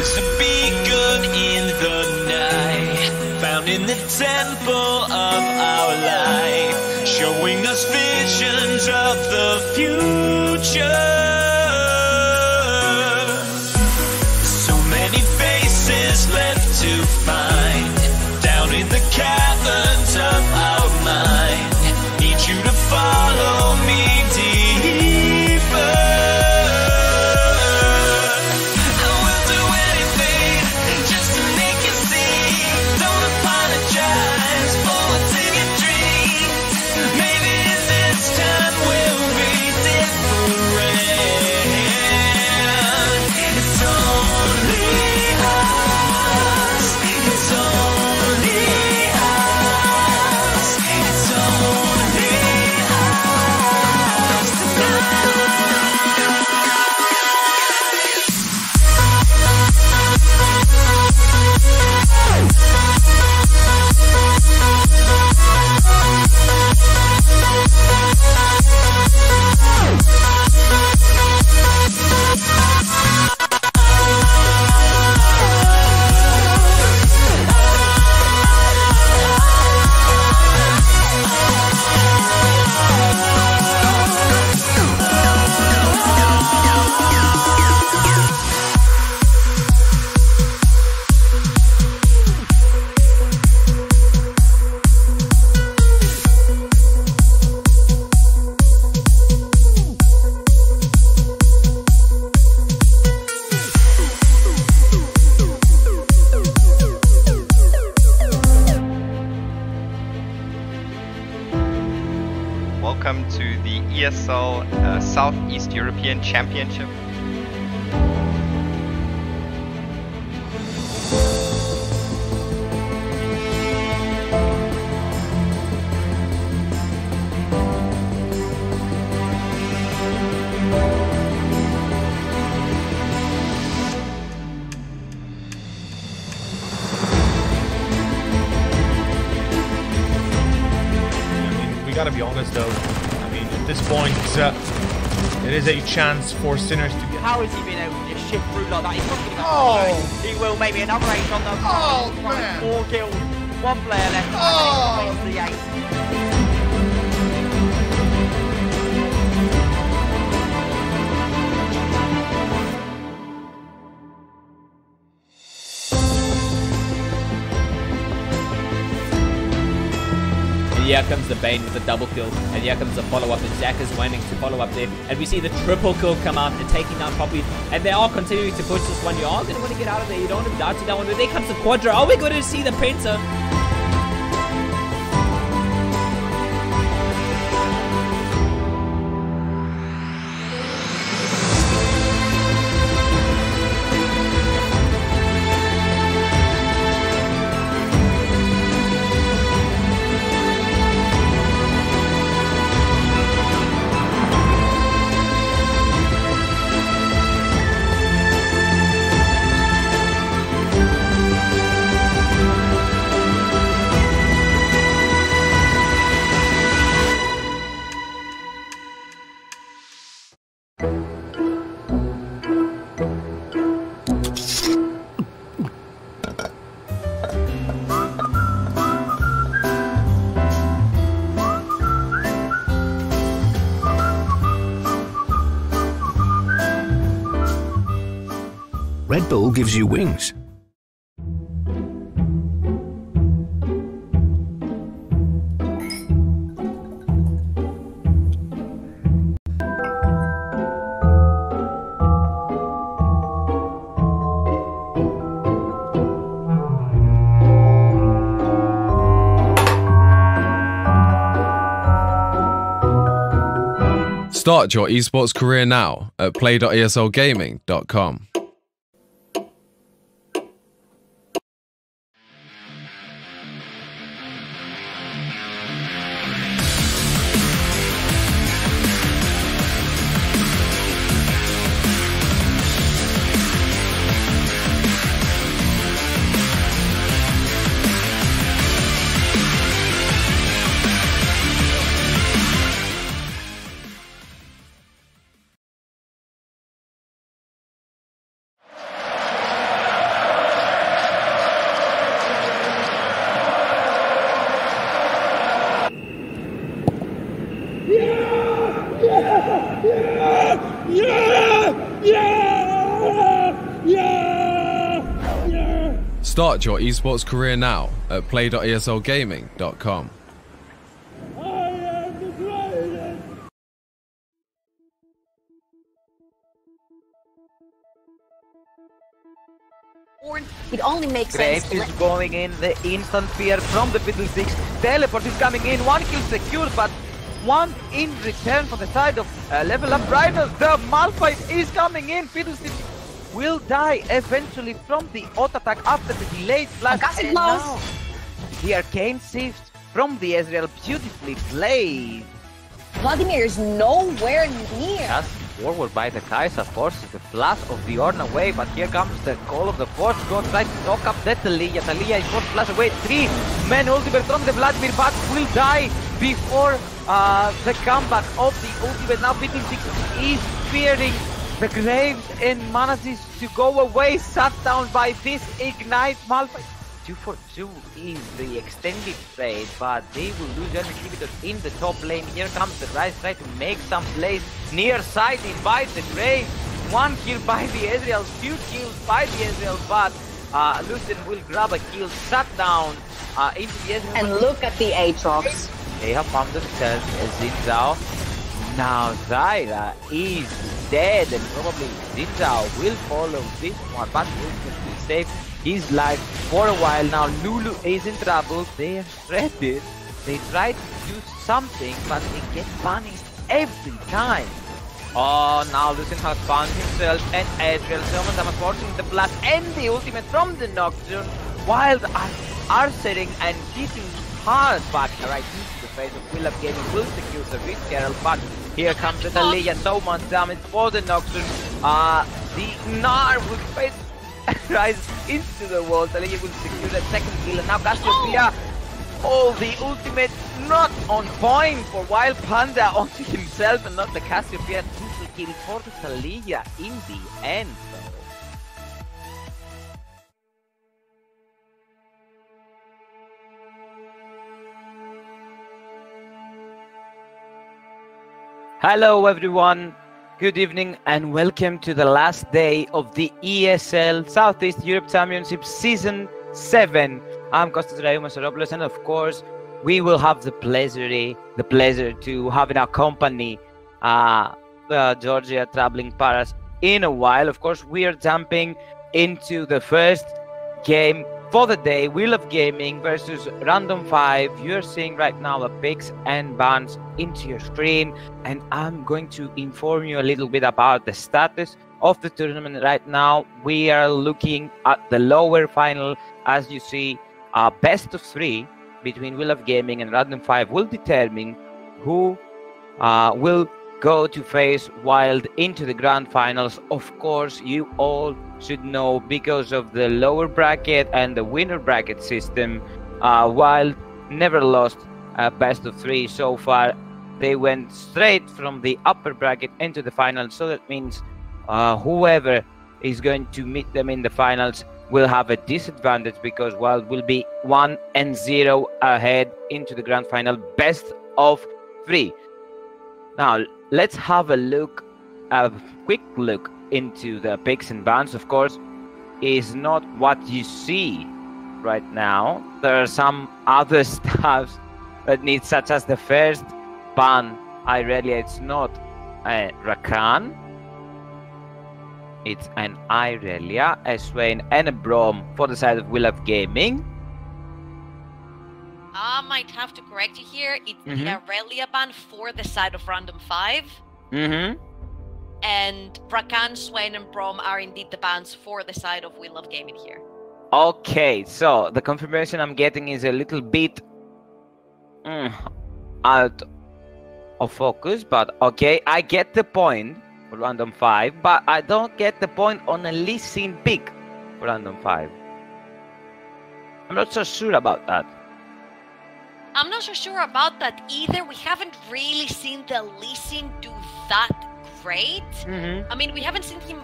was a beacon in the night, found in the temple of our life, showing us visions of the future. So many faces left to find, down in the caverns of our mind. Need you to follow me deeper. Welcome to the ESL Southeast European Championship. We gotta be honest though. I mean, at this point, it is a chance for Sinners to get. How has he been able to just shift through like that? He's not going to go. He will maybe another ace on the. Oh man! 4 kills, 1 player left. Oh. And the ace. And here comes the Bane with the double kill, and here comes the follow-up, and Jack is waiting to follow up there, and we see the triple kill come out, and taking down Poppy, and they are continuing to push this one. You are going to want to get out of there, you don't want to die to that one, but there comes the Quadra. Are we going to see the Penta? Red Bull gives you wings. Start your esports career now at play.eslgaming.com. Start your esports career now at play.eslgaming.com. It only makes Graves sense. is going in, the instant fear from the Fiddlesticks. Teleport is coming in, 1 kill secured, but 1 in return for the side of Level Up Rhinos. The Malphite is coming in, Fiddlesticks will die eventually from the auto attack after the delayed flash. And now the Arcane Shift from the Ezreal, beautifully played. Vladimir is nowhere near. Just forward by the Kai'Sa, forces the flash of the Ornn away, but here comes the call of the Force God, tries to knock up the Taliyah. Taliyah is forced to flash away. 3 men ultimate from the Vladimir, but will die before the comeback of the ultimate. Now Fiddlesticks is fearing the Graves and manages to go away, shut down by this Ignite. Malphite 2 for 2 is the extended trade, but they will lose an inhibitor in the top lane. Here comes the Ryze, try to make some plays near side, invite the Graves. 1 kill by the Ezreal, 2 kills by the Ezreal, but Lucian will grab a kill, shut down into the Ezreal. And look at the Aatrox. They have found themselves a Xin Zhao. Now Zyra is dead, and probably Xin Zhao will follow this one, but will save his life for a while. Now Lulu is in trouble. They are shredded. They try to do something, but they get punished every time. Oh, now Lucian has found himself an Ezreal. Someone is forcing the blast and the ultimate from the Nocturne. Wild are setting and hitting hard back right into the face of Will Up Gaming. Will secure the Rift Herald, but here comes the Taliyah. So much damage for the Nocturne. The Gnar will face Rise into the wall. Taliyah will secure that second kill, and now Cassiopeia. Oh, the ultimate not on point for Wild Panda onto himself, and not the Cassiopeia. Triple kill for the Taliyah in the end, though. Hello everyone, good evening and welcome to the last day of the ESL Southeast Europe Championship Season 7. I'm Kostas Raioumos-Soropoulos, and of course we will have the pleasure to have in our company Georgia traveling Paras in a while. Of course, we are jumping into the first game for the day, Will of Gaming versus Random 5. You're seeing right now the picks and bans into your screen, and I'm going to inform you a little bit about the status of the tournament right now. We are looking at the lower final. As you see, best of 3 between Will of Gaming and Random 5 will determine who will go to face Wild into the grand finals. Of course, you all should know, because of the lower bracket and the winner bracket system, Wild never lost a best of 3 so far. They went straight from the upper bracket into the finals, so that means whoever is going to meet them in the finals will have a disadvantage, because Wild will be 1-0 ahead into the grand final, best of 3. Now let's have a quick look into the picks and bans. Of course, is not what you see right now. There are some other stuff that needs, such as the first ban, Irelia. It's not a Rakan, it's an Irelia, a Swain and a Braum for the side of Will of Gaming. I might have to correct you here. It's the Irelia ban for the side of Random 5. And Rakan, Swain, and Braum are indeed the bans for the side of Will of Gaming here. Okay, so the confirmation I'm getting is a little bit out of focus, but okay, I get the point for Random 5, but I don't get the point on a Lee Sin pick for Random 5. I'm not so sure about that. I'm not so sure about that either. We haven't really seen the Lee Sin do that great. I mean, we haven't seen him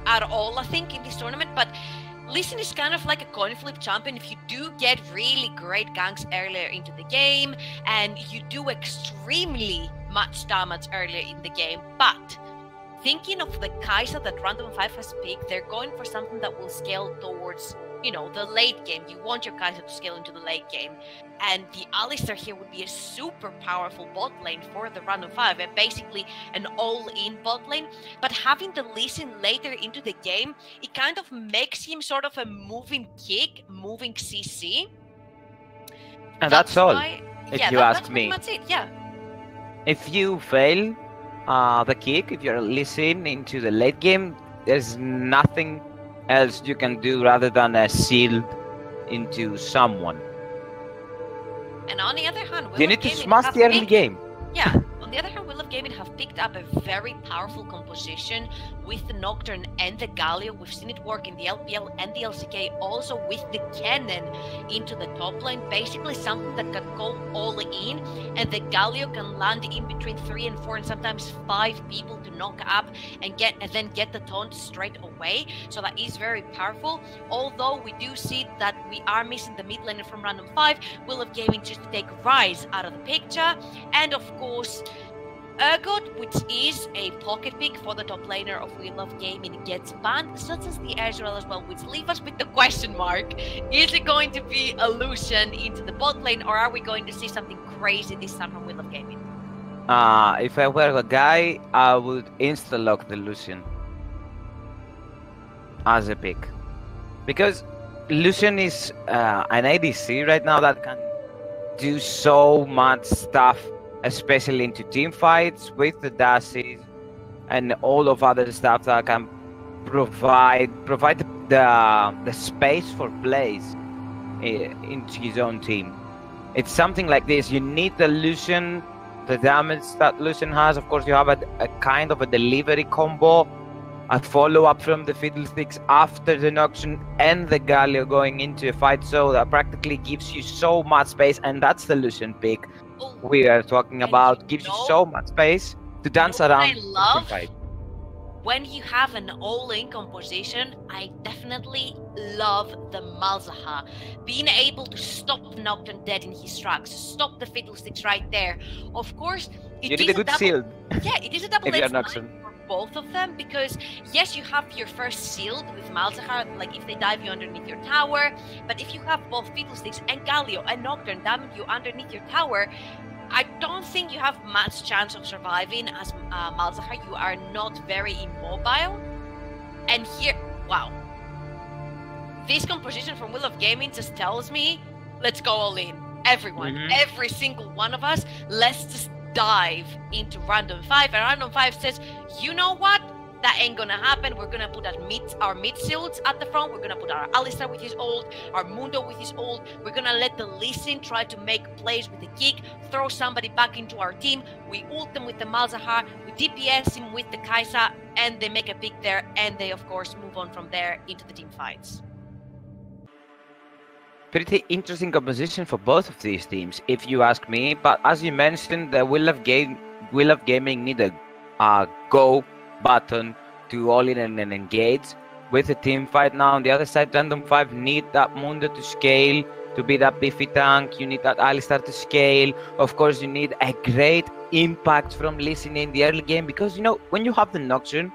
at all, I think, in this tournament, but Lee Sin is kind of like a coin flip champion. If you do get really great ganks earlier into the game, and you do extremely much damage earlier in the game. But thinking of the Kai'Sa that Random 5 has picked, they're going for something that will scale towards, you know, the late game. You want your Kai'Sa to scale into the late game. And the Alistar here would be a super powerful bot lane for the Random 5, and basically an all-in bot lane. But having the Lee Sin later into the game, it kind of makes him sort of a moving kick, moving CC. And that's all, why, if you ask that's me. That's it, yeah. If you fail the kick, if you're listening into the late game, there's nothing else you can do rather than a shield into someone. And on the other hand, You need to smash the early game. Yeah, on the other hand, Will of Gaming have picked up a very powerful composition with the Nocturne and the Galio. We've seen it work in the LPL and the LCK, also with the Cannon into the top lane. Basically something that can go all in, and the Galio can land in between 3 and 4 and sometimes 5 people to knock up and then get the taunt straight away. So that is very powerful. Although we do see that we are missing the mid laner from Random 5, Will of Gaming just to take Ryze out of the picture. And of course, Urgot, which is a pocket pick for the top laner of Will of Gaming, gets banned, such as the Ezreal as well, which leaves us with the question mark. Is it going to be a Lucian into the bot lane, or are we going to see something crazy this time from Will of Gaming? If I were a guy, I would insta-lock the Lucian as a pick. Because Lucian is an ADC right now that can do so much stuff, especially into team fights with the dashes and all of other stuff that can provide the space for plays into his own team. It's something like this. You need the Lucian, the damage that Lucian has. Of course, you have a kind of a delivery combo, a follow-up from the Fiddlesticks after the Nocturne and the Galio going into a fight, so that practically gives you so much space, and that's the Lucian pick we are talking about. Gives you so much space to dance around. I love fight. When you have an all-in composition, I definitely love the Malzahar. Being able to stop Nocturne dead in his tracks, stop the Fiddlesticks right there. Of course, you need a good shield. Yeah, it is a double-edged knife for both of them, because yes, you have your first shield with Malzahar, like if they dive you underneath your tower, but if you have both Fiddlesticks and Galio and Nocturne diving you underneath your tower, I don't think you have much chance of surviving as Malzahar. You are not very immobile. And here, wow. This composition from Will of Gaming just tells me, let's go all in. Everyone, every single one of us, let's just dive into Random 5. And Random 5 says, you know what? That ain't gonna happen. We're gonna put our mid shields at the front. We're gonna put our Alistar with his ult, our Mundo with his ult. We're gonna let the Lee Sin try to make plays with the kick, throw somebody back into our team. We ult them with the Malzahar, we DPS him with the Kai'Sa, and they make a pick there, and they of course move on from there into the team fights. Pretty interesting composition for both of these teams, if you ask me. But as you mentioned, the Will of Gaming need a go button to all in and engage with the team fight. Now on the other side, Random 5 need that Mundo to scale, to be that beefy tank. You need that Alistar to scale. Of course, you need a great impact from Lee Sin in the early game, because you know, when you have the Nocturne,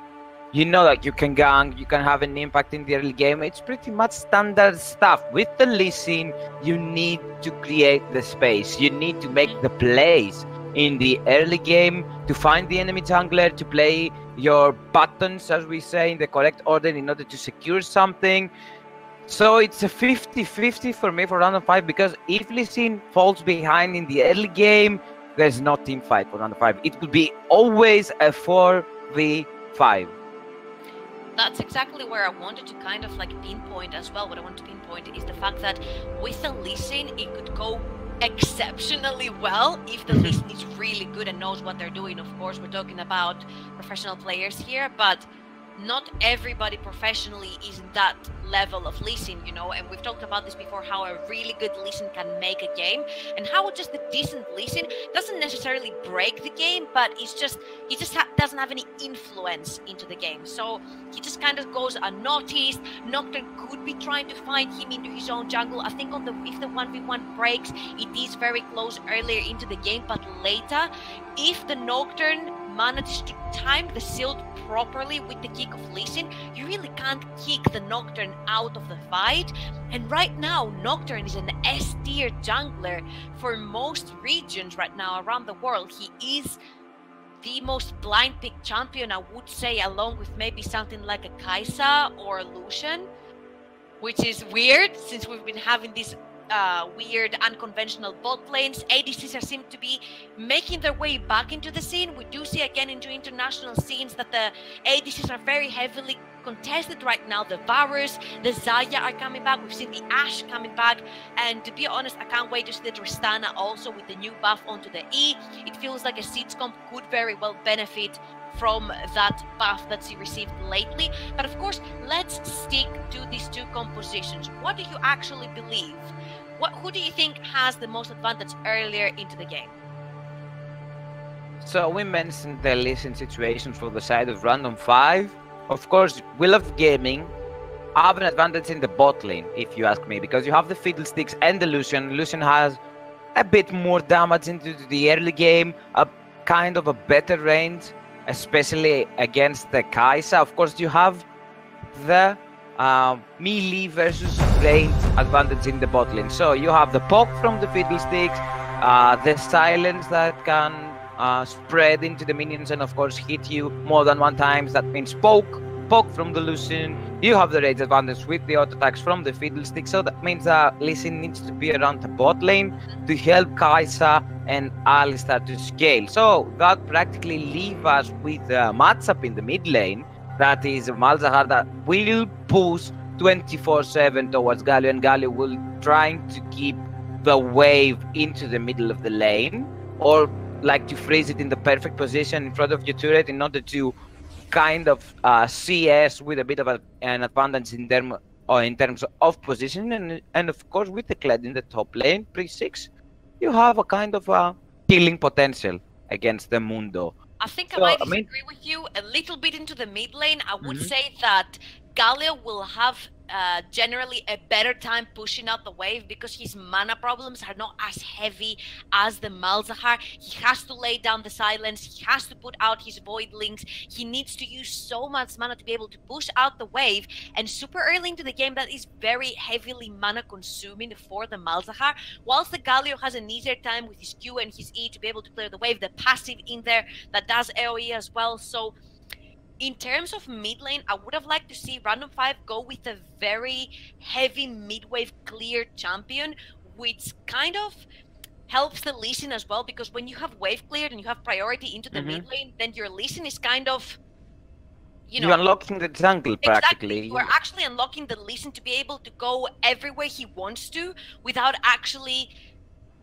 you know that you can gank, you can have an impact in the early game. It's pretty much standard stuff. With the Lee Sin, you need to create the space. You need to make the plays in the early game to find the enemy jungler, to play your buttons, as we say, in the correct order in order to secure something. So it's a 50-50 for me for Random 5, because if Lee Sin falls behind in the early game, there's no team fight for Random 5. It will be always a 4v5. That's exactly where I wanted to kind of like pinpoint as well. What I want to pinpoint is the fact that with the Lee Sin, it could go exceptionally well if the Lee Sin is really good and knows what they're doing. Of course, we're talking about professional players here, but not everybody professionally is in that level of Lee Sin, you know, and we've talked about this before, how a really good Lee Sin can make a game, and how just a decent Lee Sin doesn't necessarily break the game, but he just doesn't have any influence into the game. So he just kind of goes unnoticed. Nocturne could be trying to find him into his own jungle. I think if the 1v1 breaks, it is very close earlier into the game, but later, if the Nocturne manages to time the Silt properly with the kick of Lee Sin, you really can't kick the Nocturne out of the fight. And right now, Nocturne is an S tier jungler for most regions right now around the world. He is the most blind pick champion, I would say, along with maybe something like a Kai'Sa or Lucian, which is weird since we've been having these weird unconventional bot lanes. ADCs seem to be making their way back into the scene. We do see again into international scenes that the ADCs are very heavily contested right now. The Varus, the Xayah are coming back. We've seen the Ashe coming back, and to be honest, I can't wait to see the Tristana also with the new buff onto the E. It feels like a Siege comp could very well benefit from that buff that she received lately. But of course, let's stick to these two compositions. What do you actually believe? Who do you think has the most advantage earlier into the game? So we mentioned the Lee Sin situation for the side of Random 5. Of course, Will of Gaming have an advantage in the bot lane, if you ask me, because you have the Fiddlesticks and the Lucian. Lucian has a bit more damage into the early game, a kind of a better range, especially against the Kai'Sa. Of course, you have the melee versus range advantage in the bot lane. So you have the poke from the Fiddlesticks, the silence that can spread into the minions and of course hit you more than one time. That means poke from the Lucian. You have the range advantage with the auto attacks from the Fiddlesticks. So that means that Lee Sin needs to be around the bot lane to help Kai'Sa and Alistar to scale. So that practically leaves us with a matchup in the mid lane. That is Malzahar that will push 24/7 towards Galio, and Galio will trying to keep the wave into the middle of the lane, or like to freeze it in the perfect position in front of your turret in order to kind of CS with a bit of an advantage in terms of position, and of course with the Kled in the top lane, pre-6, you have a kind of a killing potential against the Mundo. I think I might disagree with you a little bit into the mid lane. I would say that Galio will have generally a better time pushing out the wave because his mana problems are not as heavy as the Malzahar. He has to lay down the silence, he has to put out his voidlings, he needs to use so much mana to be able to push out the wave, and super early into the game that is very heavily mana consuming for the Malzahar, whilst the Galio has an easier time with his Q and his E to be able to clear the wave, the passive in there that does AoE as well. So in terms of mid lane, I would have liked to see Random 5 go with a very heavy mid-wave clear champion, which kind of helps the Lee Sin as well, because when you have wave cleared and you have priority into the mid lane, then your Lee Sin is kind of, you're unlocking the jungle practically. Exactly. You are actually unlocking the Lee Sin to be able to go everywhere he wants to without actually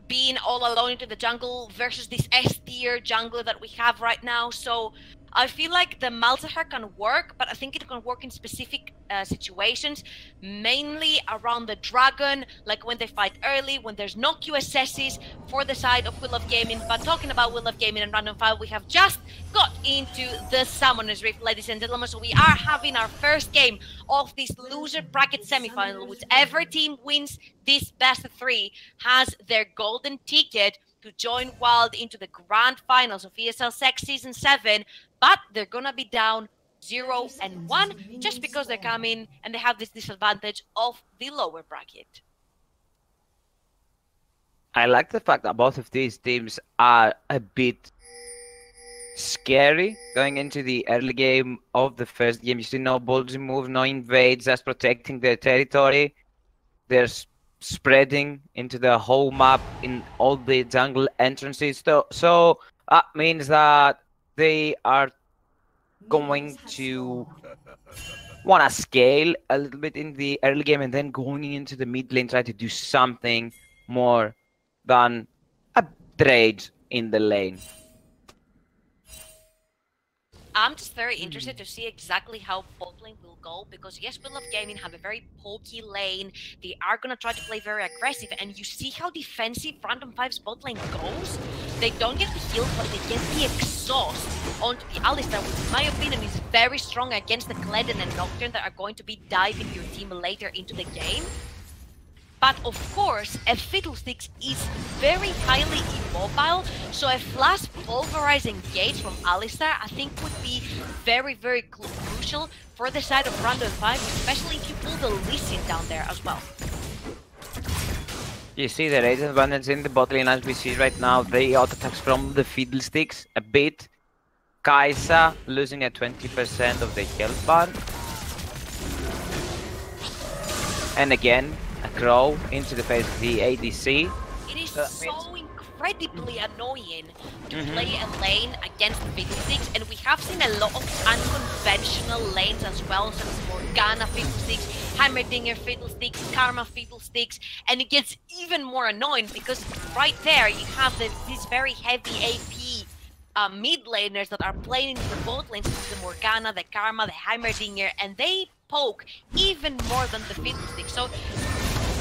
being all alone into the jungle versus this S tier jungler that we have right now. So I feel like the Malzahar can work, but I think it can work in specific situations, mainly around the Dragon, like when they fight early, when there's no QSSs for the side of Will of Gaming. But talking about Will of Gaming and Random 5, we have just got into the Summoner's Rift, ladies and gentlemen. So we are having our first game of this loser bracket semifinal. Whichever team wins this best of 3 has their golden ticket to join Wild into the grand finals of ESL Sec Season 7, but they're gonna be down 0-1 just because they're coming and they have this disadvantage of the lower bracket. I like the fact that both of these teams are a bit scary going into the early game of the first game. You see no ballsy move, no invades, just protecting their territory. There's spreading into the whole map in all the jungle entrances. So that means that they are going to want to scale a little bit in the early game and then going into the mid lane, try to do something more than a trade in the lane. I'm just very interested to see exactly how bot lane will go, because yes, We Love Gaming have a very pokey lane. They are gonna try to play very aggressive, and you see how defensive Random 5's bot lane goes. They don't get the heal, but they get the exhaust onto the Alistar, which in my opinion is very strong against the Gledon and Nocturne that are going to be diving your team later into the game. But of course, a Fiddlesticks is very highly immobile, so a flash pulverize engage from Alistar I think would be very, very crucial for the side of Random 5, especially if you pull the Lee Sin down there as well. You see the Rage advantage in the bot lane as we see right now. The auto attacks from the Fiddlesticks a bit. Kai'Sa losing at 20% of the health bar. And again, a Crow into the face of the ADC. It is so incredibly annoying to play a lane against the Fiddlesticks, and we have seen a lot of unconventional lanes as well, such as Morgana Fiddlesticks, Heimerdinger Fiddlesticks, Karma Fiddlesticks, and it gets even more annoying because right there you have these very heavy AP mid laners that are playing into the bot lanes, the Morgana, the Karma, the Heimerdinger, and they poke even more than the Fiddlesticks. So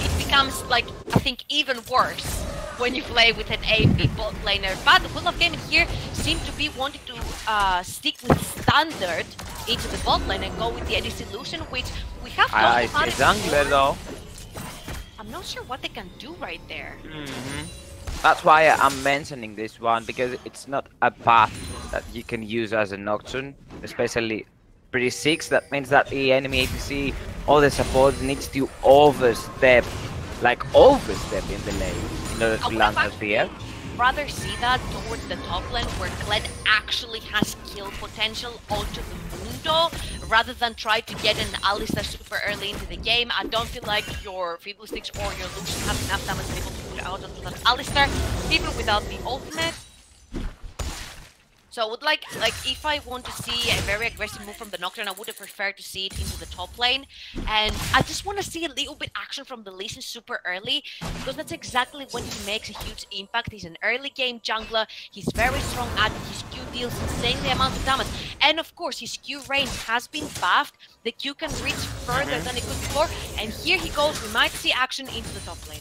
it becomes, like, I think even worse when you play with an AP bot laner. But We Love Gaming here seem to be wanting to stick with standard into the bot lane and go with the AD solution, which we have talked about it jungler though. I'm not sure what they can do right there. That's why I'm mentioning this one, because it's not a path that you can use as a Nocturne, especially pre-6. That means that the enemy ADC or the support needs to overstep in the lane in order to land a spear. Rather see that towards the top lane where Kled actually has kill potential onto the Mundo, rather than try to get an Alistar super early into the game. I don't feel like your Fiddlesticks or your Lucian have enough damage to be able to put out onto that Alistar, even without the ultimate. So I would like if I want to see a very aggressive move from the Nocturne, I would have preferred to see it into the top lane. And I just want to see a little bit action from the Lee Sin super early, because that's exactly when he makes a huge impact. He's an early game jungler, he's very strong at it, his Q deals insanely amount of damage. And of course, his Q range has been buffed, the Q can reach further than it could before. And here he goes, we might see action into the top lane.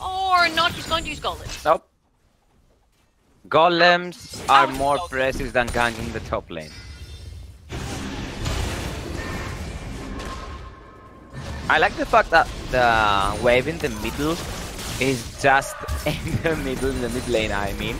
Or not, he's going to use Golems. Nope. Golems are more precious than ganking the top lane. I like the fact that the wave in the middle is just in the mid lane, I mean.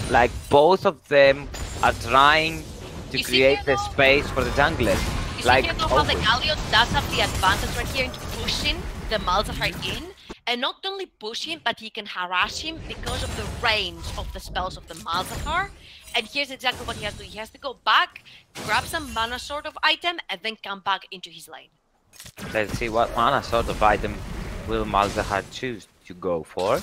Like, both of them are trying to create the space for the junglers. Like, you know how the Galio does have the advantage right here into pushing the Malzahar in? And not only push him, but he can harass him because of the range of the spells of the Malzahar. And here's exactly what he has to do. He has to go back, grab some mana sort of item, and then come back into his lane. Let's see what mana sort of item will Malzahar choose to go for.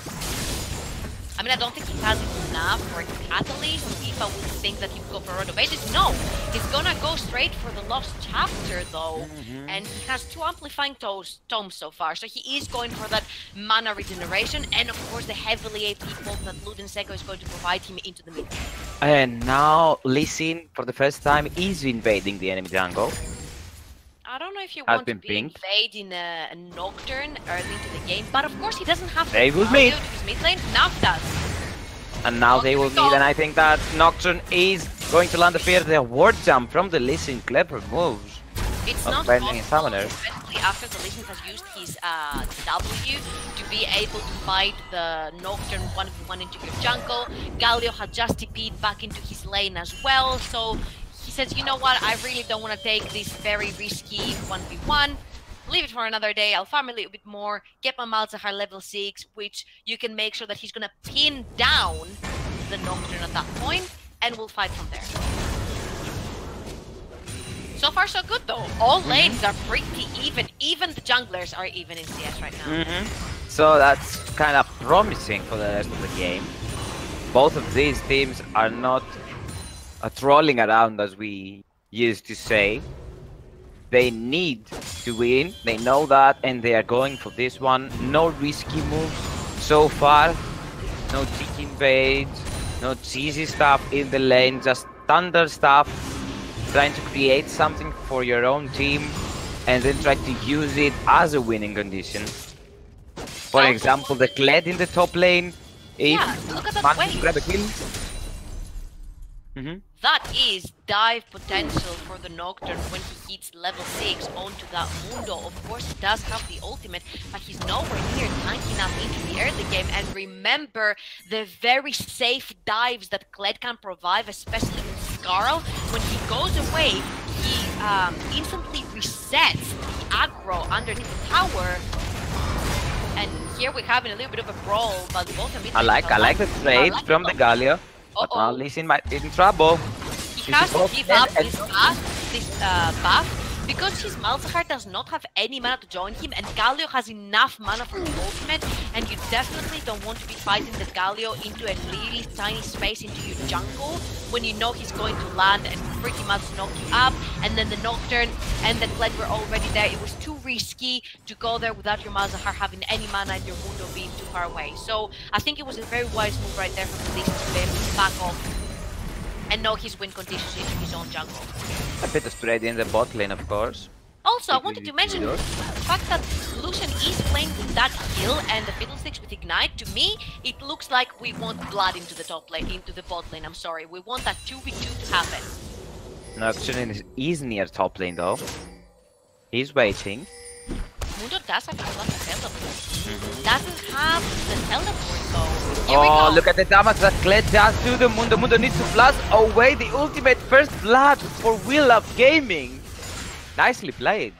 I mean, I don't think he has enough for a Catalyst. If I would think that he would go for Rod of Ages, no. He's gonna go straight for the Lost Chapter, though. And he has 2 Amplifying Tomes so far. So he is going for that mana regeneration. And of course, the heavily AP poke that Ludenseco is going to provide him into the mid. And now Lee Sin, for the first time, is invading the enemy jungle. I don't know if you want to be invading a Nocturne early into the game, but of course he doesn't have they will meet. To his mid lane. Now he does. And now they will meet, and I think that Nocturne is going to land the fear. The ward jump from the Lee Sin, clever moves. It's not possible, especially after the Lee Sin has used his W, to be able to fight the Nocturne 1v1 into your jungle. Galio had just TP'd back into his lane as well, so he says, you know what, I really don't want to take this very risky 1v1. Leave it for another day, I'll farm a little bit more, get my Malzahar level 6, which you can make sure that he's going to pin down the Nocturne at that point, and we'll fight from there. So far so good though, all lanes are pretty even the junglers are even in CS right now. So that's kind of promising for the rest of the game. Both of these teams are not trolling around, as we used to say. They need to win, they know that, and they are going for this one. No risky moves so far, no cheeky invades, no cheesy stuff in the lane, just standard stuff. Trying to create something for your own team and then try to use it as a winning condition. For example, the Kled in the top lane. If look at that managed wave. to grab a kill. That is dive potential for the Nocturne when he hits level 6 onto that Mundo. Of course, he does have the ultimate, but he's nowhere near tanking up into the early game. And remember the very safe dives that Kled can provide, especially with Skarl. When he goes away, he instantly resets the aggro underneath the tower. And here we're having a little bit of a brawl, but both of I like the trade from the Galio. But now Lee Sin might be in trouble. He has to give up this buff because his Malzahar does not have any mana to join him, and Galio has enough mana for the ultimate, and you definitely don't want to be fighting the Galio into a really tiny space into your jungle when you know he's going to land and pretty much knock you up, and then the Nocturne and the Kled were already there. It was too risky to go there without your Malzahar having any mana and your Mundo being too far away. So I think it was a very wise move right there from Lee Sin to back off and know his win conditions into his own jungle. A bit of spread in the bot lane, of course. Also, I wanted to mention the fact that Lucian is playing with that heal and the Fiddlesticks with Ignite. To me, it looks like we want blood into the top lane, into the bot lane. I'm sorry, we want that 2v2 to happen. Nocturne is near top lane though. He's waiting. Mundo does have a teleport. Doesn't have the teleport though. Here we go. Look at the damage that Kled does to the Mundo. Mundo needs to flash away the ultimate first blood for Will of Gaming. Nicely played.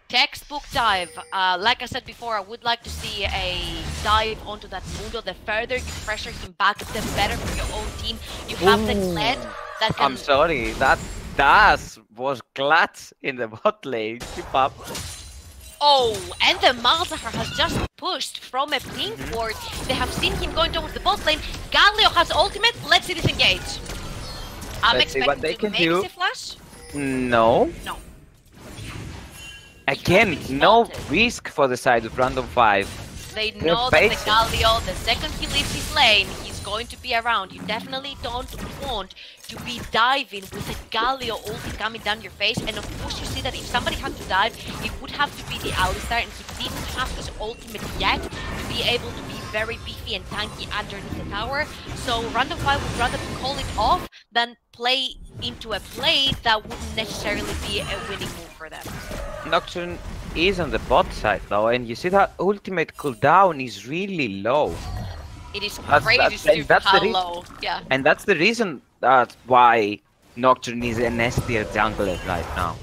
Textbook dive. Like I said before, I would like to see a dive onto that Mundo. The further you pressure him back, the better for your own team. You have the Kled that can... I'm sorry, that dash was clutch in the bot lane. Keep up. Oh, and the Malzahar has just pushed from a pink ward. They have seen him going towards the bot lane. Galio has ultimate. Let's see this engage. I'm Let's see what they expecting can to do. maybe see flash. No. No. Again, no risk for the side of Random 5. They know that the Galio, the second he leaves his lane, he's going to be around. You definitely don't want to be diving with a Galio ulti coming down your face. And of course, you see that if somebody had to dive, it would have to be the Alistar, and he didn't have his ultimate yet to be able to be very beefy and tanky underneath the tower. So Random 5 would rather call it off than play into a play that wouldn't necessarily be a winning move for them. Nocturne is on the bot side though, and you see that ultimate cooldown is really low. It is crazy to how low. Yeah. And that's the reason why Nocturne is an S tier jungler right now.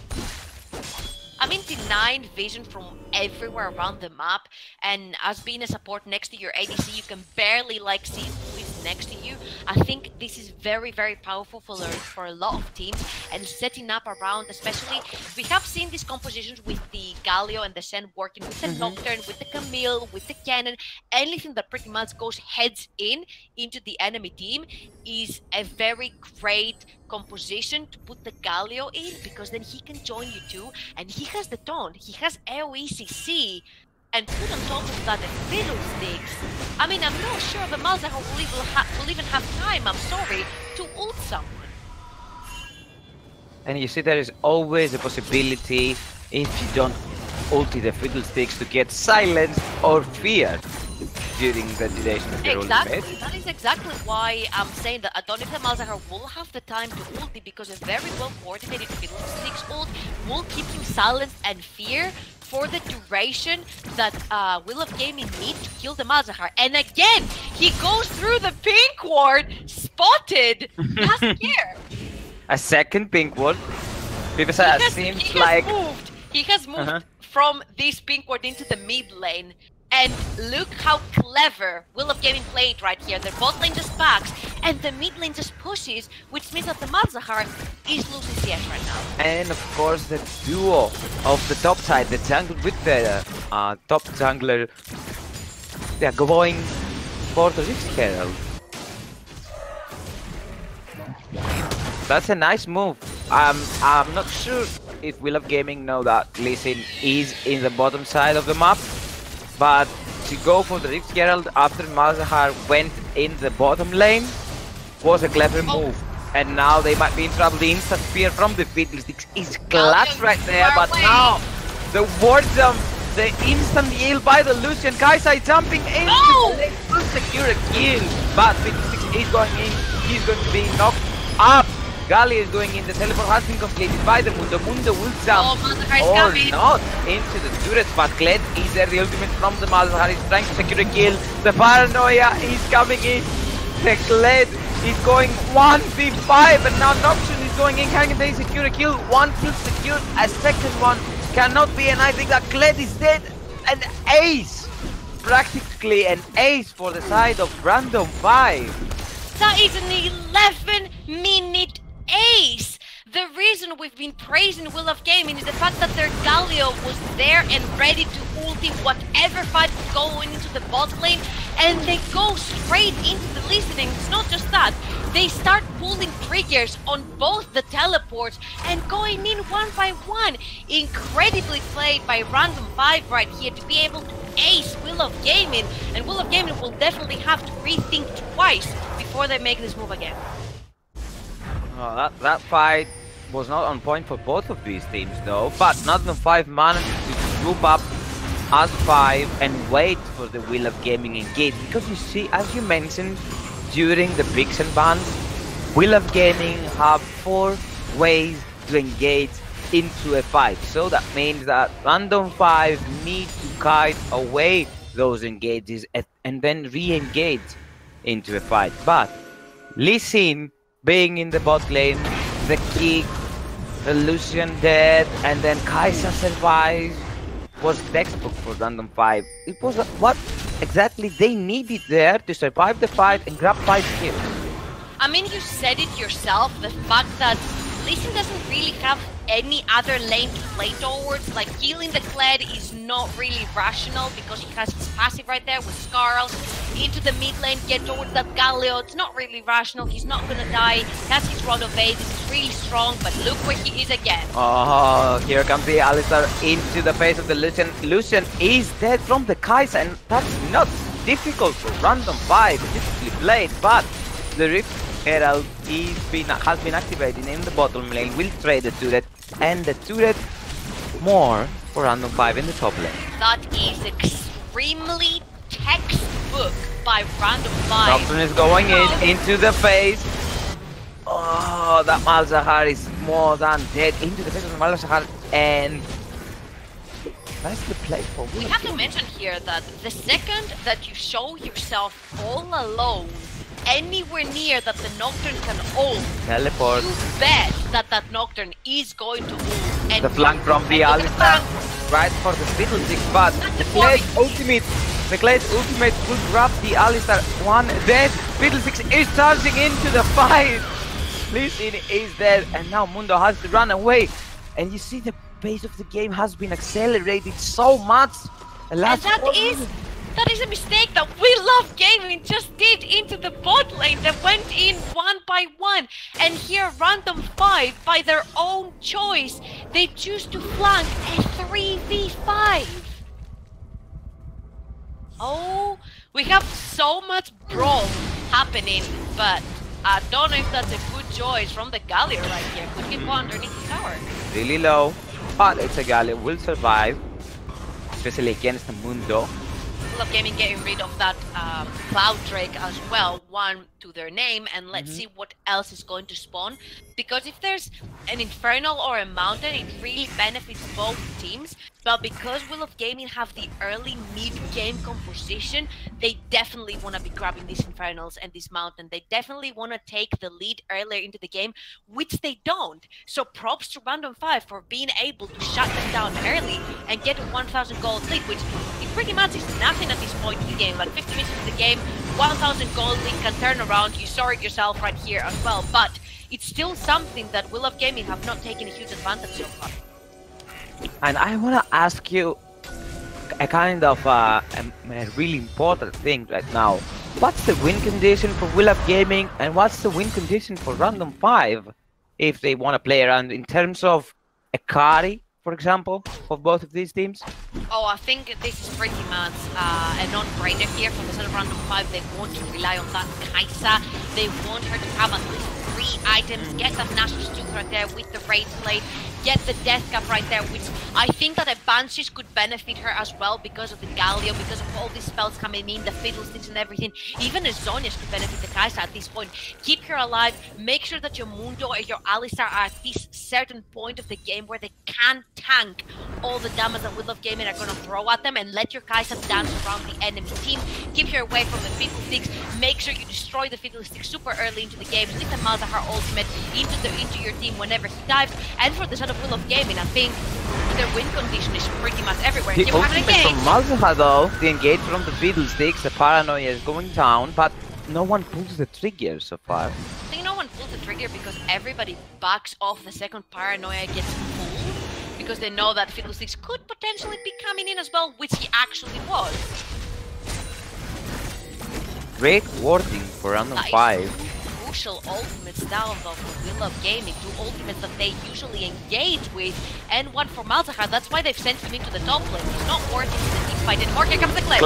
I mean, denying vision from everywhere around the map, and as being a support next to your ADC, you can barely like see who is next to you. I think this is very, very powerful for a lot of teams, and setting up around, especially, we have seen these compositions with the Galio and the Shen working with the Nocturne, with the Camille, with the Cannon. Anything that pretty much goes heads into the enemy team is a very great composition to put the Galio in, because then he can join you too, and he has the taunt, he has AoE CC, and put on top of that the Fiddlesticks. I mean, I'm not sure the Malzahar will even have time, I'm sorry, to ult someone. And you see there is always a possibility, if you don't ulti the Fiddlesticks, to get silenced or feared during the duration of your ultimate. Exactly, that is exactly why I'm saying that I don't know if the Malzahar will have the time to ulti, because a very well coordinated Fiddlesticks ult will keep him silenced and fear for the duration that Will of Gaming need to kill the Malzahar. And again, he goes through the pink ward, spotted, last year. A second pink ward. Because it seems like... He has moved from this pink ward into the mid lane. And look how clever Will of Gaming played right here. The bot lane just backs, and the mid lane just pushes, which means that the Malzahar is losing CS right now. And of course the duo of the top side, the jungle with the top jungler, they are going for the Rift Herald. That's a nice move. I'm not sure if Will of Gaming know that Lee Sin is in the bottom side of the map. But to go for the Rift Herald after Malzahar went in the bottom lane, was a clever move. And now they might be in trouble. The instant spear from the Fiddlesticks is clutch right there, but now the ward jump, the instant heal by the Lucian. Kaisa jumping in to secure a kill, but Fiddlesticks is going in. He's going to be knocked up. Gali is going in. The teleport has been completed by the Mundo. Mundo will jump or not into the turret, but Kled is there. The ultimate from the Malzahar is trying to secure a kill. The paranoia is coming in. The Kled is going 1v5, and now Noxian is going in. Can they secure a kill? One kill secured. A second one cannot be, and I think that Kled is dead. An ace, practically an ace for the side of Random 5. That is an 11-minute ace! The reason we've been praising Will of Gaming is the fact that their Galio was there and ready to ulti whatever fight was going into the bot lane, and they go straight into the listening. It's not just that, they start pulling triggers on both the teleports and going in one by one. Incredibly played by Random 5 right here to be able to ace Will of Gaming, and Will of Gaming will definitely have to rethink twice before they make this move again. Oh, that fight was not on point for both of these teams though, but Random 5 managed to group up as 5 and wait for the Will of Gaming engage, because you see, as you mentioned during the picks and bans, Will of Gaming have 4 ways to engage into a fight, so that means that Random 5 need to kite away those engages and then re-engage into a fight. But Lee Sin being in the bot lane, the kick, the Lucian dead, and then Kaisa survives, was textbook for Random 5. It was what exactly they needed there to survive the fight and grab 5 kills. I mean, you said it yourself, the fact that Lee Sin doesn't really have any other lane to play towards. Like, healing the Kled is not really rational because he has his passive right there with Skarl. Into the mid lane, get towards that Galio. It's not really rational. He's not gonna die. He has his Rod of Ages. He's really strong, but look where he is again. Oh, here comes the Alistar into the face of the Lucian. Lucian is dead from the Kaisa, and that's not difficult for Random 5. Difficult played, but the Rift Herald has been activated in the bottom lane. Will trade the turret, and the turret more for Random 5 in the top lane. That is extremely textbook by Random 5. Nocturne is going into the face. Oh, that Malzahar is more than dead. Into the face of the Malzahar, and nicely played for We have to mention here that the second that you show yourself all alone anywhere near that the Nocturne can ult, teleport, you bet that that Nocturne is going to ult. And the flank from the Alistar, right for the Fiddlesticks, but the Kled ultimate will grab the Alistar. One dead. Fiddlesticks is charging into the fight. Lee Sin is dead, and now Mundo has to run away. And you see the pace of the game has been accelerated so much. And that is a mistake that Will of Gaming just did into the bot lane. They went in one by one, and here Random 5, by their own choice, they choose to flank a 3v5. Oh, we have so much brawl happening, but I don't know if that's a good choice from the Galio right here. Could he go underneath the tower? Really low, but it's a Galio, will survive, especially against the Mundo. Will of Gaming getting rid of that Cloud Drake as well, one to their name, and let's see what else is going to spawn. Because if there's an Infernal or a Mountain, it really benefits both teams. But because Will of Gaming have the early mid-game composition, they definitely want to be grabbing these Infernals and this Mountain. They definitely want to take the lead earlier into the game, which they don't. So props to Random 5 for being able to shut them down early and get a 1,000 gold lead, which it pretty much is nothing at this point in the game. Like 50 minutes into the game, 1,000 gold lead can turn around. You saw it yourself right here as well. But it's still something that Will of Gaming have not taken a huge advantage so far. And I want to ask you a kind of a really important thing right now. What's the win condition for Will of Gaming, and what's the win condition for Random 5 if they want to play around in terms of a carry, for example, of both of these teams? Oh, I think this is pretty much a non-brainer here from the side of Random 5. They want to rely on that Kaisa They want her to have at least 3 items, get that Nashor's Tooth right there with the Wraith Blade, get the Death Cap right there, which I think that a Banshees could benefit her as well because of the Galio, because of all these spells coming in, the Fiddlesticks and everything. Even a Zhonya's could benefit the Kai'Sa at this point. Keep her alive, make sure that your Mundo or your Alistar are at this certain point of the game where they can tank all the damage that Will of Gaming are going to throw at them, and let your Kai'Sa dance around the enemy team. Keep her away from the Fiddlesticks, make sure you destroy the Fiddlesticks super early into the game, leave the Malzahar ultimate into your team whenever he dives, and for the side of Will of Gaming, I think their win condition is pretty much everywhere. The ultimate from Malzahar though, the engage from the Fiddlesticks, the Paranoia is going down, but no one pulls the trigger so far. I think no one pulls the trigger because everybody backs off the second Paranoia gets pulled, because they know that Fiddlesticks could potentially be coming in as well, which he actually was. Great warding for random 5. Crucial ultimates down though for Will of Gaming, 2 ultimates that they usually engage with, and 1 for Malzahar. That's why they've sent him into the top lane. He's not working in the team fight anymore. Here comes the Kled.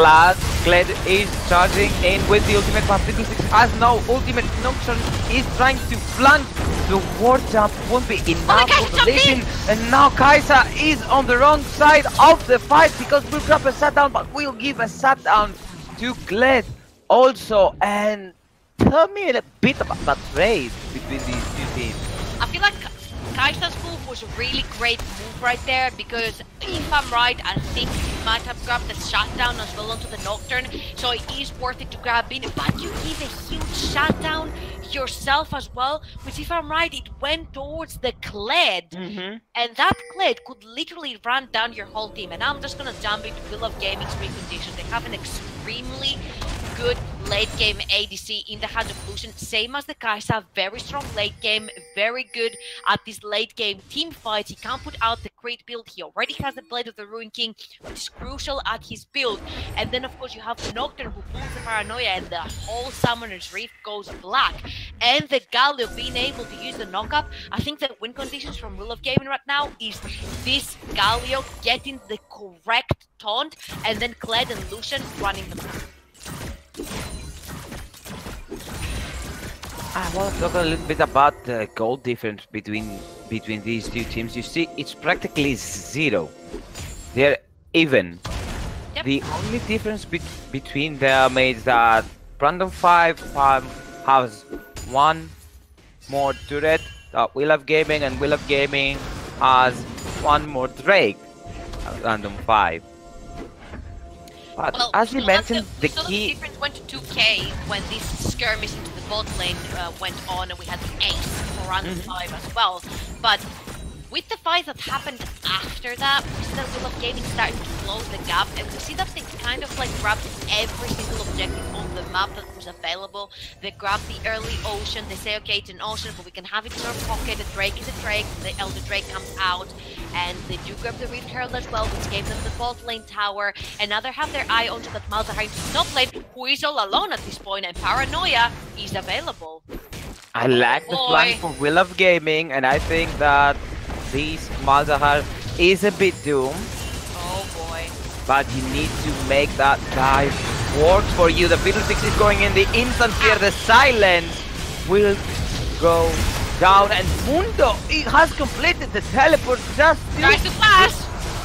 Kled is charging in with the ultimate, but Fiddlesticks has no ultimate. Nocturne is trying to flank. The ward jump won't be enough for the Legion, and now Kai'Sa is on the wrong side of the fight because we'll grab a shutdown, but we'll give a shutdown to Kled also. And tell me a bit about that trade between these 2 teams. I feel like Kai'Sa's move was a really great move right there, because if I'm right, I think he might have grabbed the shutdown as well onto the Nocturne, so it is worth it to grab in, but you give a huge shutdown yourself as well, which if I'm right, it went towards the Kled, and that Kled could literally run down your whole team. And I'm just gonna jump into Will of Gaming's recondition. They have an extremely good late game ADC in the hands of Lucian, same as the Kai'Sa, very strong late game, very good at this late game team fights. He can't put out the crit build, he already has the Blade of the Ruin King, which is crucial at his build. And then of course you have the Nocturne who pulls the Paranoia, and the whole Summoner's Rift goes black. And the Galio being able to use the knockup. I think the win conditions from Will of Gaming right now is this Galio getting the correct taunt, and then Kled and Lucian running them. I want to talk a little bit about the goal difference between these 2 teams. You see, it's practically 0. They're even. Yep. The only difference between them is that Random 5 has 1 more turret, Will of Gaming, and Will of Gaming has 1 more Drake, Random 5. But well, as you mentioned, the key... The difference went to 2k when this skirmish into the bot lane went on, and we had the ace for Random 5 as well. But with the fight that happened after that, we see that Will of Gaming started to close the gap, and we see that they kind of like grabbed every single objective on the map that was available. They grabbed the early ocean, they say okay, it's an ocean, but we can have it in our pocket. The Drake is a Drake, the Elder Drake comes out, and they do grab the Rift Herald as well, which gave them the bot lane tower, and now they have their eye onto that Malzahar into the top lane, who is all alone at this point, and Paranoia is available. I like the flank for Will of Gaming, and I think that this Malzahar is a bit doomed. Oh boy. But you need to make that guy work for you. The Fiddlesticks is going in the instant here. The silence will go down, and Mundo, he has completed the teleport just tries to flash.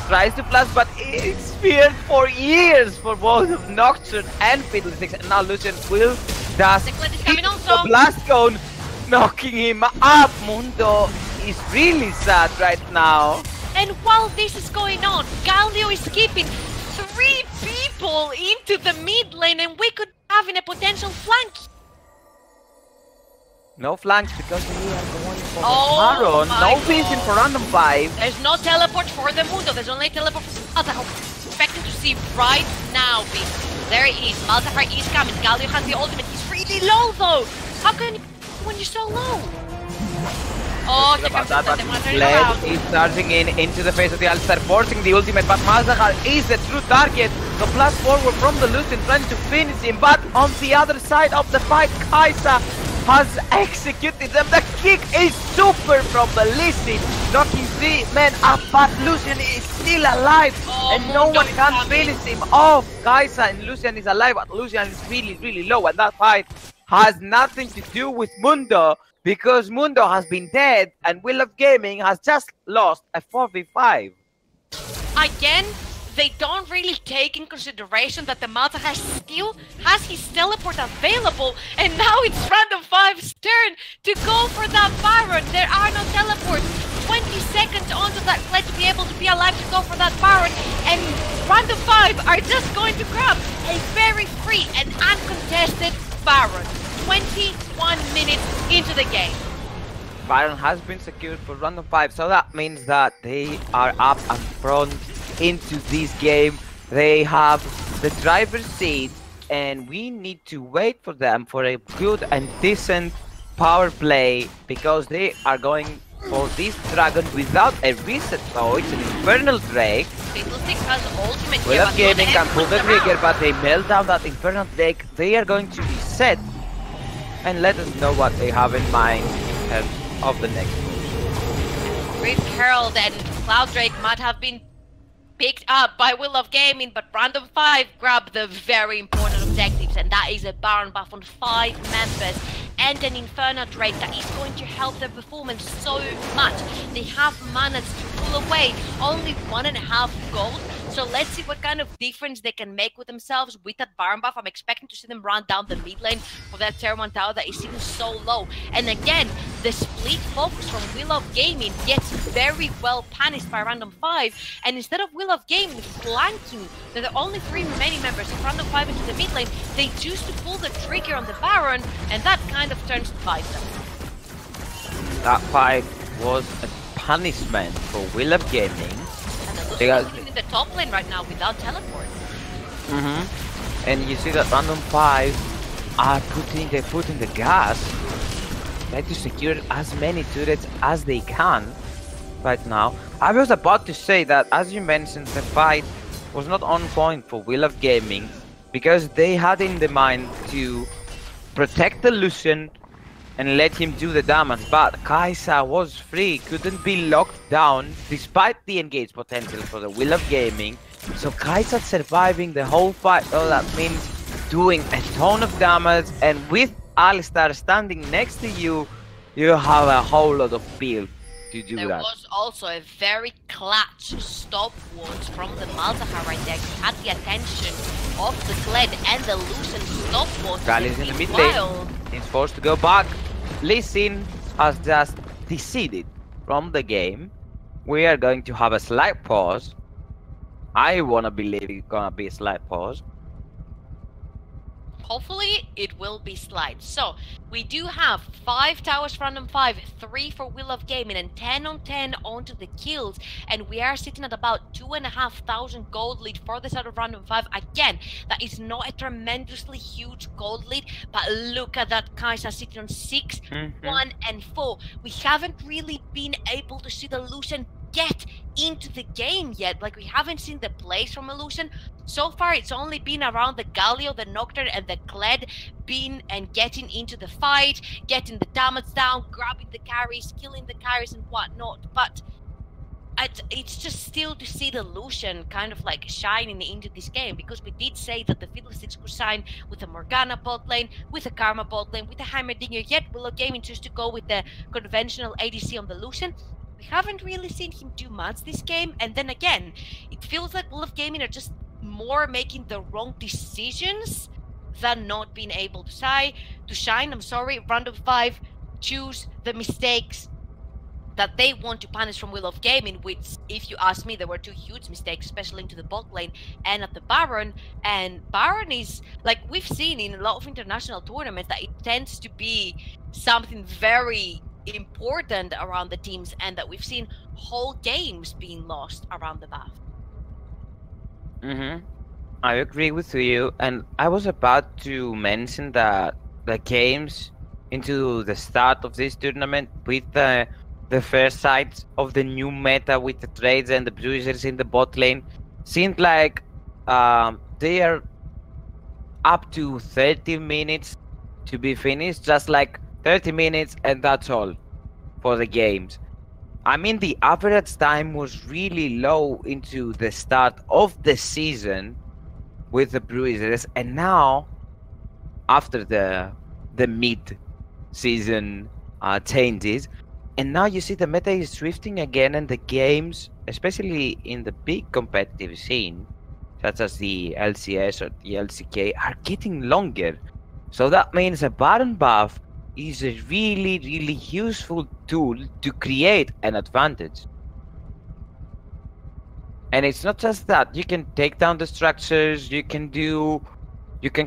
Tries to flash, but it's feared for years for both of Nocturne and Fiddlesticks. And now Lucian will dash the blast cone, knocking him up. Mundo is really sad right now. And while this is going on, Galio is keeping 3 people into the mid lane, and we could have in a potential flank. No flanks because we are going for Maron. No vision for Random 5. There's no teleport for the Mundo. There's only teleport for Malzahar. Expecting to see right now. There he is. Malzahar is coming. Galio has the ultimate. He's really low though. How can you when you're so low? Oh, Kled is charging into the face of the Alistar, forcing the ultimate, but Malzahar is the true target. The blast forward from the Lucian trying to finish him, but on the other side of the fight, Kai'Sa has executed them. The kick is super from the Lee Sin, knocking 3 men up, but Lucian is still alive, and no one can finish him off. Kai'Sa and Lucian is alive, but Lucian is really, really low, and that fight has nothing to do with Mundo, because Mundo has been dead and Will of Gaming has just lost a 4v5. Again, they don't really take in consideration that the Malta has his teleport available, and now it's Random 5's turn to go for that Baron. There are no teleports. 20 seconds onto that Kled to be able to be alive to go for that Baron, and Random 5 are just going to grab a very free and uncontested Baron. 21 minutes into the game. Baron has been secured for Random 5, so that means that they are up and front into this game. They have the driver's seat, and we need to wait for them for a good and decent power play, because they are going for this dragon without a reset though. It's an Infernal Drake. Fiddlesticks has ultimate Will here, of but Gaming not can pull the everyone's trigger, around. but they melt down that Infernal Drake. They are going to reset and let us know what they have in mind in terms of the next move. Rift Herald and Cloud Drake might have been picked up by Will of Gaming, but Random 5 grabbed the very important objectives, and that is a Baron buff on 5 members and an Infernal Drake that is going to help their performance so much. They have managed to pull away only 1.5 gold, so let's see what kind of difference they can make with themselves with that Baron buff. I'm expecting to see them run down the mid lane for that Tier 1 tower that is sitting so low. And again, the split focus from Will of Gaming gets very well punished by Random 5, and instead of Will of Gaming flanking the only 3 remaining members of Random 5 into the mid lane, they choose to pull the trigger on the Baron, and that kind of turns to bite them. That fight was a punishment for Will of Gaming. And They they're got- losing in the top lane right now without teleport. And you see that Random 5 are putting their foot in the gas, trying to secure as many turrets as they can right now. I was about to say that, as you mentioned, the fight was not on point for Will of Gaming, because they had in the mind to protect the Lucian and let him do the damage, but Kai'Sa was free, couldn't be locked down despite the engaged potential for the Will of Gaming. So Kai'Sa surviving the whole fight, oh, that means doing a ton of damage, and with Alistar standing next to you, you have a whole lot of build to do There that. was also a very clutch stopwatch from the Malzahar right there. He had the attention of the Kled and the Lucian stopwatch. Galli's in the mid lane. He's forced to go back. Lee Sin has just descended from the game. We are going to have a slight pause. I wanna believe it's gonna be a slight pause. Hopefully it will be slight. So we do have 5 towers for Random 5, 3 for Will of Gaming, and 10 on 10 onto the kills, and we are sitting at about 2,500 gold lead for the side of Random 5. Again, that is not a tremendously huge gold lead, but look at that Kai'Sa sitting on 6, 1 and 4. We haven't really been able to see the Lucian get into the game yet. Like, we haven't seen the plays from Illusion. So far it's only been around the Galio, the Nocturne and the Kled being and getting into the fight, getting the damage down, grabbing the carries, killing the carries and whatnot. But it's just still to see the Lucian kind of like shining into this game, because we did say that the Fiddlesticks could sign with a Morgana bot lane, with a Karma bot lane, with a Heimerdinger, yet Will of Gaming chose to go with the conventional ADC on the Lucian. We haven't really seen him do much this game, and then again, it feels like Will of Gaming are just more making the wrong decisions than not being able to shine. I'm sorry, Random 5 choose the mistakes that they want to punish from Will of Gaming, which, if you ask me, there were 2 huge mistakes, especially into the bot lane and at the Baron. And Baron is, like we've seen in a lot of international tournaments, that it tends to be something very important around the teams, and that we've seen whole games being lost around the buff. I agree with you, and I was about to mention that the games into the start of this tournament with the first sights of the new meta with the trades and the bruisers in the bot lane seemed like they are up to 30 minutes to be finished, just like 30 minutes and that's all for the games. I mean, the average time was really low into the start of the season with the bruisers, and now after the the mid-season changes. And now you see the meta is drifting again, and the games, especially in the big competitive scene, such as the LCS or the LCK, are getting longer. So that means a Baron buff is a really, really useful tool to create an advantage. And it's not just that. You can take down the structures, you can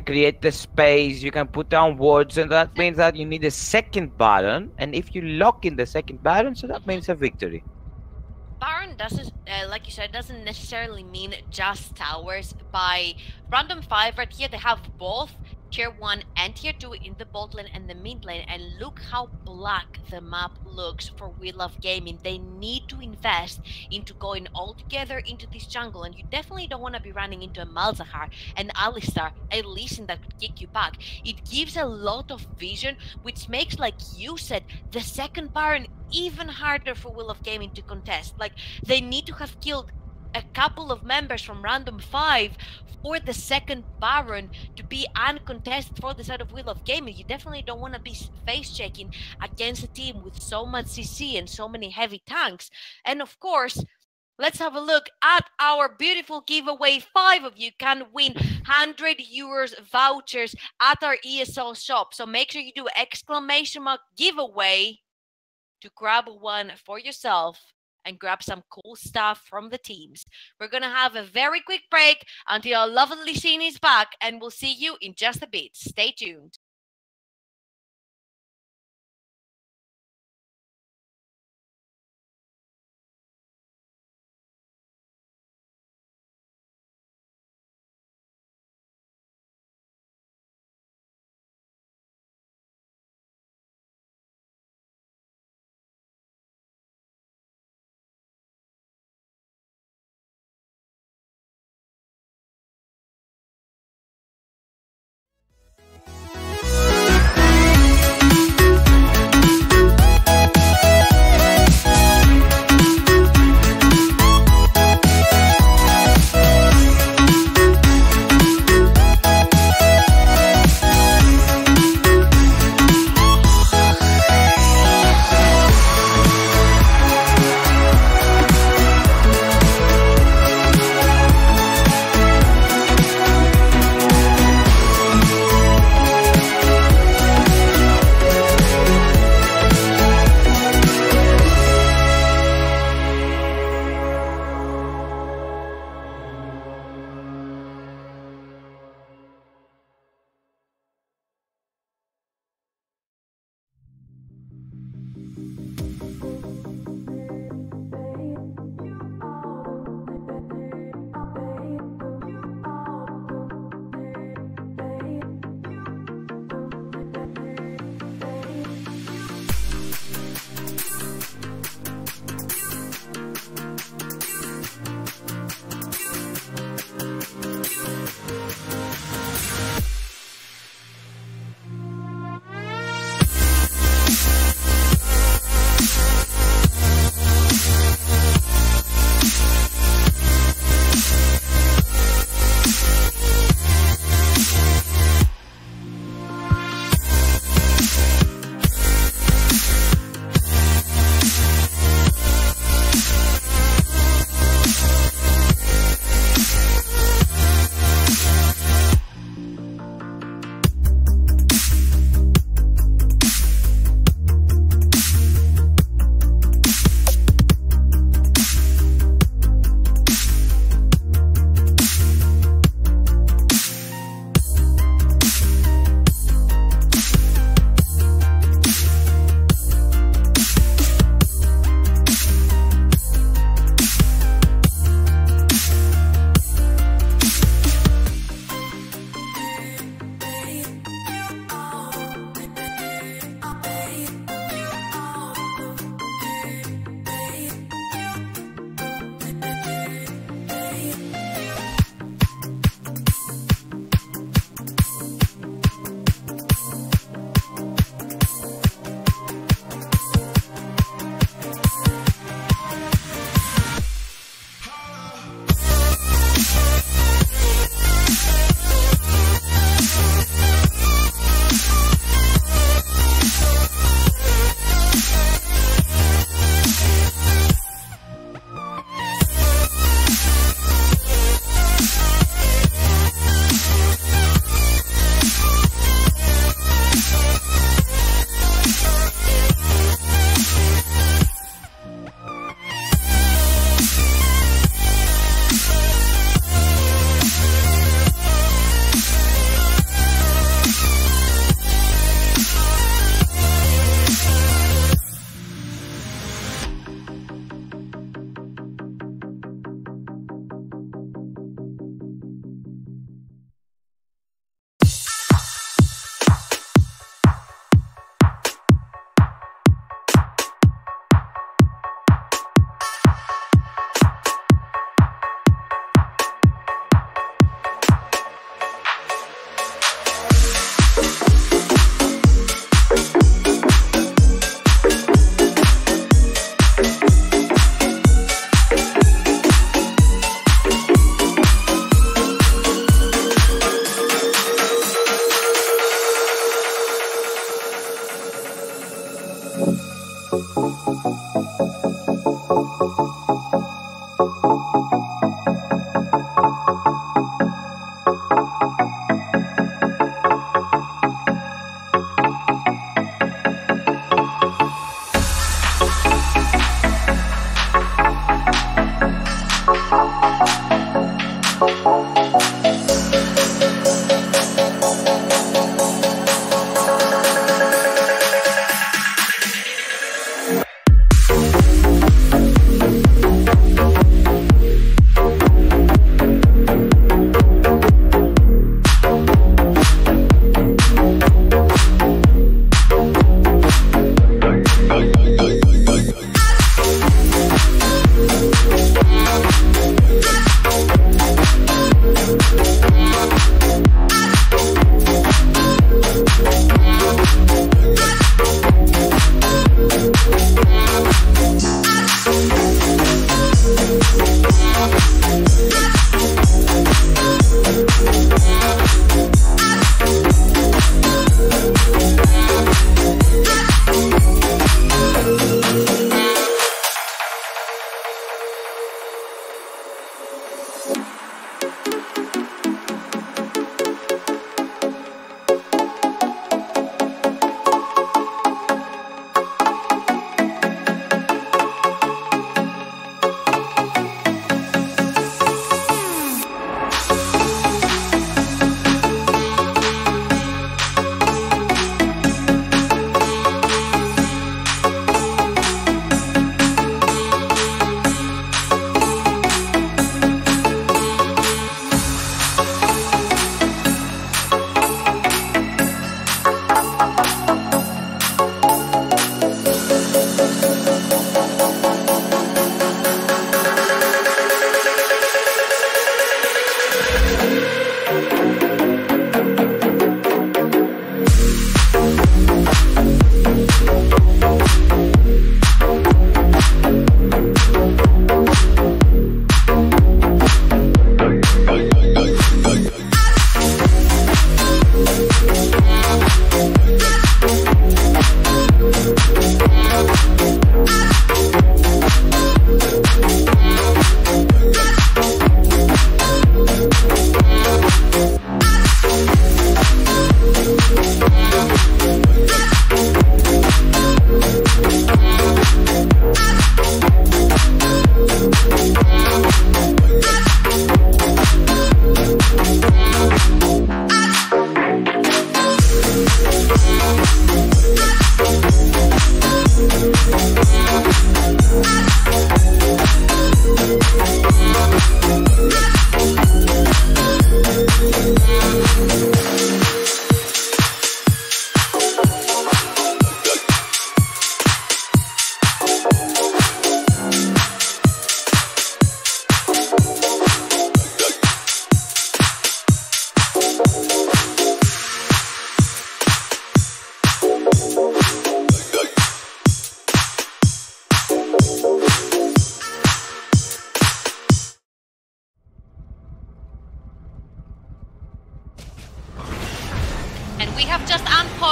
create the space, you can put down wards, and that means that you need a second Baron. And if you lock in the second Baron, so that means a victory. Baron doesn't, like you said, doesn't necessarily mean just towers. By Random 5 right here, they have both Tier 1 and Tier 2 in the bot lane and the mid lane, and look how black the map looks for We Love Gaming. They need to invest into going all together into this jungle, and you definitely don't want to be running into a Malzahar and Alistar, a Lee Sin that could kick you back. It gives a lot of vision, which makes, like you said, the second Baron even harder for We Love Gaming to contest. Like, they need to have killed a couple of members from Random 5 for the second Baron to be uncontested for the side of We Love Gaming. You definitely don't want to be face checking against a team with so much CC and so many heavy tanks. And of course, let's have a look at our beautiful giveaway. 5 of you can win 100 euros vouchers at our ESL shop. So make sure you do !giveaway to grab one for yourself and grab some cool stuff from the teams. We're going to have a very quick break until our lovely scene is back, and we'll see you in just a bit. Stay tuned.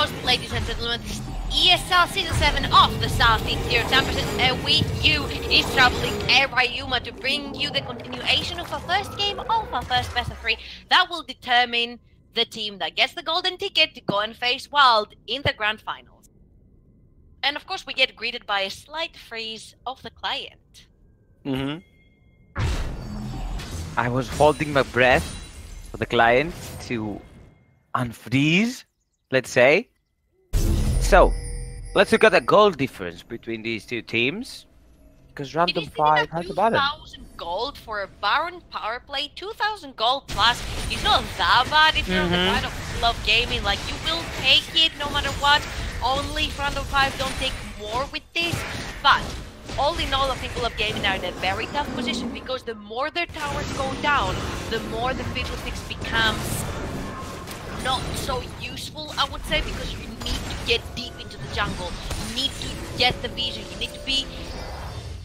Ghost, ladies and gentlemen. This is ESL Season 7 of the Southeast Tier Championship, with you is traveling Ryuma to bring you the continuation of our first game of our first best of 3 that will determine the team that gets the golden ticket to go and face Wild in the grand finals. And of course we get greeted by a slight freeze of the client. I was holding my breath for the client to unfreeze, let's say. So, let's look at the goal difference between these two teams. Because Random 5 has a Baron. 2,000 gold for a Baron power play, 2,000 gold plus. It's not that bad if you're on the side of Love Gaming. Like, you will take it no matter what. Only if Random 5 don't take more with this. But, all in all, I think Love Gaming are in a very tough position because the more their towers go down, the more the Fiddlesticks becomes not so useful, I would say, because you need to get deep into the jungle. You need to get the vision. You need to be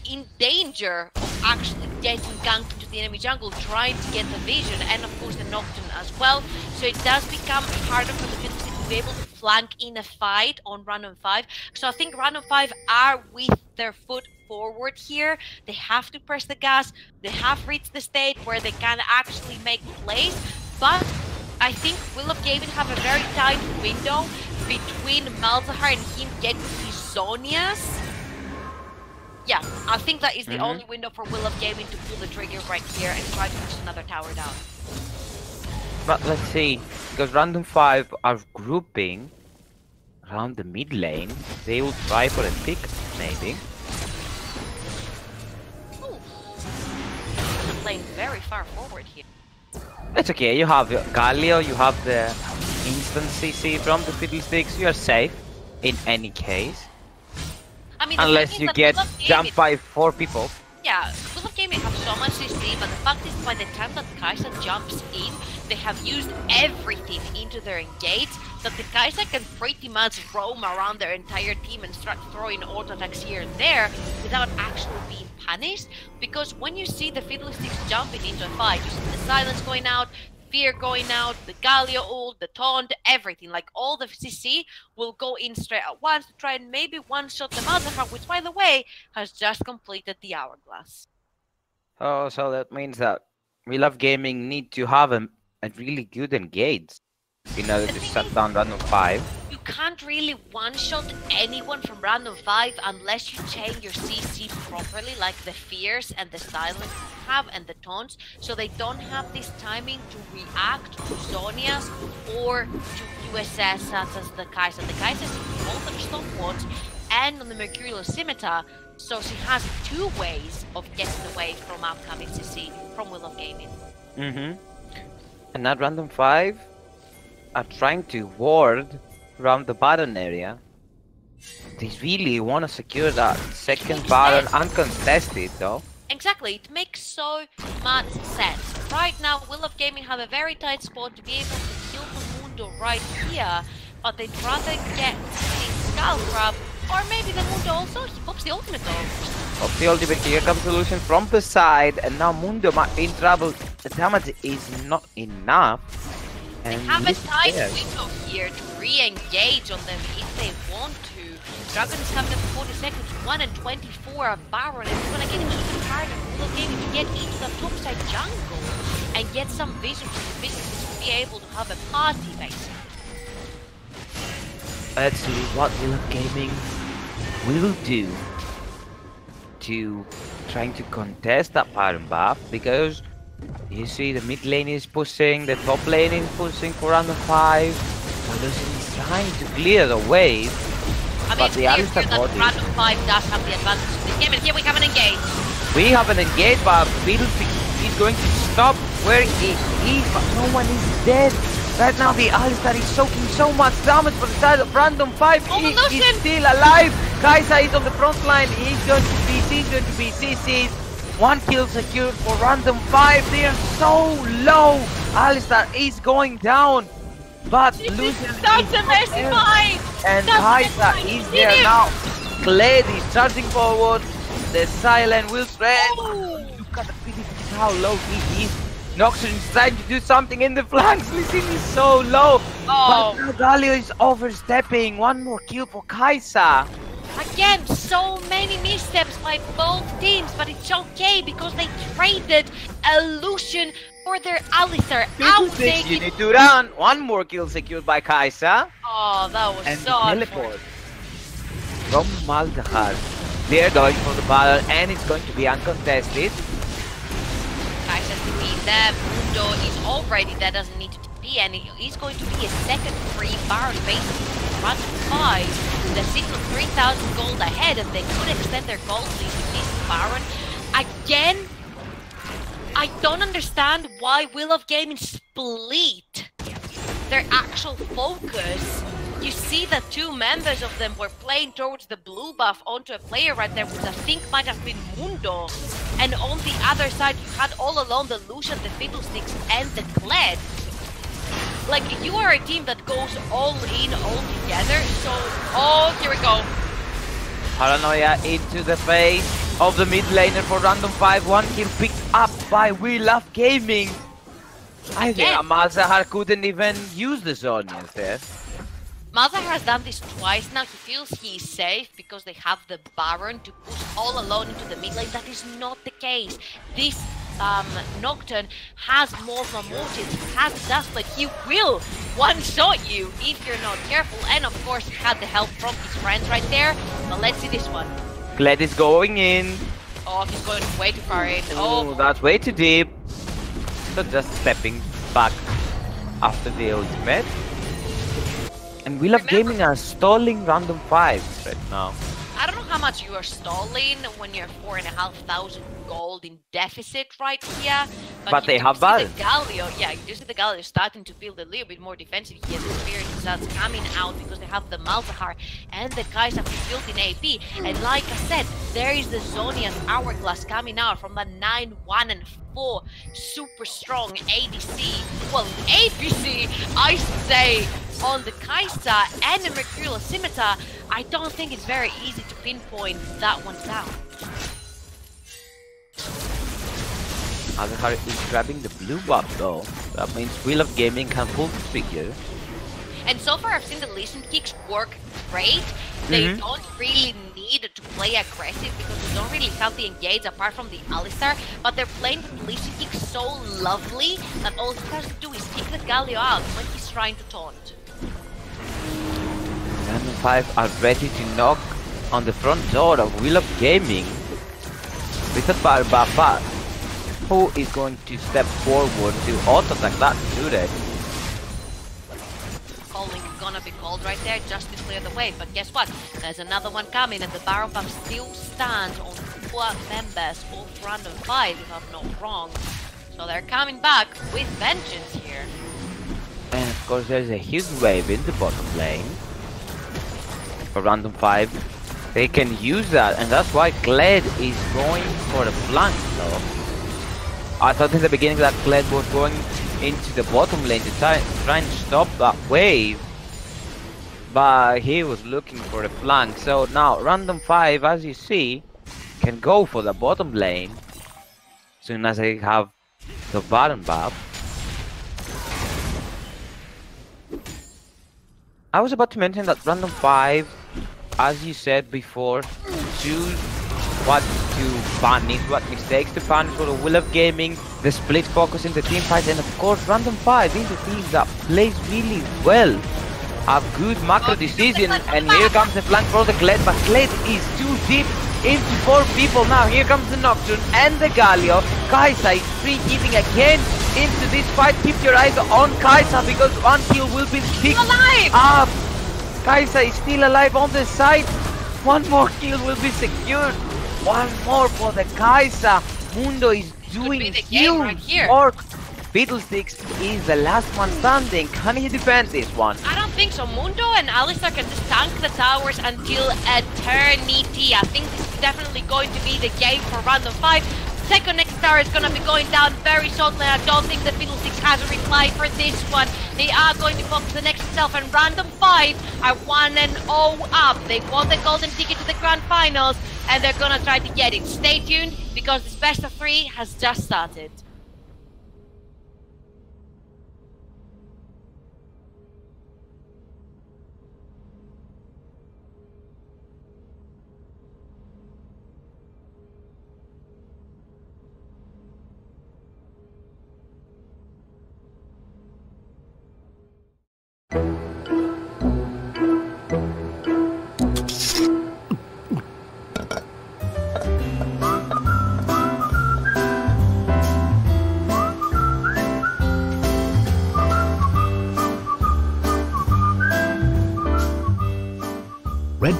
in danger of actually getting ganked into the enemy jungle, trying to get the vision, and of course the Nocturne as well. So it does become harder for the Fiddlesticks to be able to flank in a fight on Random 5. So I think Random 5 are with their foot forward here. They have to press the gas. They have reached the state where they can actually make plays, but I think Will of Gaming have a very tight window between Malzahar and him getting his Zonias. Yeah, I think that is the only window for Will of Gaming to pull the trigger right here and try to push another tower down. But let's see, because Random 5 are grouping around the mid lane. They will try for a pick, maybe. Ooh. They're playing very far forward here. It's okay, you have Galio, you have the instant CC from the Fiddlesticks, you are safe in any case. I mean, unless you get jumped by 4 people. Yeah, Will of Gaming have so much CC, but the fact is by the time that Kai'Sa jumps in, they have used everything into their engage, that the Kai'Sa can pretty much roam around their entire team and start throwing auto attacks here and there without actually being punished. Because when you see the Fiddlesticks jumping into a fight, you see the silence going out, Fear going out, the Galio ult, the taunt, everything, like all the CC will go in straight at once to try and maybe one-shot the Malzahar, which by the way, has just completed the Hourglass. Oh, so that means that Will of Gaming need to have a really good engage in order to shut down Random 5. You can't really one-shot anyone from Random 5 unless you chain your CC properly, like the Fears and the Silence have and the taunts, so they don't have this timing to react to Zonias or to USS such as the Kai'Sa. The Kai'Sa is both on Stopwatch and on the Mercurial Scimitar, so she has 2 ways of getting away from upcoming CC from Will of Gaming. And that Random 5 are trying to ward around the Baron area. They really want to secure that second Baron uncontested though. Exactly, it makes so much sense. Right now, Will of Gaming have a very tight spot to be able to kill the Mundo right here, but they'd rather get the Skull Crab, or maybe the Mundo also. He pops the ultimate though. Of the ultimate, here comes Solution from the side, and now Mundo might be in trouble. The damage is not enough. They have a tight window here to re-engage on them if they want to. Dragon is coming up for 40 seconds, 1 and 24 of Baron, and it's gonna get even harder for Will of Gaming to get into the topside jungle and get some vision for the business to be able to have a party basically. Let's see what Will of Gaming will do to trying to contest that Baron buff, because you see the mid lane is pushing, the top lane is pushing for Random 5. Solution is trying to clear the wave. I mean, it's clear that Random 5 does have the advantage in this game, and here we have an engage. We have an engage, but Fiddlesticks is going to stop where he is, but no one is dead. Right now the Alistar is soaking so much damage from the side of Random 5. He is still alive. Kai'Sa is on the front line. He's going to be CC'd. 1 kill secured for Random 5. They are so low. Alistar is going down. But Lucian is fight. And Kai'Sa is there now. Kled is charging forward. The silent will spread. Look at the Fiddlesticks, how low he is. Noxus is trying to do something in the flanks. Lucian is so low. Oh. But now Galio is overstepping. One more kill for Kai'Sa. Again, so many missteps by both teams, but it's okay because they traded Illusion for their Alistar. You need to run. One more kill secured by Kai'Sa. Oh, that was And so teleport from Malzahar. They're going for the battle and it's going to be uncontested. Kai'Sa to be there. Mundo is already there, doesn't need to TP, and he's going to be a second free Baron basically. Run 5. They're sitting on 3,000 gold ahead, and they could extend their gold lead with this Baron. Again, I don't understand why Will of Gaming split their actual focus. You see that two members of them were playing towards the blue buff onto a player right there, which I think might have been Mundo. And on the other side, you had all along the Lucian, the Fiddlesticks, and the Kled. Like, you are a team that goes all in, all together, so... Oh, here we go. Paranoia into the face of the mid laner for Random 5. One kill picked up by We Love Gaming. I think Malzahar couldn't even use the Zhonya's there. Malzahar has done this twice now. He feels he is safe because they have the Baron to push all alone into the mid lane. That is not the case. This Nocturne has more motives, has Duskblade. He will one-shot you if you're not careful. And of course, he had the help from his friends right there. But let's see this one. Kled is going in. Oh, he's going way too far in. Oh, that's way too deep. So just stepping back after the ultimate. And We Love Gaming are stalling Random 5s right now. I don't know how much you are stalling when you're 4,500 gold in deficit right here. But they have balance. The Galio, yeah, you do see the Galio starting to build a little bit more defensive here. The Spirit starts coming out because they have the Malzahar and the Kai'Sa who built in AP. And like I said, there is the Zhonya's Hourglass coming out from the 9, 1, and 4. Super strong ADC. Well, APC, I say, on the Kai'Sa and the Mercurial Scimitar. I don't think it's very easy to pinpoint that one down. Malzahar is grabbing the blue buff though. That means We Love Gaming can pull the trigger. And so far I've seen the Lee Sin kicks work great. They don't really need to play aggressive because they don't really have the engage apart from the Alistar. But they're playing with the Lee Sin kick so lovely that all he has to do is kick the Galio out when he's trying to taunt. Random 5 are ready to knock on the front door of We Love Gaming with a Barbappa, who is going to step forward to auto-attack that turret. Calling is gonna be called right there just to clear the way, but guess what? There's another one coming and the Baron buff still stands on 4 members of Random 5 if I'm not wrong. So they're coming back with vengeance here. And of course there's a huge wave in the bottom lane. For Random 5, they can use that, and that's why Kled is going for the flank though. I thought in the beginning that Kled was going into the bottom lane to try and stop that wave, but he was looking for the flank. So now Random 5, as you see, can go for the bottom lane as soon as they have the Baron buff. I was about to mention that Random 5, as you said before, choose what to punish, what mistakes to punish for the Will of Gaming, the split focus in the team fight, and of course Random 5 is a team that plays really well. A good macro decision, and here comes the flank for the Kled, but Kled is too deep into 4 people now. Here comes the Nocturne and the Galio. Kai'Sa is free hitting again into this fight. Keep your eyes on Kai'Sa because one kill will be picked up. Kai'Sa is still alive on the side. One more kill will be secured. One more for the Kai'Sa. Mundo is doing huge work. Fiddlesticks is the last one standing. Can he defend this one? I don't think so. Mundo and Alistar can just tank the towers until eternity. I think this is definitely going to be the game for Random 5. Second next tower is going to be going down very shortly. I don't think the Fiddlesticks has a reply for this one. They are going to focus the next itself, and Random 5 are 1-0 up. They won the golden ticket to the grand finals, and they're going to try to get it. Stay tuned because this best of 3 has just started.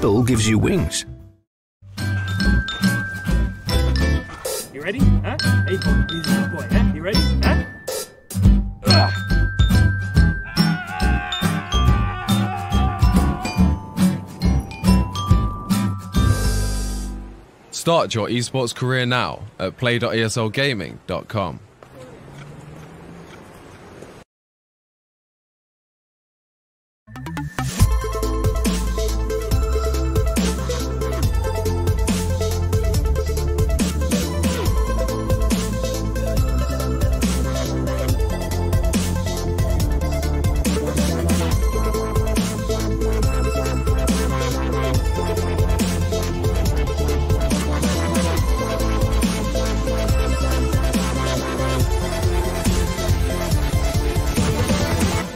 Red Bull gives you wings. You ready? Huh? Hey, he's a good boy, huh? You ready? Huh? Start your esports career now at play.eslgaming.com.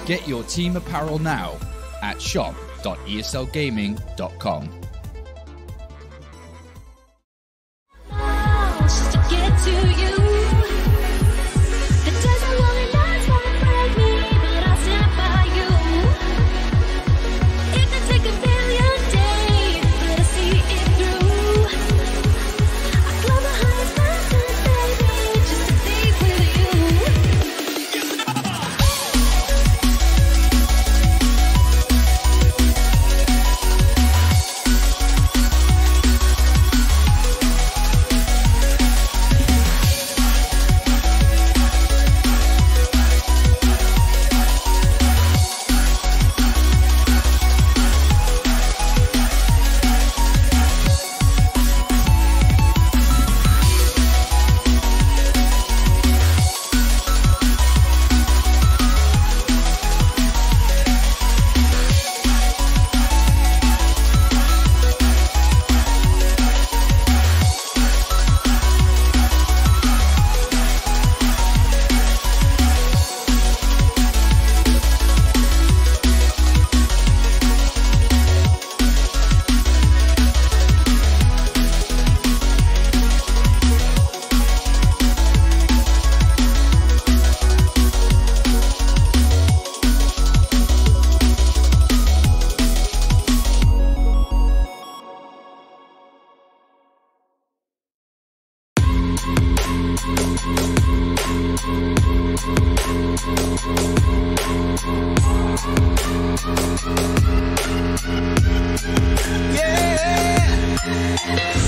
Get your team apparel now at shop.eslgaming.com.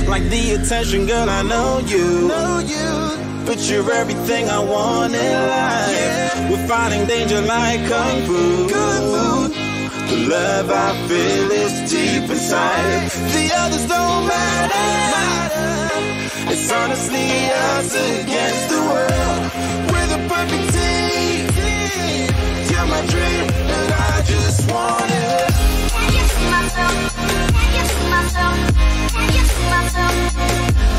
Like the attention, girl, I know you. But you're everything I want in life. We're fighting danger like Kung Fu. The love I feel is deep inside. The others don't matter. It's honestly us against the world. We're the perfect team. You're my dream, and I just want it. Can you see myself? Can you see myself? Can you see myself?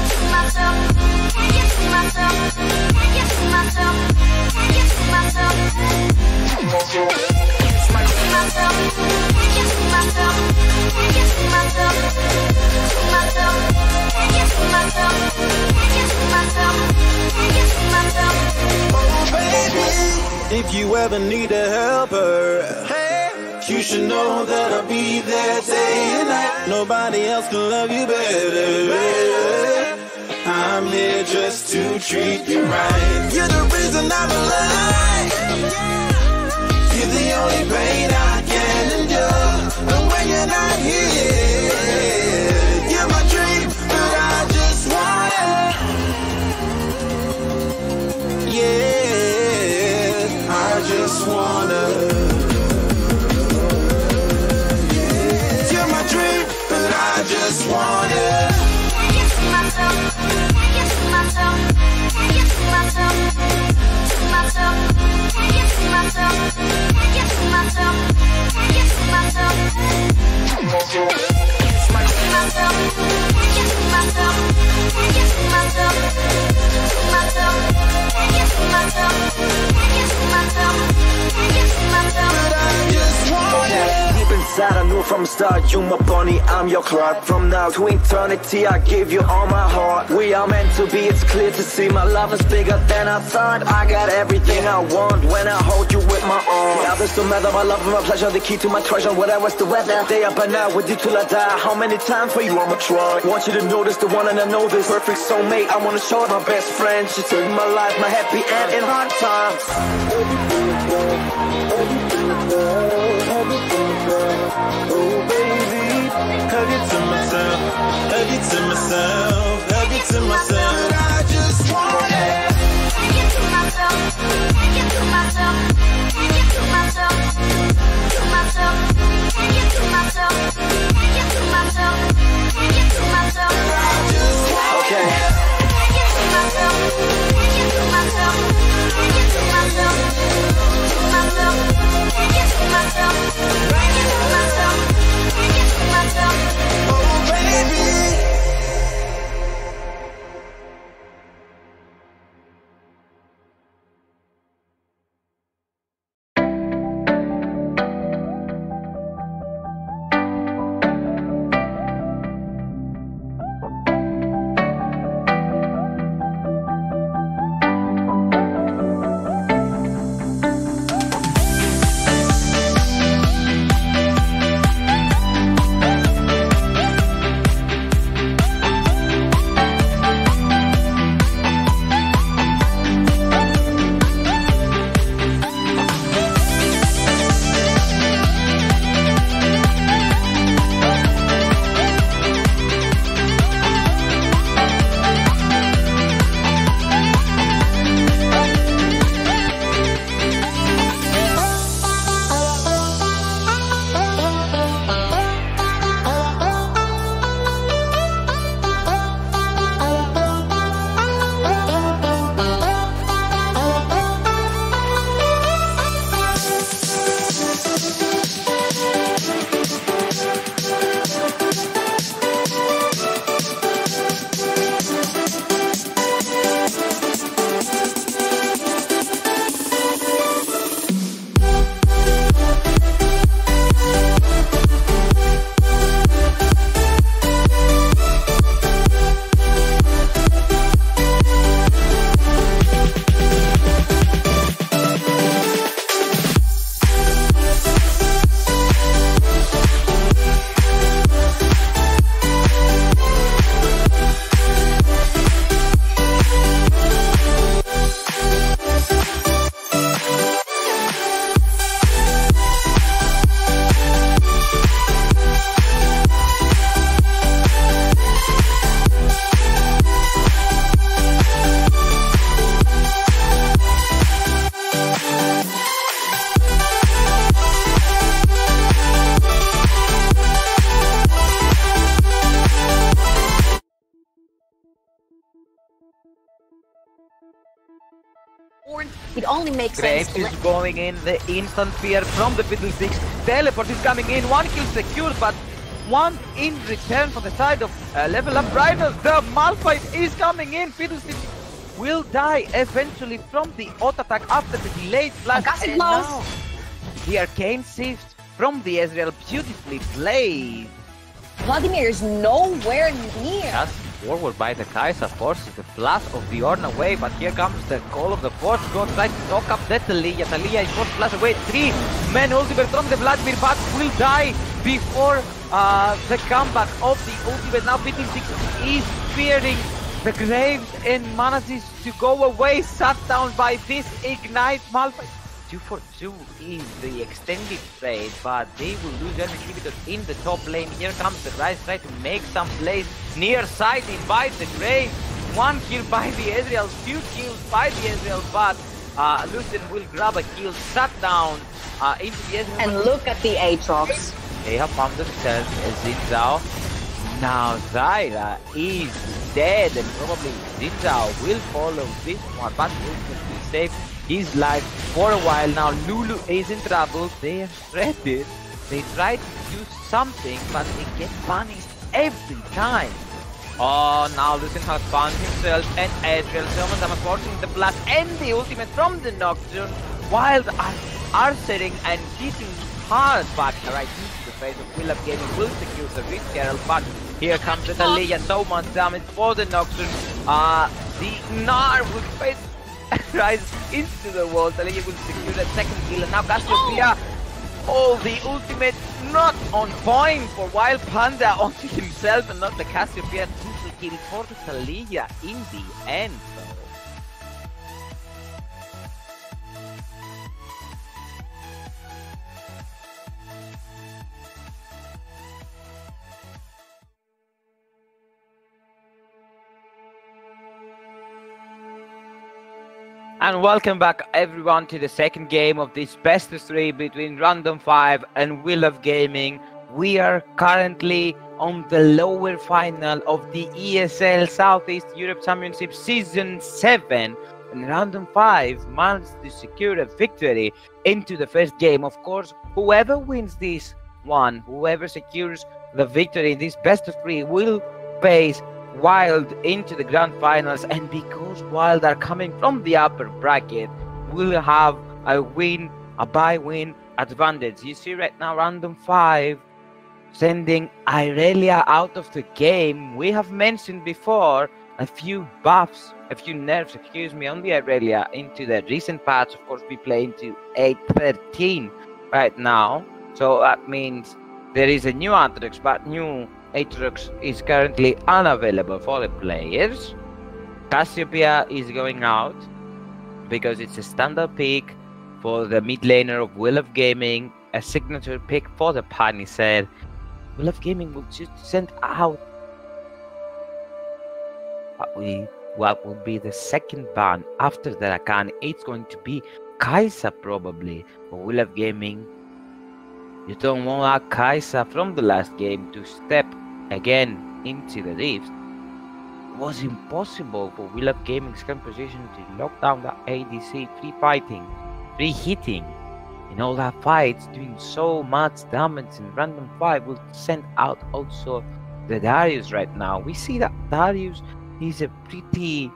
See myself? Can you see myself? Can you see myself? Can you see myself? See myself? Can you see myself? Can you see myself? See myself? Can you see myself? Can you see myself? Can you see myself? Oh baby, if you ever need a helper, you should know that I'll be there day and night. Nobody else can love you better. I'm here just to treat you right. You're the reason I'm alive. You're the only pain I can endure. And when you're not here, you're my dream, but I just want it. Yeah, I just wanna. You're my dream, but I just want it. Can you see myself? Can you see myself? Can you see myself? See myself? Can you see myself? Can you see myself? Can you see myself? from the start. You my bunny, I'm your Clark. From now to eternity, I give you all my heart. We are meant to be, it's clear to see. My love is bigger than I thought. I got everything I want when I hold you with my arms. The others don't matter, my love and my pleasure, the key to my treasure. Whatever's the weather, day up and out with you till I die. How many times for you I'ma try? Want you to notice the one and I know this perfect soulmate. I wanna show it my best friend. She took my life, my happy end in hard times. Oh baby, hug it to myself, hug it to myself, hug it to myself. I just want it. Hug it to myself, hug it to myself, hug it to myself, to myself, hug it to myself, hug it to myself, hug it to myself. I just want it. Hug it to myself, hug it to myself, hug it to myself, to myself, hug it to myself, hug it to myself, hug it to myself. Oh baby. It only makes Graves sense. is going in, the instant fear from the Fiddlesticks. Teleport is coming in, one kill secured, but one in return for the side of Level Up Rhinos. The Malphite is coming in. Fiddlesticks will die eventually from the auto attack after the delayed flash. And now the Arcane Shift from the Ezreal, beautifully played. Vladimir is nowhere near. Just forward by the Kai'Sa, forces the flash of the Ornn away, but here comes the call of the Force God, tries to knock up the Taliyah. Taliyah is forced to flash away. 3 men ultimate from the Vladimir, but will die before the comeback of the ultimate. Now Fiddlesticks is fearing the Graves and manages to go away, shut down by this Ignite. Malphite 2 for 2 is the extended trade, but they will lose their inhibitors in the top lane. Here comes the Ryze, try to make some plays near side, invite the Graves. 1 kill by the Ezreal, 2 kills by the Ezreal, but Lucian will grab a kill, shut down into the Ezreal. And look at the Aatrox. They have found themselves as Xin Zhao. Now Zyra is dead, and probably Xin Zhao will follow this one, but will be safe his life for a while. Now Lulu is in trouble. They are threatened. They try to do something, but they get punished every time. Oh, now Lucian has found himself and Ezreal. Someone's forcing the blast and the ultimate from the Nocturne. Wild are archering and hitting hard back right into the phase of Will of Gaming will secure the Rift Herald, but here comes the Thalia, so much damage for the Nocturne. The Gnar will face rise into the wall. Thalia will secure that second kill, and now Cassiopeia. Oh, the ultimate not on point for Wild Panda onto himself and not the Cassiopeia. Triple kill for the Thalia in the end. And welcome back everyone to the second game of this best of 3 between Random 5 and Will of Gaming. We are currently on the lower final of the ESL Southeast Europe Championship Season 7. And Random 5 managed to secure a victory into the first game. Of course, whoever wins this one, whoever secures the victory in this best of 3 will face Wild into the grand finals, and because Wild are coming from the upper bracket, we'll have a bye-win advantage. You see right now Random 5 sending Irelia out of the game. We have mentioned before a few buffs, a few nerfs, on the Irelia into the recent patch. Of course, we play into 8.13 right now, so that means there is a new Aatrox, but new Aatrox is currently unavailable for the players. Cassiopeia is going out because it's a standard pick for the mid laner of Will of Gaming, a signature pick for the Punisher. Will of Gaming will just send out what will be the second ban after the Rakan. It's going to be Kai'Sa probably for Will of Gaming. You don't want Kai'Sa from the last game to step again into the Rift. It was impossible for Will of Gaming's current position to lock down that ADC, free fighting, free hitting in all that fights, doing so much damage. And Random 5 will send out also the Darius right now. We see that Darius is a pretty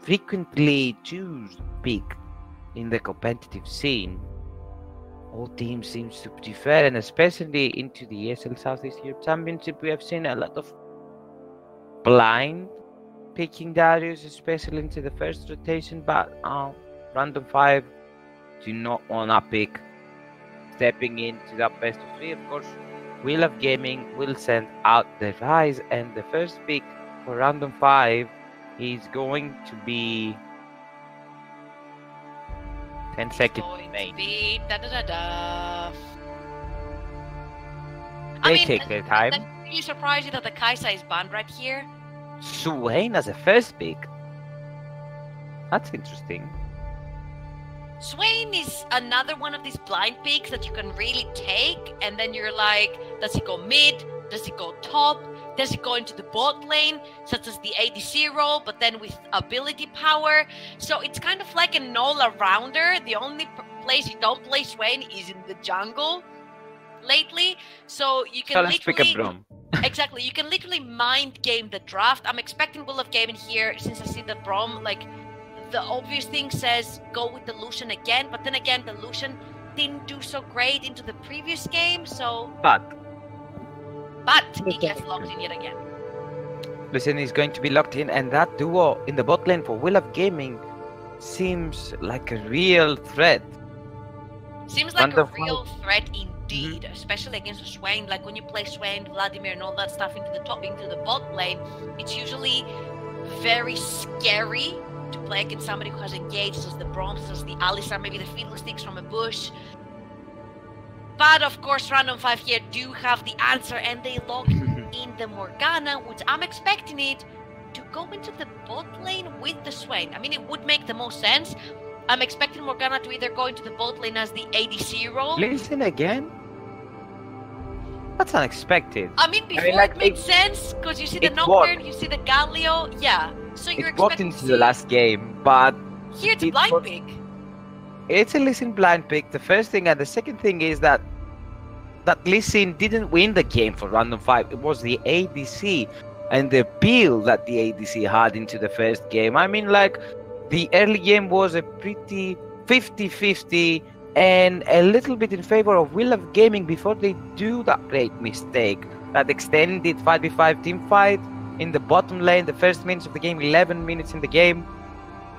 frequently chosen pick in the competitive scene. All teams seems to prefer, and especially into the ESL Southeast Europe Championship, we have seen a lot of blind picking Darius, especially into the first rotation, but Random 5 do not want to pick stepping into that best of 3. Of course, Will of Gaming will send out the Rise, and the first pick for Random 5 is going to be 10 seconds remaining. They take their time. That's really surprising that the Kai'Sa is banned right here. Swain as a first pick. That's interesting. Swain is another one of these blind picks that you can really take, and then you're like, does he go mid? Does he go top? Does he go into the bot lane, such as the ADC role, but then with ability power? So it's kind of like an all-arounder. The only place you don't play Swain is in the jungle lately. So you can literally... Exactly, you can literally mind game the draft. I'm expecting Will of Gaming here, since I see the Braum, like, the obvious thing says go with the Lucian again, but then again, the Lucian didn't do so great into the previous game, so... But he gets locked in yet again. Lucian is going to be locked in, and that duo in the bot lane for Will of Gaming seems like a real threat. Seems like a real threat indeed, especially against Swain. Like when you play Swain, Vladimir, and all that stuff into the bot lane, it's usually very scary to play against somebody who has engaged, as the Brahms, as the Alistar, maybe the Fiddlesticks from a bush. But of course, Random 5 here do have the answer, and they lock in the Morgana, which I'm expecting it to go into the bot lane with the Swain. I mean, it would make the most sense. I'm expecting Morgana to either go into the bot lane as the ADC role. Listen again? That's unexpected. I mean, before it made sense, because you see the Nocturne, you see the Galio, yeah. So you're expecting into the last game, but... Here it's a blind pick. It's a Lee Sin blind pick, the first thing, and the second thing is that Lee Sin didn't win the game for Random 5. It was the ADC and the appeal that the ADC had into the first game. I mean, like, the early game was a pretty 50-50 and a little bit in favor of We Love Gaming before they do that great mistake, that extended 5v5 team fight in the bottom lane, the first minutes of the game, 11 minutes in the game,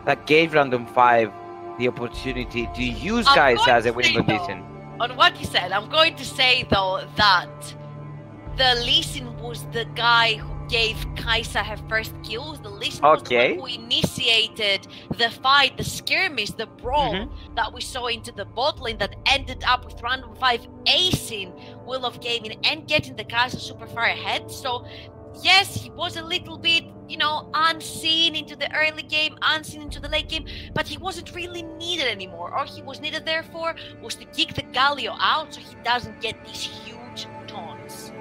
that gave Random 5 the opportunity to use Kai'Sa as a winning condition. On what you said, I'm going to say though that the Lee Sin was the guy who gave Kai'Sa her first kills. The Lee Sin was the one who initiated the fight, the skirmish, the brawl that we saw into the bot lane that ended up with Random 5 acing Will of Gaming and getting the Kai'Sa super far ahead. So yes, he was a little bit, you know, unseen into the early game, unseen into the late game, but he wasn't really needed anymore. All he was needed therefore was to kick the Galio out so he doesn't get these huge taunts.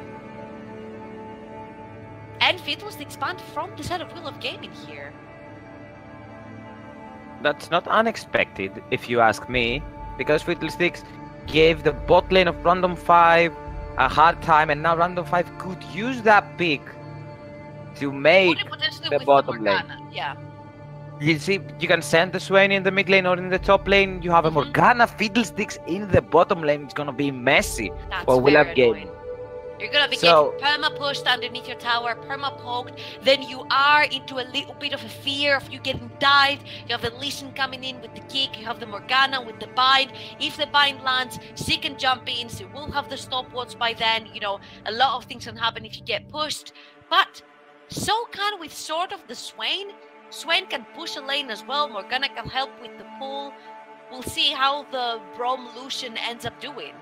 And Fiddlesticks expand from the side of Will of Gaming here. That's not unexpected, if you ask me, because Fiddlesticks gave the bot lane of Random 5 a hard time, and now Random 5 could use that pick to make the bottom lane. Yeah. You see, you can send the Swain in the mid lane or in the top lane. You have a Morgana Fiddlesticks in the bottom lane. It's gonna be messy for Will of Gaming. You're gonna be getting perma-pushed underneath your tower, perma-poked, then you are into a little bit of a fear of you getting died. You have the Lee Sin coming in with the kick, you have the Morgana with the bind. If the bind lands, she can jump in, she will have the stopwatch by then. You know, a lot of things can happen if you get pushed. But so can with sort of the Swain. Swain can push a lane as well, Morgana can help with the pull. We'll see how the Braum Lucian ends up doing.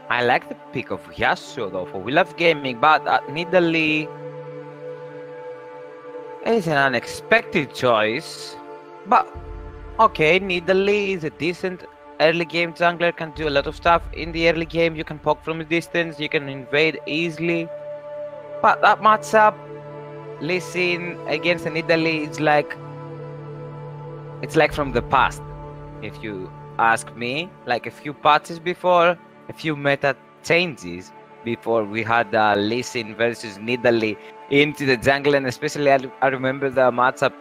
I like the pick of Yasuo though for We Love Gaming, but Nidalee is an unexpected choice. But okay, Nidalee is a decent early game jungler, can do a lot of stuff in the early game. You can poke from a distance, you can invade easily. But that matchup, Lee Sin against Nidalee, it's like from the past, if you ask me. Like a few patches before, a few meta changes before we had Lee Sin versus Nidalee into the jungle, and especially I remember the matchup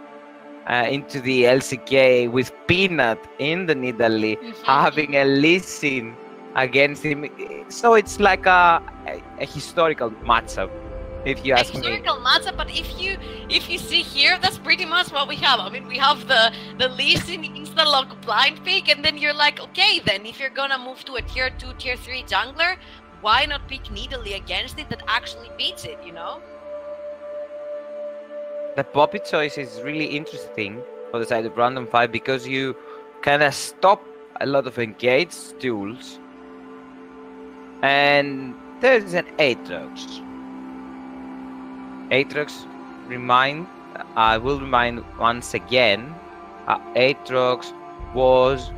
into the LCK with Peanut in the Nidalee, having a Lee Sin against him. So it's like a historical matchup, if you ask me. Historical matchup, but if you see here, that's pretty much what we have. I mean, we have the Lee Sin insta-lock blind pick, and then you're like, okay, then if you're gonna move to a tier 2, tier 3 jungler, why not pick Nidalee against it that actually beats it, you know? The Poppy choice is really interesting for the side of Random 5 because you kind of stop a lot of engaged tools, and there's an Aatrox. Aatrox, I will remind once again, Aatrox was...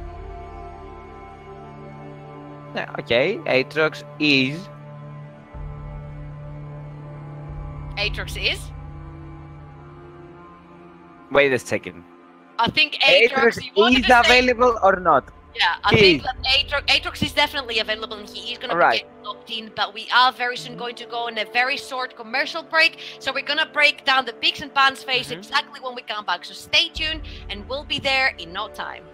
Okay, Aatrox is... Aatrox is? Wait a second. I think Aatrox is available or not? Yeah, I think that Aatrox is definitely available and he is going to be getting locked in, but we are very soon going to go on a very short commercial break, so we're going to break down the picks and bans phase exactly when we come back, so stay tuned and we'll be there in no time.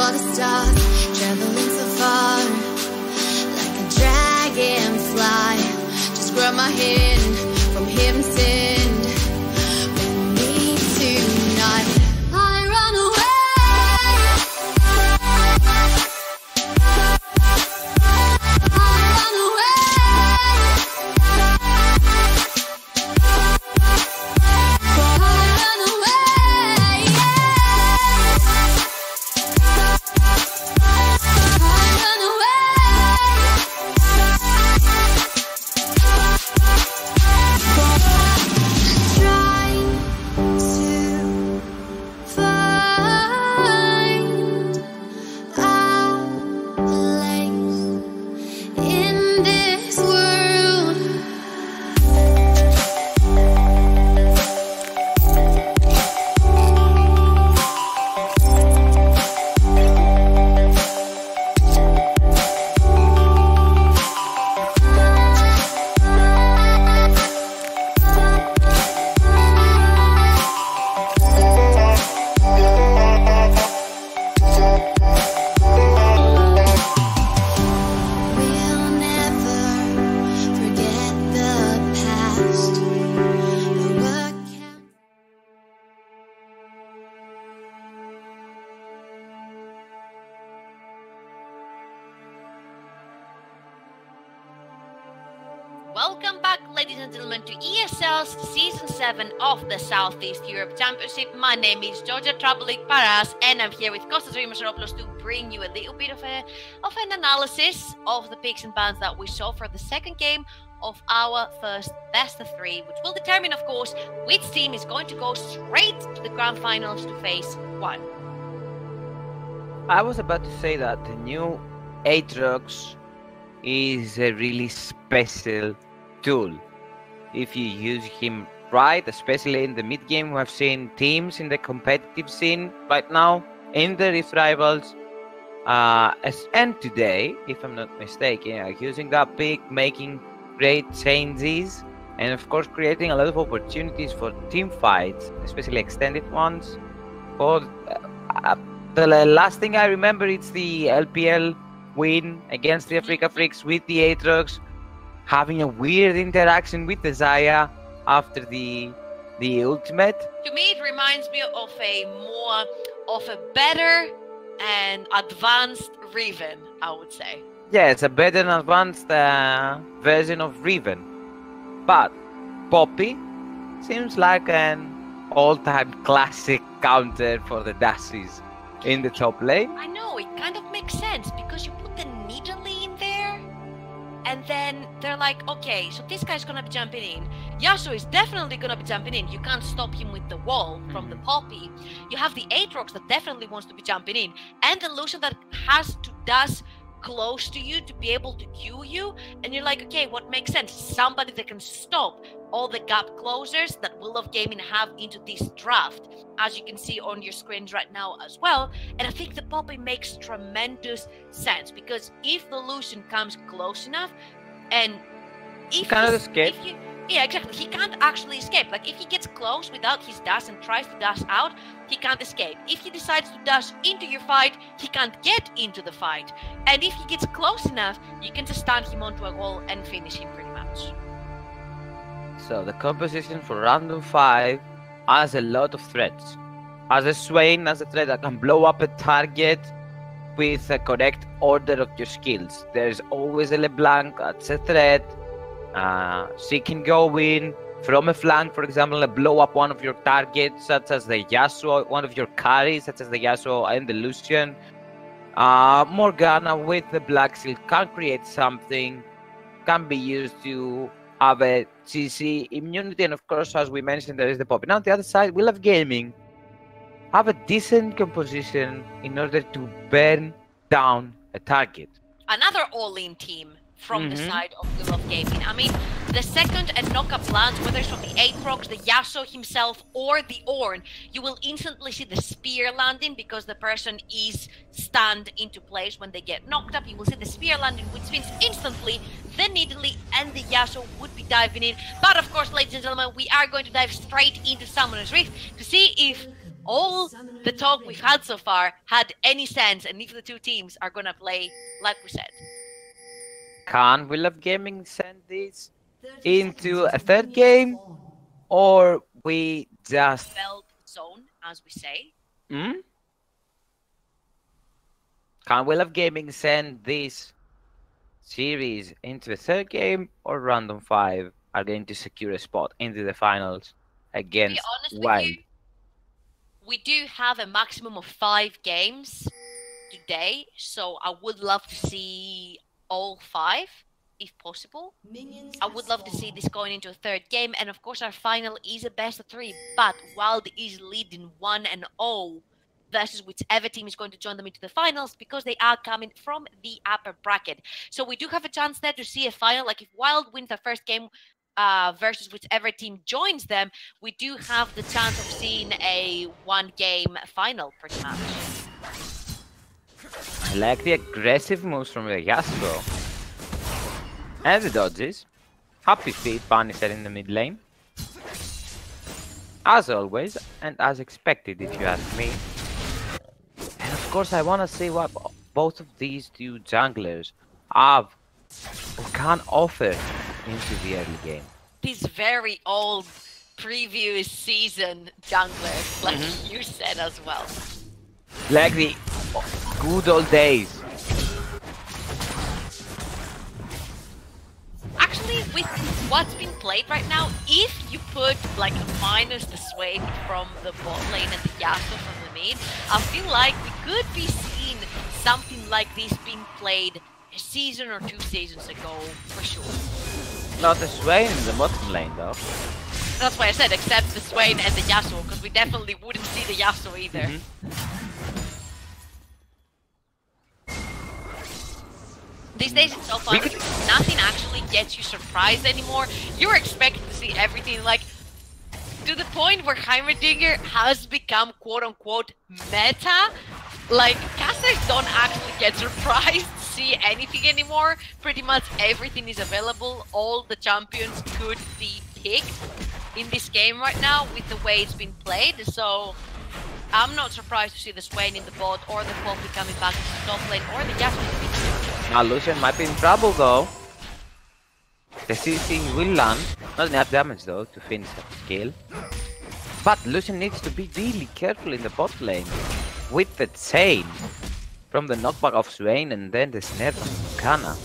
all the stars, traveling so far, like a dragonfly. Just grab my hand from heaven send with me tonight. I run away. Welcome back, ladies and gentlemen, to ESL's Season 7 of the Southeast Europe Championship. My name is Georgia Trabelik Paras, and I'm here with Kostas Rimasaropoulos to bring you a little bit of an analysis of the picks and bans that we saw for the second game of our first best of 3, which will determine, of course, which team is going to go straight to the grand finals to face 1. I was about to say that the new Aatrox is a really special tool. If you use him right, especially in the mid game, we have seen teams in the competitive scene right now in the Rift Rivals. And today, if I'm not mistaken, using that pick, making great changes, and of course creating a lot of opportunities for team fights, especially extended ones. For the last thing I remember, it's the LPL win against the Africa Freaks with the Aatrox, having a weird interaction with the Xayah after the ultimate. To me, it reminds me of a better and advanced Riven, I would say. Yeah, it's a better and advanced version of Riven. But Poppy seems like an all-time classic counter for the Dashies in the top lane. I know, it kind of makes sense because you put the Nidalee in there and then they're like, okay, so this guy's gonna be jumping in. Yasuo is definitely gonna be jumping in. You can't stop him with the wall from the Poppy. You have the Aatrox that definitely wants to be jumping in, and the Lucian that does close to you to be able to Q you, and you're like, okay, what makes sense? Somebody that can stop all the gap closers that Will of Gaming have into this draft, as you can see on your screens right now as well. And I think the Poppy makes tremendous sense, because if the Lucian comes close enough, and if he cannot escape. Yeah, exactly. He can't actually escape. Like, if he gets close without his dash and tries to dash out, he can't escape. If he decides to dash into your fight, he can't get into the fight. And if he gets close enough, you can just stand him onto a wall and finish him pretty much. So the composition for Random 5 has a lot of threats. As a Swain, as a threat that can blow up a target with the correct order of your skills. There's always a LeBlanc, that's a threat. She can go in from a flank, for example, and blow up one of your targets, such as the Yasuo, one of your carries, such as the Yasuo and the Lucian. Morgana with the Black Shield can create something, can be used to have a CC immunity, and of course, as we mentioned, there is the Poppy. Now, on the other side, Will of Gaming have a decent composition in order to burn down a target. Another all-in team from the side of Will of Gaming. I mean, the second and knock-up lands, whether it's from the Aatrox, the Yasuo himself, or the Ornn, you will instantly see the spear landing because the person is stunned into place when they get knocked up. You will see the spear landing, which means instantly the Nidalee and the Yasuo would be diving in. But of course, ladies and gentlemen, we are going to dive straight into Summoner's Rift to see if all the talk we've had so far had any sense and if the two teams are going to play like we said. Can We Love Gaming send this into a third game, or we just Belt zone, as we say? Can We Love Gaming send this series into a third game, or Random 5 are going to secure a spot into the finals against Wild? We do have a maximum of 5 games today, so I would love to see all 5 if possible. I would love to see this going into a third game, and of course our final is a best of 3, but Wild is leading 1-0 versus whichever team is going to join them into the finals, because they are coming from the upper bracket. So we do have a chance there to see a final. Like if Wild wins their first game versus whichever team joins them, we do have the chance of seeing a 1-game final pretty much. I like the aggressive moves from the Yasuo. And the dodges. Happy feet, Punisher in the mid lane. As always, and as expected if you ask me. And of course I want to see what both of these two junglers have or can offer into the early game. This very old previous season junglers, like you said as well. Like the good old days. Actually, with what's been played right now, if you put like minus the Swain from the bot lane and the Yasuo from the mid, I feel like we could be seeing something like this being played a season or 2 seasons ago, for sure. Not the Swain in the bottom lane though. That's why I said except the Swain and the Yasuo, because we definitely wouldn't see the Yasuo either. These days it's so fun, nothing actually gets you surprised anymore. You're expected to see everything, like, to the point where Heimerdinger has become quote-unquote meta. Like, casters don't actually get surprised to see anything anymore. Pretty much everything is available. All the champions could be picked in this game right now with the way it's been played. So I'm not surprised to see the Swain in the bot, or the Poppy coming back to the top lane, or the Yasuo. Now Lucian might be in trouble though. The CC will land. Not enough damage though to finish that kill. But Lucian needs to be really careful in the bot lane with the chain from the knockback of Swain and then the snare from Morgana.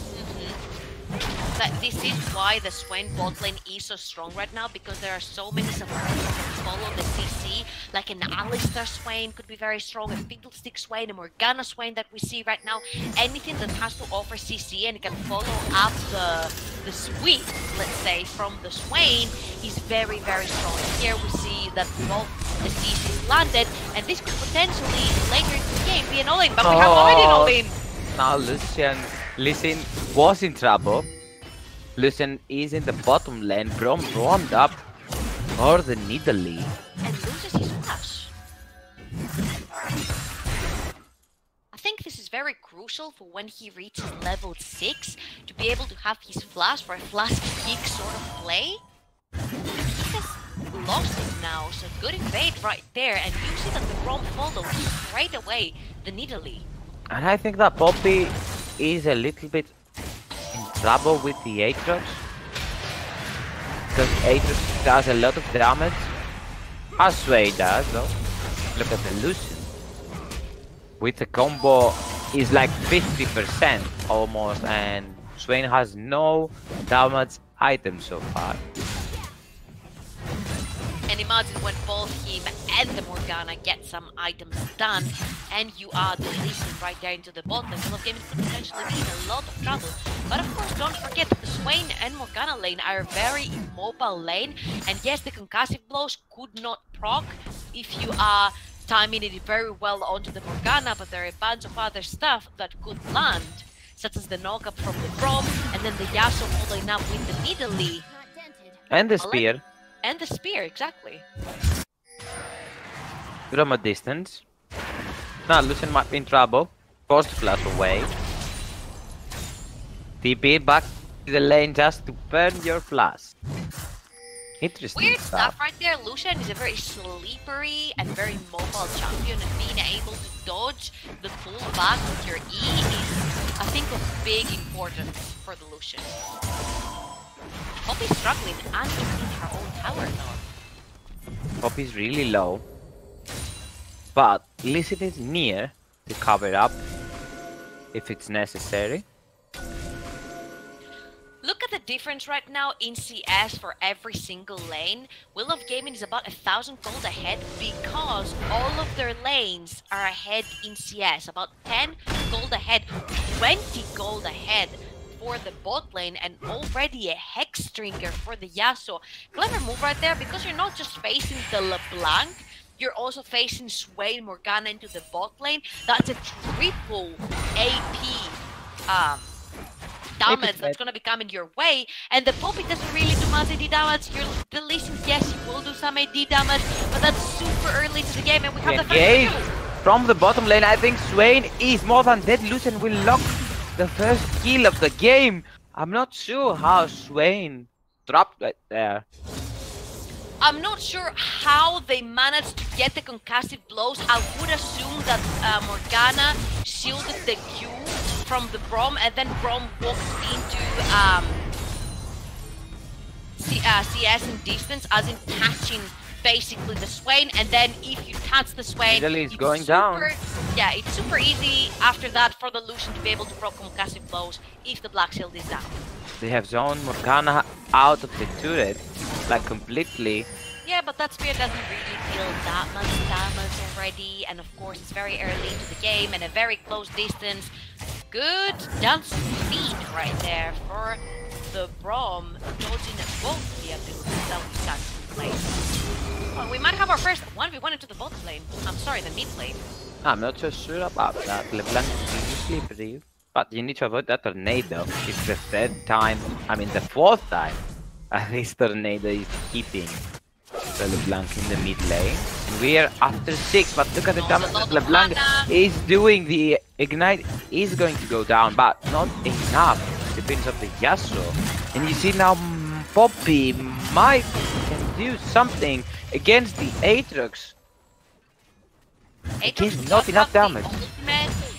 This is why the Swain bot lane is so strong right now, because there are so many supports that follow the CC. Like an Alistar Swain could be very strong, a Fiddlestick Swain, a Morgana Swain that we see right now. Anything that has to offer CC and can follow up the sweep, let's say, from the Swain is very, very strong. And here we see that both the CC landed, and this could potentially later in the game be an all-in, but we have already an all-in. Now Lucian was in trouble. Lucian is in the bottom lane, roamed up for the Nidalee. And loses his flash. I think this is very crucial for when he reaches level 6 to be able to have his flash for a flash kick sort of play. He has lost it now, so good invade right there, and you see that the Braum follows straight away the Nidalee. And I think that Poppy is a little bit in trouble with the Aatrox, because Aatrox does a lot of damage, as Sway does though. Look at the Lucian. With the combo is like 50% almost, and Swain has no damage item so far. And imagine when both him and the Morgana get some items done, and you add the Lucian right there into the bot lane. Well, Gaming could potentially be in a lot of trouble. But of course, don't forget that the Swain and Morgana lane are a very immobile lane. And yes, the concussive blows could not proc if you are timing it very well onto the Morgana, but there are a bunch of other stuff that could land, such as the knock-up from the Braum, and then the Yasuo following up with the Nidalee. And the spear. And the spear, exactly. From a distance. Now Lucian might be in trouble. Forced to flash away. TP back the lane just to burn your flash. Interesting Weird stuff. stuff right there. Lucian is a very slippery and very mobile champion, and being able to dodge the pull back with your E is, I think, of big importance for the Lucian. Poppy's struggling underneath her own tower though. Poppy's really low, but Lee Sin is near to cover up if it's necessary. Look at the difference right now in CS for every single lane. Will of Gaming is about 1,000 gold ahead because all of their lanes are ahead in CS. About 10 gold ahead, 20 gold ahead for the bot lane, and already a Hex Stringer for the Yasuo. Clever move right there, because you're not just facing the LeBlanc, you're also facing Swain, Morgana into the bot lane. That's a triple AP damage that's gonna be coming your way, and the Poppy doesn't really do much AD damage. The Lee Sin, yes, he will do some AD damage, but that's super early to the game, and we have the first Engage kill. from the bottom lane. I think Swain is more than dead. Lucian will lock the first kill of the game. I'm not sure how Swain dropped right there. I'm not sure how they managed to get the concussive blows. I would assume that Morgana shielded the Q from the Braum, and then Braum walked into CS in distance, as in catching basically the Swain, and then if you touch the Swain, It's going down. Yeah, it's super easy after that for the Lucian to be able to proc concussive blows if the Black Shield is down. They have zoned Morgana out of the turret, like completely. Yeah, but that spear doesn't really deal that much damage already, and of course it's very early into the game and a very close distance. Good dance speed right there for the Braum, dodging both the abilities that we got in place. Well, we might have our first 1v1 into the bot lane. I'm sorry, the mid lane. I'm not so sure about that. LeBlanc is really slippery, but you need to avoid that tornado. It's the the fourth time this tornado is hitting the LeBlanc in the mid lane. We are after 6, but look at the damage that LeBlanc is doing. The Ignite is going to go down, but not enough. Depends on the Yasuo. And you see now Poppy might can do something against the Aatrox. Aatrox Not enough damage.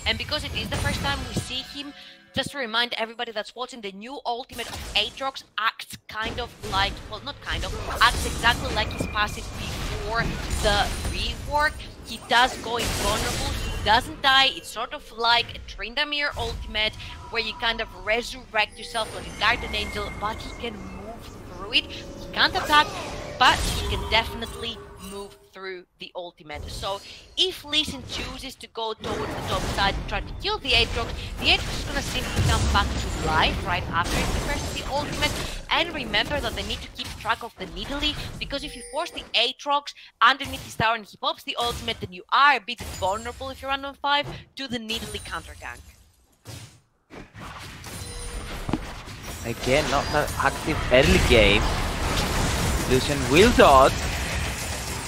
And because it is the first time we see him, just to remind everybody that's watching, the new ultimate of Aatrox acts kind of like, well, not kind of, acts exactly like his passive before the rework. He does go invulnerable, he doesn't die. It's sort of like a Tryndamere ultimate, where you kind of resurrect yourself like a Guardian Angel, but he can move through it. He can't attack, but he can definitely move through the ultimate. So if Lee Sin chooses to go towards the top side and try to kill the Aatrox is gonna simply come back to life right after it prefers the ultimate. And remember that they need to keep track of the Nidalee, because if you force the Aatrox underneath his tower and he pops the ultimate, then you are a bit vulnerable if you're on 5 to the Nidalee counter gank. Again, not an active early game. Lucian will dodge,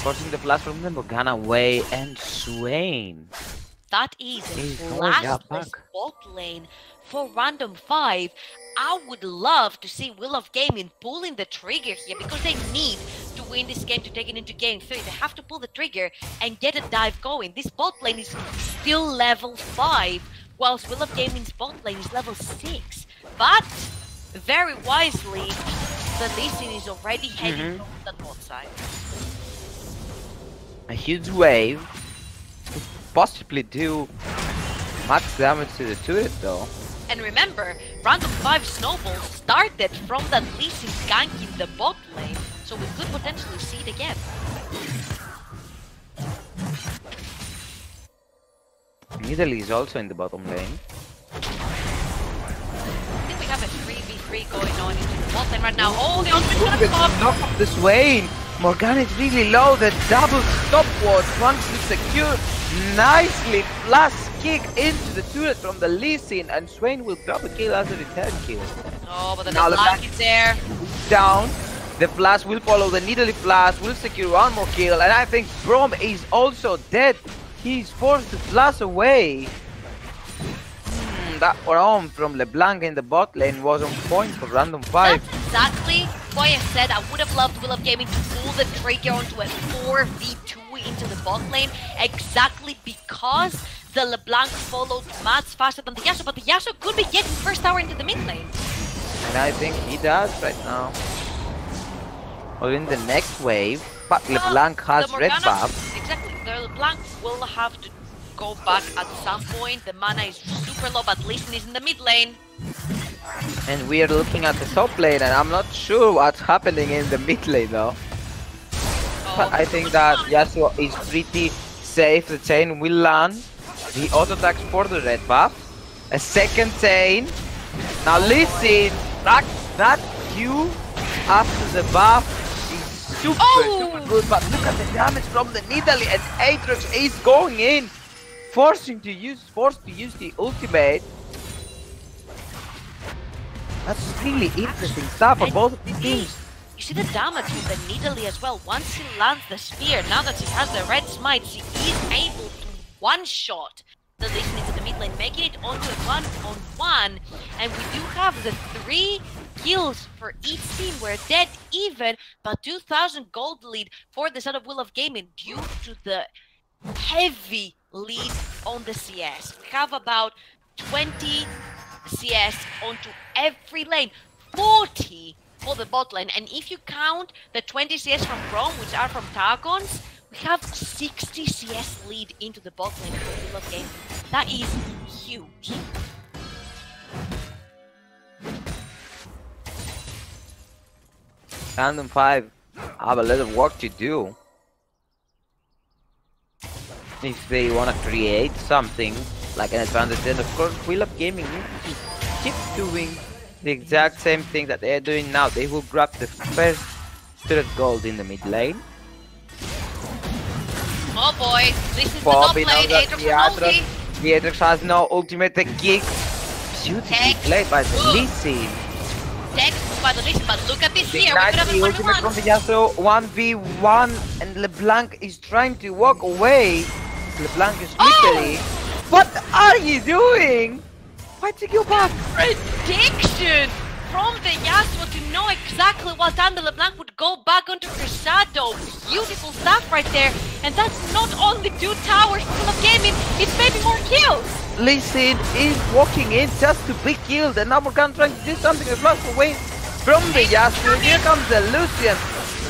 forcing the flash from the Morgana away, and Swain. That is a flashless bot lane for Random 5. I would love to see Will of Gaming pulling the trigger here, because they need to win this game to take it into game 3. They have to pull the trigger and get a dive going. This bot lane is still level 5, whilst Will of Gaming's bot lane is level 6. But very wisely, the Lee Sin is already heading to the bot side. A huge wave could possibly do much damage to the turret though. And remember, Random 5 Snowball started from that Lee Sin gank in the bot lane, so we could potentially see it again. Nidalee is also in the bottom lane. I think we have a 3v3 going on into the bot lane right now. Oh, the ultimate's gonna come up! Knock off the Swain! Morgana is really low, the double stopwatch once it's secured. Nicely flash kick into the turret from the Lee Sin, and Swain will drop a kill as a return kill. Oh, but the Now LeBlanc is there. Down. The flash will follow the Nidalee flash, will secure one more kill, and I think Braum is also dead. He's forced to flash away. that roam from LeBlanc in the bot lane was on point for Random 5. That's exactly why I said I would have loved Will of Gaming to pull the trigger onto a 4v2 into the bot lane, exactly because the LeBlanc followed Mats faster than the Yasuo, but the Yasuo could be getting first tower into the mid lane. And I think he does right now. Or in the next wave, but LeBlanc has red buff. Exactly, the LeBlanc will have to go back at some point. The mana is super low, but Lee Sin is in the mid lane. And we are looking at the top lane, and I'm not sure what's happening in the mid lane though. But I think that Yasuo is pretty safe. The chain will land. The auto attacks for the red buff. A second chain. Now Lee Sin, that Q after the buff is super good. But look at the damage from the Nidalee, and Aatrox is going in, forced to use the ultimate. That's really interesting stuff for both of these teams. You see the damage from the Nidalee as well. Once he lands the spear, now that he has the red smite, he is able to one-shot the Lee Sin into the mid lane, making it onto a 1-on-1. And we do have the 3 kills for each team. We're dead even, but 2,000 gold lead for the side of Will of Gaming due to the heavy lead on the CS. We have about 20 CS onto every lane, 40 for the bot lane, and if you count the 20 CS from Rome, which are from Targons, we have 60 CS lead into the bot lane for Will of Gaming. That is huge. Random 5 have a lot of work to do if they want to create something like an advantage. Then of course Will of Gaming needs to keep doing the exact same thing that they are doing now. They will grab the first turret gold in the mid lane. Oh boy, this is Bobby the top lane. The Aatrox has no ultimate. The kick beautifully played by the Lee Sin. By the Lee Sin, but look at this here. The ultimate from the Yasuo 1v1, and LeBlanc is trying to walk away. LeBlanc is literally. What are you doing? Why'd you go back? Prediction from the Yasuo to know exactly what time the LeBlanc would go back onto her shadow. Beautiful stuff right there. And that's not only 2 towers full of gaming, it's maybe more kills. Lee Sin is walking in just to be killed, and now we're trying to do something as well away from the Yasuo. Here comes the Lucian.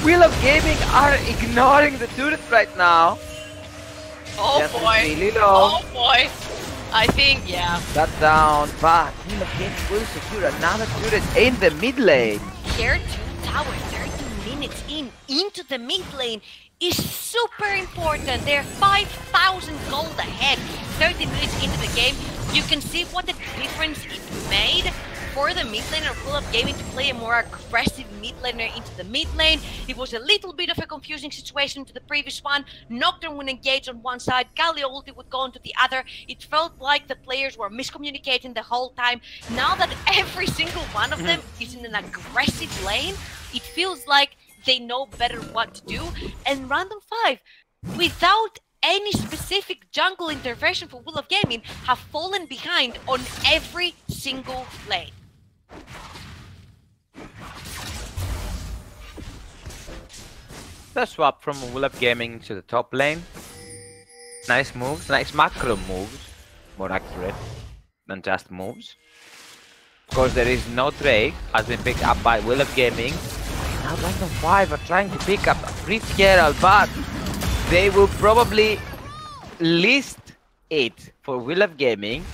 Will of Gaming are ignoring the turret right now. Oh Just boy. Really low. Oh boy. I think, yeah. That down, but Will of Gaming will secure another turret in the mid lane. Here, 2 towers, 30 minutes into the mid lane is super important. They're 5,000 gold ahead. 30 minutes into the game, you can see what the difference it made for the mid laner of Will of Gaming to play a more aggressive mid laner into the mid lane. It was a little bit of a confusing situation to the previous one. Nocturne would engage on one side, Galio ulti would go onto the other. It felt like the players were miscommunicating the whole time. Now that every single one of them is in an aggressive lane, it feels like they know better what to do. And Random 5, without any specific jungle intervention for Will of Gaming, have fallen behind on every single lane. The swap from Will of Gaming to the top lane. Nice moves, nice macro moves. More accurate than just moves. Of course, there is no Drake, has been picked up by Will of Gaming. Now Random 5 are trying to pick up a Rift Herald, but they will probably list it for Will of Gaming.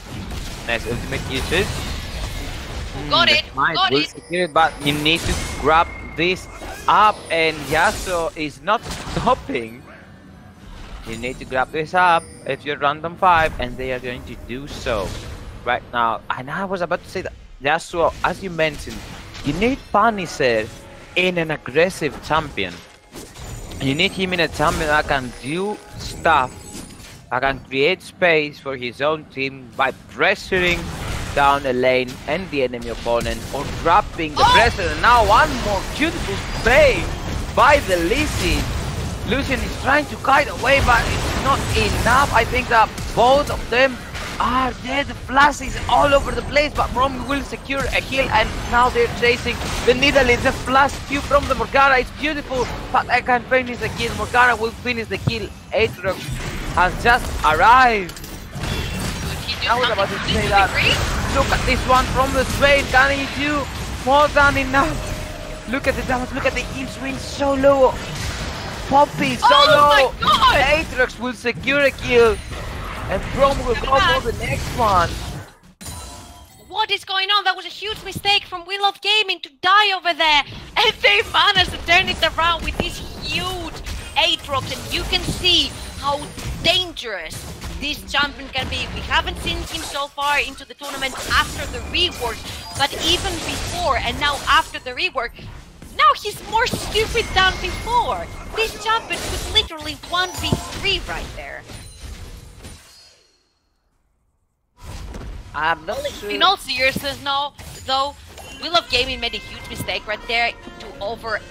Nice ultimate usage. Got it, got it. Secure it, but you need to grab this up, and Yasuo is not stopping. You need to grab this up if you're Random 5, and they are going to do so right now. And I was about to say that Yasuo, as you mentioned, you need Punisher in an aggressive champion. You need him in a champion that can do stuff, that can create space for his own team by pressuring down a lane and the enemy opponent, or dropping the pressure. And now one more beautiful play by the Lee Sin. Lucian is trying to kite away, but it's not enough. I think that both of them are dead. The flash is all over the place, but Brom will secure a kill, and now they're chasing the needle. It's a flash Q from the Morgana. It's beautiful, but I can't finish the kill. Morgana will finish the kill. Aatrox has just arrived. I was about to say that. Look at this one from the Swain. Can he do more than enough? Look at the damage. Look at the heal swing so low. Poppy so low. Aatrox will secure a kill. And Brom will go for the next one. What is going on? That was a huge mistake from We Love Gaming to die over there. And they managed to turn it around with this huge Aatrox. And you can see how dangerous this champion can be. We haven't seen him so far into the tournament after the rework. But even before and now after the rework, now he's more stupid than before. This champion could literally 1v3 right there. I'm not sure. In all seriousness, though, We Love Gaming made a huge mistake right there to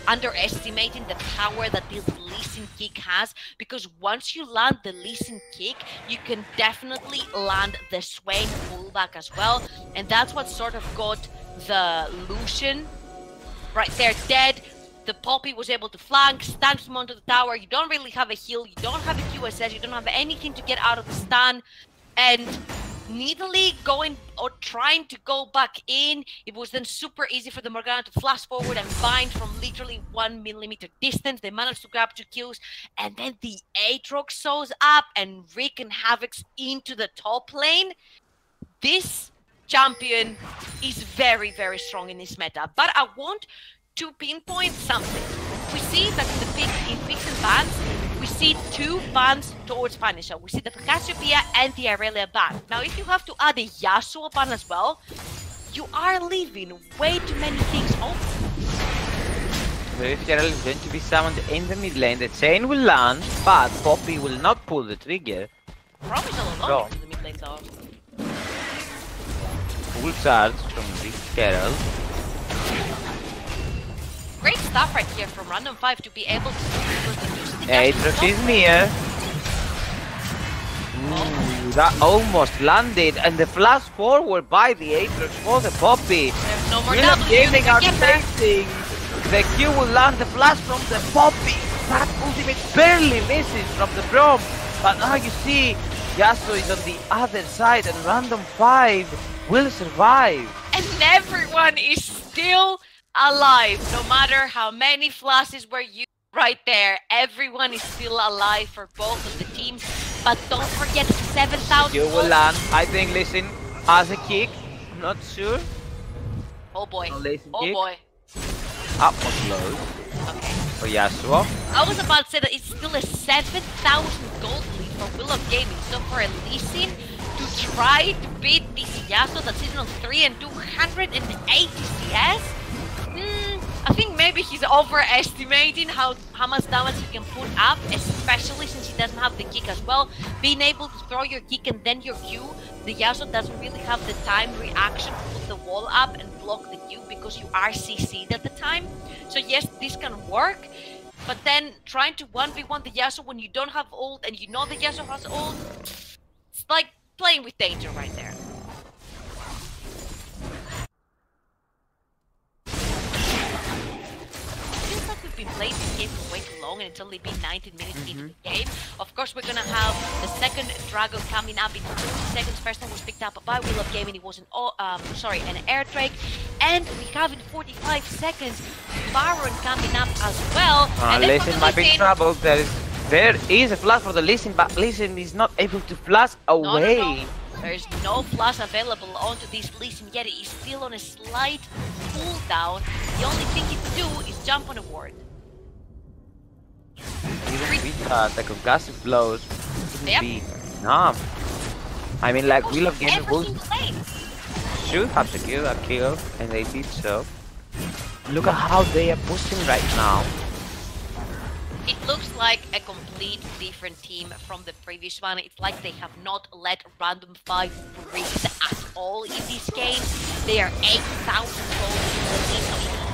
underestimating the power that this Lee Sin kick has. Because once you land the Lee Sin kick, you can definitely land the Swain pullback as well. And that's what sort of got the Lucian right there dead. The Poppy was able to flank, stun him onto the tower. You don't really have a heal, you don't have a QSS, you don't have anything to get out of the stun. And Nidalee going or trying to go back in, it was then super easy for the Morgana to flash forward and bind from literally 1 millimeter distance. They managed to grab 2 kills, and then the Aatrox shows up and wreaking havoc into the top lane. This champion is very, very strong in this meta, but I want to pinpoint something. We see that in picks and bans, we see 2 bans towards Punisher. We see the Cassiopeia and the Irelia ban. Now, if you have to add a Yasuo ban as well, you are leaving way too many things open. So if Irelia is going to be summoned in the mid lane, the chain will land, but Poppy will not pull the trigger. Probably not alone in the mid lane though. Full charge from this Carol. Great stuff right here from Random 5 to be able to use the Aatrox is near. That almost landed, and the flash forward by the Aatrox for the Poppy. There's no more We Love Gaming are chasing. The Q will land the flash from the Poppy. That ultimate barely misses from the Brom. But now you see Yasuo is on the other side, and Random 5 will survive. And everyone is still alive, no matter how many flashes were used right there. Everyone is still alive for both of the teams. But don't forget 7,000. You will land. I think Lee Sin has a kick. I'm not sure. Oh boy. No Oh kick. boy. Up was low. Okay. For Yasuo. I was about to say that it's still a 7,000 gold lead for We Love Gaming. So for a Lee Sin to try to beat this Yasuo that's sitting on 3 and 280 CS, I think maybe he's overestimating how much damage he can put up, especially since he doesn't have the kick as well. Being able to throw your kick and then your Q, the Yasuo doesn't really have the time reaction to put the wall up and block the Q because you are CC'd at the time. So yes, this can work, but then trying to 1v1 the Yasuo when you don't have ult and you know the Yasuo has ult, it's like playing with danger right there. Been playing this game for way too long, and it's only been 19 minutes into the game. Of course, we're gonna have the second Dragon coming up in 30 seconds. First one was picked up by We Love Gaming. It was an air drake, and we have in 45 seconds Baron coming up as well. And Lee Sin might be in trouble. There is a flash for the Lee Sin, but Lee Sin is not able to flash away. No. There's no flash available onto this Lee Sin yet. He's still on a slight cooldown. The only thing he can do is jump on a ward. Even with the concussive blows wouldn't be enough. I mean, like, We Love Gaming should have secured a kill, and they did so. Look at how they are pushing right now. It looks like a complete different team from the previous one. It's like they have not let Random 5 breathe at all in this game. They are 8,000 gold in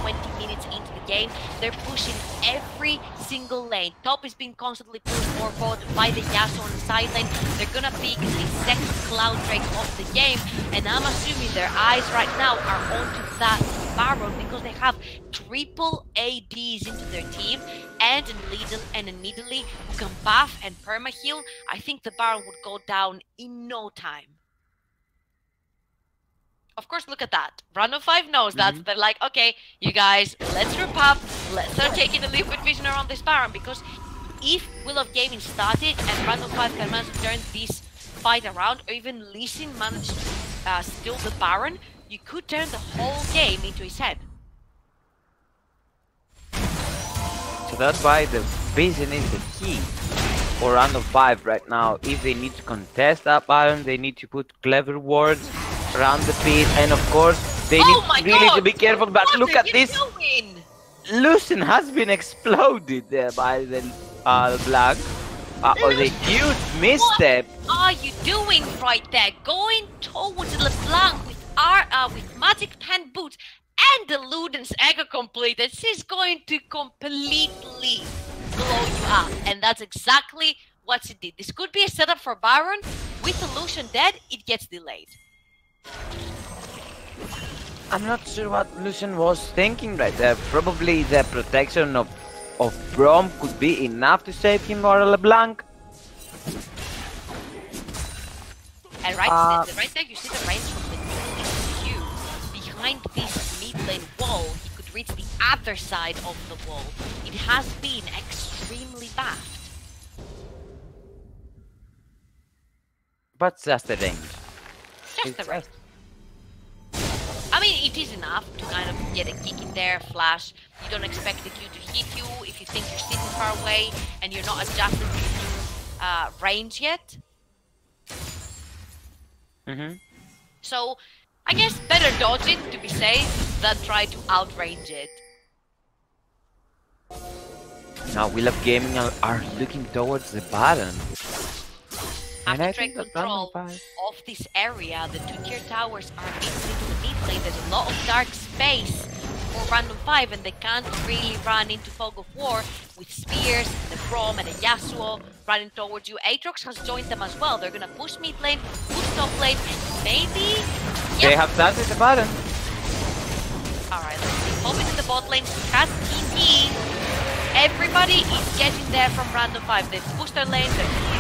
20 minutes into the game. They're pushing every single lane. Top is being constantly pushed forward by the Yasuo on the side lane. They're gonna pick the second Cloud Drake of the game, and I'm assuming their eyes right now are onto that Baron because they have triple ADs into their team and an Nidalee who can buff and perma-heal. I think the Baron would go down in no time. Of course, look at that. Random 5 knows that. They're like, okay, you guys, let's group up. Let's start taking a little bit vision around this Baron, because if Will of Gaming started and Random 5 can manage to turn this fight around, or even Lee Sin managed to steal the Baron, you could turn the whole game into his head. So that's why the vision is the key for Random 5 right now. If they need to contest that Baron, they need to put clever wards around the pit, and of course they need really to be careful. But what look at this, Lucian has been exploded there by the Black. That was a huge misstep. What are you doing right there? Going towards LeBlanc with Magic 10 boots and the Luden's Echo Complete. This is going to completely blow you up, and that's exactly what he did. This could be a setup for Baron. With the Lucian dead, it gets delayed. I'm not sure what Lucian was thinking right there. Probably the protection of Braum could be enough to save him or LeBlanc. And right there, you see the range from the Q. Behind this mid lane wall, he could reach the other side of the wall. It has been extremely buffed. But just the range. Just the range. I mean, it is enough to kind of get a kick in there, flash. You don't expect the Q to hit you if you think you're sitting far away and you're not adjusted to range yet. So, I guess better dodge it to be safe than try to outrange it. Now Will of Gaming are looking towards the Baron. After take control of this area, the 2-tier towers are mixed into the mid lane. There's a lot of dark space for Random 5, and they can't really run into Fog of War with spears, the Braum and a Yasuo running towards you. Aatrox has joined them as well. They're gonna push mid lane, push top lane, and maybe... They have started the Baron. Alright, let's see. Hobbit in the bot lane has TP. Everybody is getting there from Random 5. They've pushed their lane, they're here.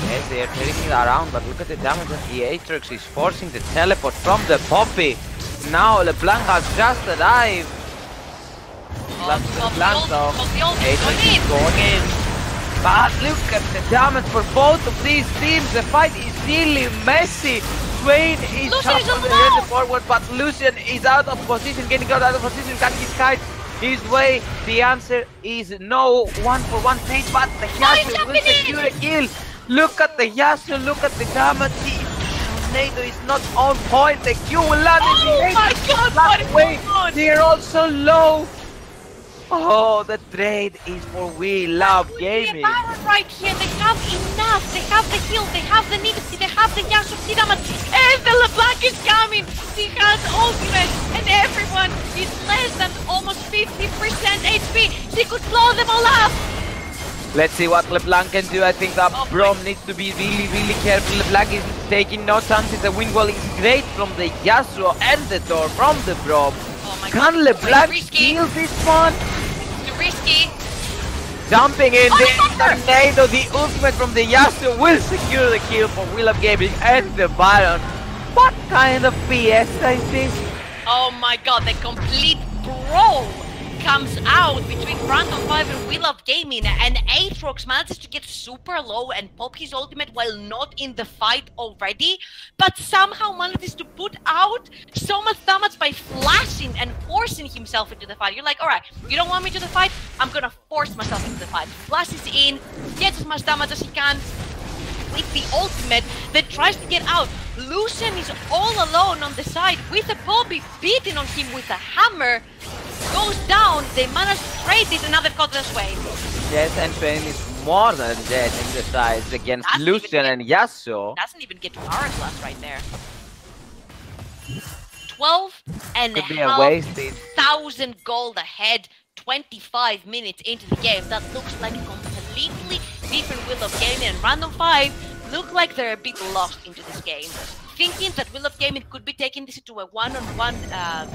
Yes, they are turning it around, but look at the damage that the Aatrox is forcing the teleport from the Poppy. Now LeBlanc has just arrived. LeBlanc though, Aatrox is going in. But look at the damage for both of these teams. The fight is really messy. Swain is shuffling forward, but Lucian is out of position, getting out of position, can he kite his way? The answer is no. 1-for-1 stage, but the Yasuo will secure a kill. Look at the Yasuo, look at the damage. Tornado is not on point. The Q will land in the my god, what is going on? They're also low. Oh, the trade is for We Love Gaming. Right here, they have enough. They have the heal, they have the Nidalee, they have the Yasuo damage, and the LeBlanc is coming. He has ultimate, and everyone is less than almost 50% HP. He could blow them all up. Let's see what LeBlanc can do. I think that Braum needs to be really careful. LeBlanc is taking no chances. The wind wall is great from the Yasuo and the door from the Braum. Can LeBlanc steal this one? Too risky. Jumping in, the tornado, the ultimate from the Yasuo will secure the kill for Will of Gaming and the Baron. What kind of fiesta is this? Oh my god, the complete brawl comes out between Random 5 and Will of Gaming, and Aatrox manages to get super low and pop his ultimate while not in the fight already, but somehow manages to put out so much damage by flashing and forcing himself into the fight. You're like, alright, you don't want me to the fight? I'm gonna force myself into the fight. Flashes in, gets as much damage as he can with the ultimate, then tries to get out. Lucian is all alone on the side with a Bobby beating on him with a hammer. Goes down, they manage to trade it, another Cutlass Wave. Yes, and Swain is more than dead in the sides against Lucian and Yasuo. Doesn't even get to Hourglass right there. Could be a 12,500 gold ahead. 25 minutes into the game. That looks like a completely different Will of Gaming, and Random 5 look like they're a bit lost into this game. Thinking that Will of Gaming could be taking this into a one-on-one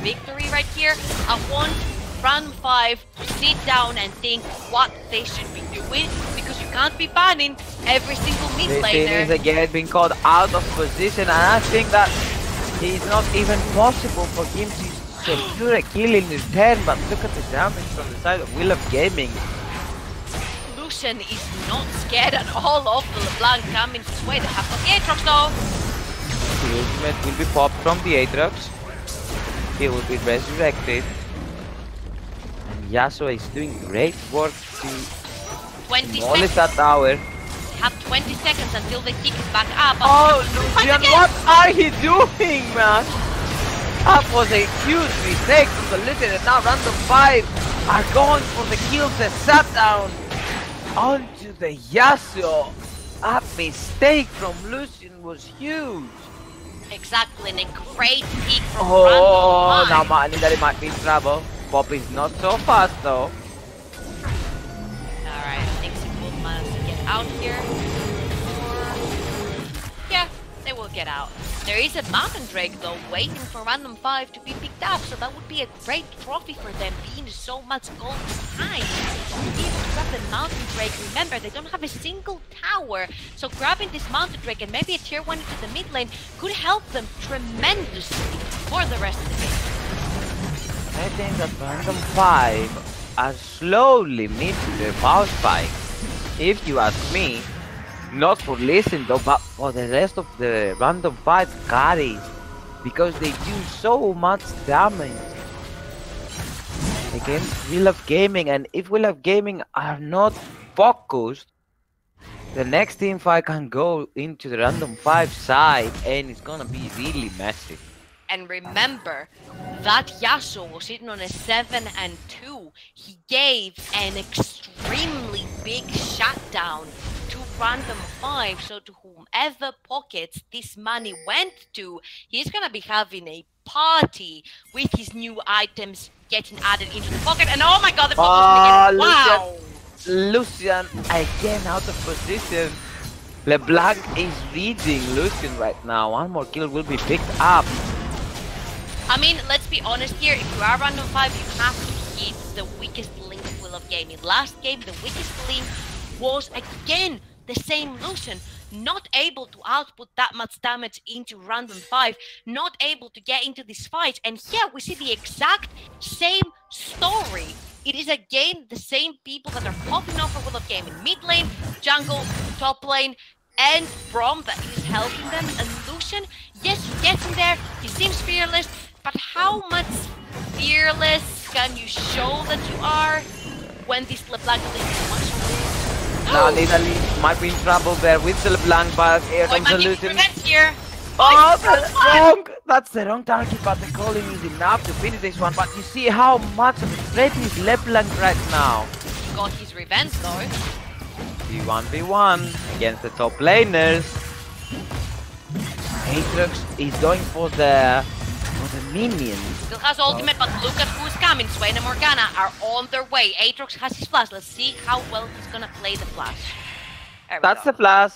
victory right here. I want Random 5 to sit down and think what they should be doing, because you can't be banning every single mid laner. This is again being called out of position, and I think that it's not even possible for him to secure a kill in his turn, but look at the damage from the side of Will of Gaming. Lucian is not scared at all of the LeBlanc coming his way. They have got the Aatrox though. The ultimate will be popped from the Aatrox. He will be resurrected. And Yasuo is doing great work to demolish that tower. They have 20 seconds until they kick it back up. Oh, Lucian, what are you doing, man? That was a huge mistake from the Lucian, and now Random 5 are going for the kills. The shutdown onto the Yasuo. That mistake from Lucian was huge. Exactly, and a great peek from Random 5. Now Nidalee might be in trouble. Pop is not so fast though. Alright, I think they will manage to get out here. Yeah, they will get out. There is a Mountain Drake though waiting for Random 5 to be picked up, so that would be a great trophy for them, being so much gold behind. To be able to grab the Mountain Drake, remember they don't have a single tower, so grabbing this Mountain Drake and maybe a tier 1 into the mid lane could help them tremendously for the rest of the game. I think that Random 5 are slowly missing their power spike. If you ask me, not for Listen though, but for the rest of the Random 5 carries, because they do so much damage against Will of Gaming, and if Will of Gaming are not focused, the next team fight can go into the Random 5 side and it's gonna be really messy. And remember, that Yasuo was sitting on a 7-2. He gave an extremely big shutdown to Random 5, so to whomever pockets this money went to, he's gonna be having a party with his new items getting added into the pocket. And oh my god, the pocket's gonna get wow! Lucian again out of position. LeBlanc is reading Lucian right now. One more kill will be picked up. I mean, let's be honest here, if you are Random 5, you have to hit the weakest link of Will of Gaming. Last game, the weakest link was again the same Lucian, not able to output that much damage into Random 5, not able to get into this fight, and here we see the exact same story. It is again the same people that are popping off for Will of Gaming. Mid lane, jungle, top lane, and Braum that is helping them, and Lucian, yes, he gets in there, he seems fearless, but how much fearless can you show that you are when this LeBlanc is so much away? Now Nidalee might be in trouble there with the LeBlanc, but here comes the Lucian. Here. Oh, that's wrong! That's the wrong target, but the calling is enough to finish this one. But you see how much of a threat is LeBlanc right now. He got his revenge though. 1v1 against the top laners. Aatrox is going for the minions. Still has ultimate, but look at who's coming. Swain and Morgana are on their way. Aatrox has his flash. Let's see how well he's gonna play the flash. That's the flash.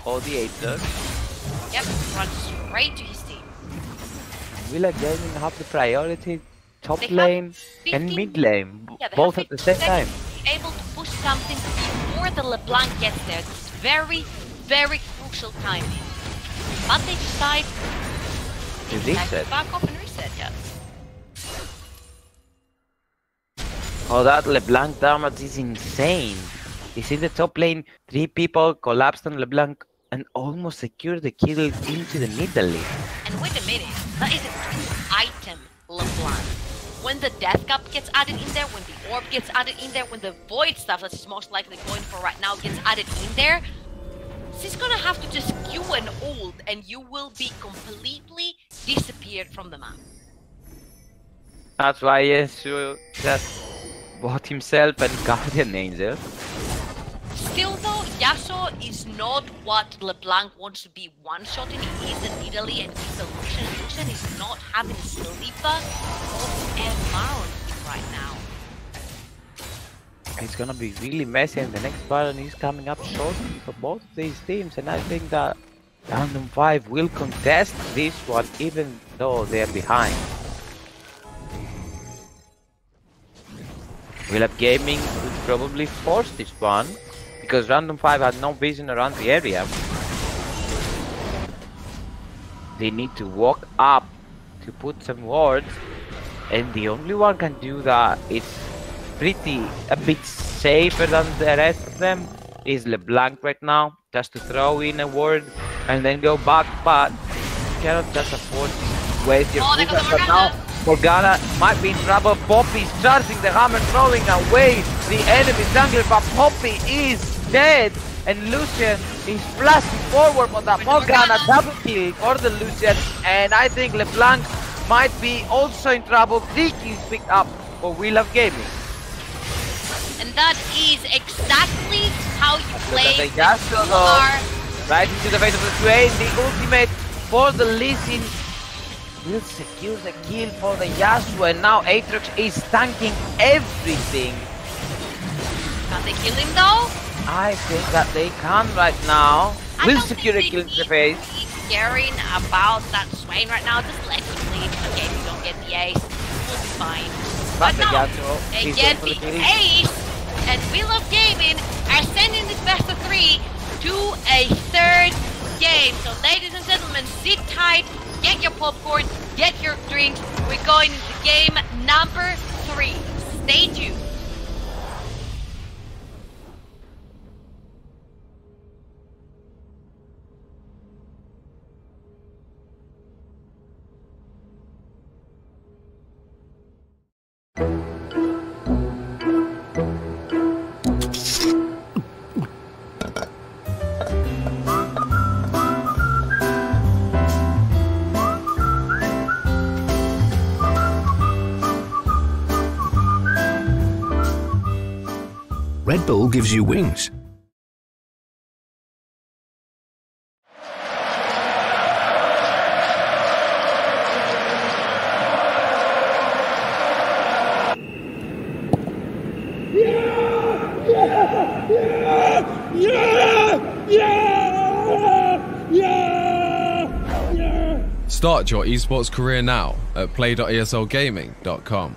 Oh, the Aatrox. Yep, runs straight to his team. Will again have the priority top lane and mid lane, both at the same time. Able to push something before the LeBlanc gets there. It's very, very crucial timing. But they decide to reset. Back up and reset, yeah. Oh, that LeBlanc damage is insane. You see the top lane, 3 people collapsed on LeBlanc and almost secured the kill into the middle lane. And wait a minute, that is a 2-item LeBlanc. When the Death Cup gets added in there, when the Orb gets added in there, when the Void stuff that is most likely going for right now gets added in there, she's gonna have to just Q and ult and you will be completely disappeared from the map. That's why Yasuo just bought himself a Guardian Angel. Still though, yeah, Yasuo is not what LeBlanc wants to be one-shotting. He is immediately, and he's a Lucian. Lucian is not having a sleeper of amount right now. It's gonna be really messy, and the next Baron is coming up shortly for both of these teams, and I think that Random 5 will contest this one even though they're behind. Will Up Gaming would probably force this one because Random 5 had no vision around the area. They need to walk up to put some wards, and the only one can do that is a bit safer than the rest of them is LeBlanc right now, just to throw in a ward and then go back, but you cannot just afford to waste your food. But now Morgana might be in trouble. Poppy is charging the hammer, throwing away the enemy jungler, but Poppy is dead, and Lucian is flashing forward for that Morgana double kill for the Lucian, and I think LeBlanc might be also in trouble. 3 kills picked up for Will Up Gaming. And that is exactly how you play the Yasuo though, right into the face of the Swain. The ultimate for the Lee Sin will secure the kill for the Yasuo, and now Aatrox is tanking everything. Can they kill him though? I think that they can right now. Will secure a kill in the face. He's caring about that Swain right now. Just let him lead. Okay, we don't get the ace. We'll be fine. But the no, Yasuo they is get going the for the kill. ace, and Will Up Gaming are sending this best of 3 to a 3rd game. So ladies and gentlemen, sit tight, get your popcorn, get your drinks. We're going into game number 3. Stay tuned. Red Bull gives you wings. Start your esports career now at play.eslgaming.com.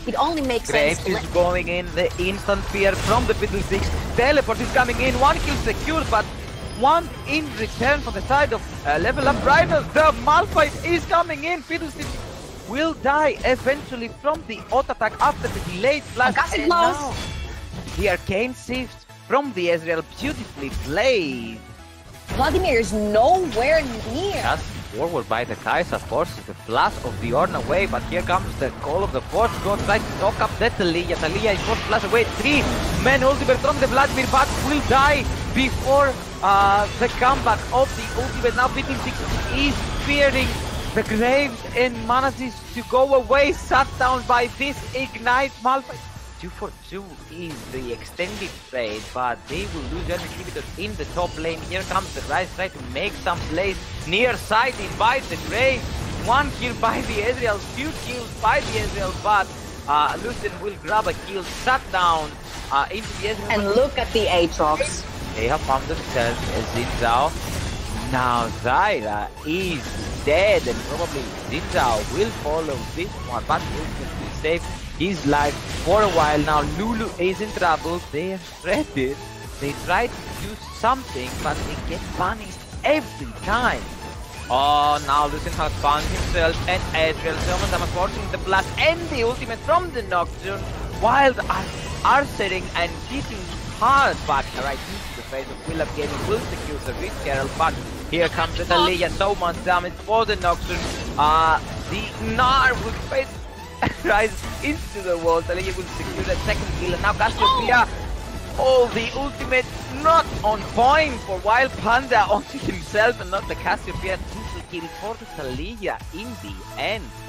It only makes Graves sense. is going in, the instant fear from the Fiddlesticks. Teleport is coming in, 1 kill secured, but 1 in return for the side of Level Up Rhinos. The Malphite is coming in. Fiddlesticks will die eventually from the auto attack after the delayed flash. And now the Arcane Shift from the Ezreal, beautifully played. Vladimir is nowhere near. Just forward by the Kai'Sa, forces the flash of the Ornn away, but here comes the call of the Force God, tries to knock up the Taliyah. Taliyah is forced to flash away. 3 men ultimate from the Vladimir, but will die before the comeback of the ultimate. Now 15-6 is fearing the Graves and manages to go away, shut down by this Ignite. Malphite 2-for-2 is the extended trade, but they will lose their inhibitors in the top lane. Here comes the Ryze, try to make some plays near side, invites the Graves. 1 kill by the Ezreal, 2 kills by the Ezreal, but Lucian will grab a kill, shut down into the Ezreal. And look at the Aatrox. They have found themselves as Xin Zhao. Now Zyra is dead, and probably Xin Zhao will follow this one, but will save his life for a while. Now Lulu is in trouble. They are threatened. They try to do something, but they get punished every time. Oh, now Lucian has found himself and Ezreal. Someone forcing the blast and the ultimate from the Nocturne. Wild are sitting and hitting hard back right into the face of We Love Gaming. Will secure the Rift Carol, but here comes the Thalia. So much damage for the Nocturne. The Gnar will face rise into the wall. Thalia will secure that second kill, and now Cassiopeia. Oh, the ultimate not on point for Wild Panda onto himself, and not the Cassiopeia. Triple kill for the Thalia in the end. We'll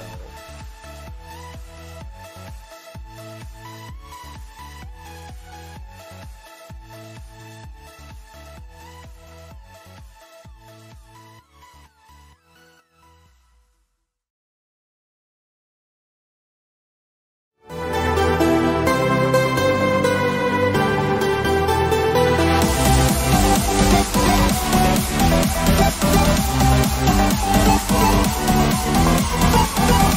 be right back.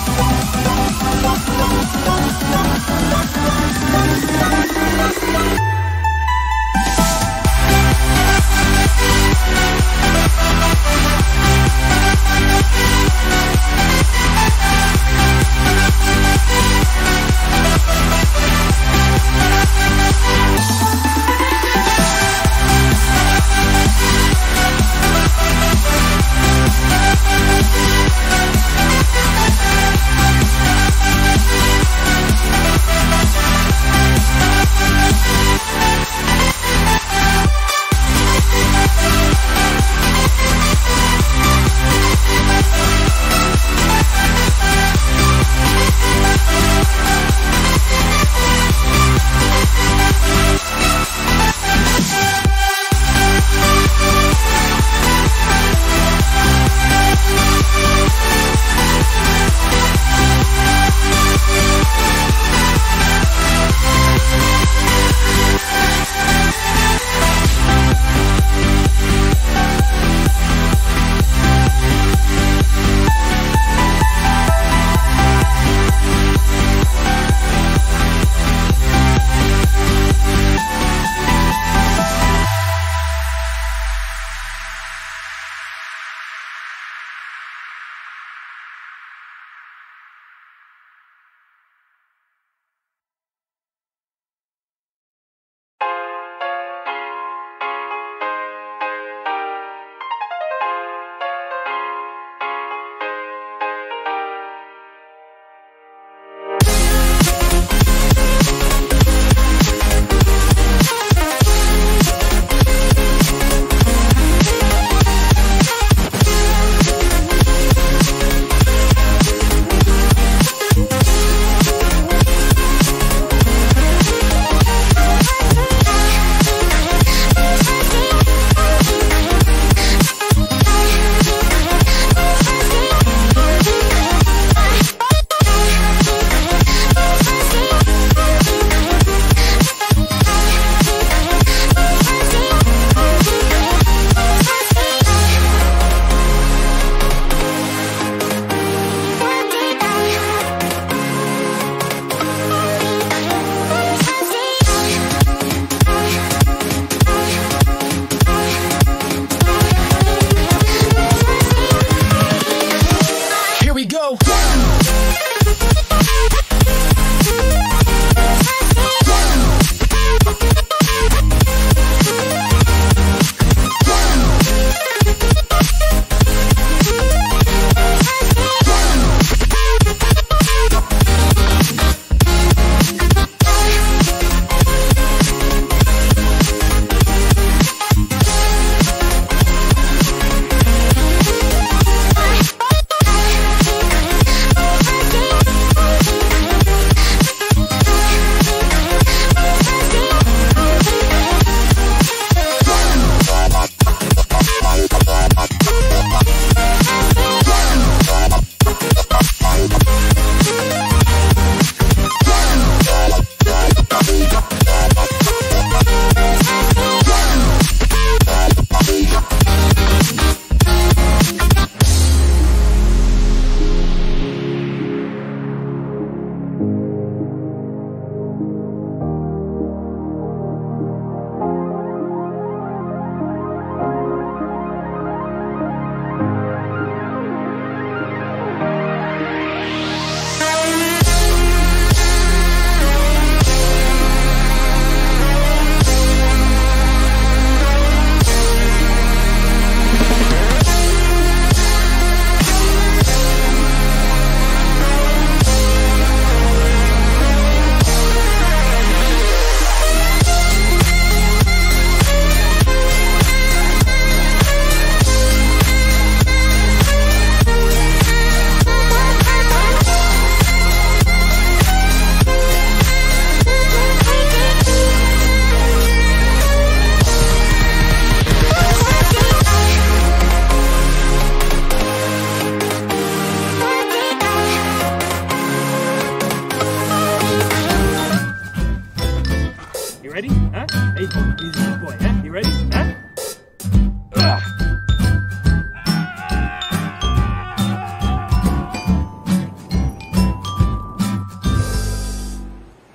You ready? Huh? Hey, he's a good boy, huh? You ready? Huh?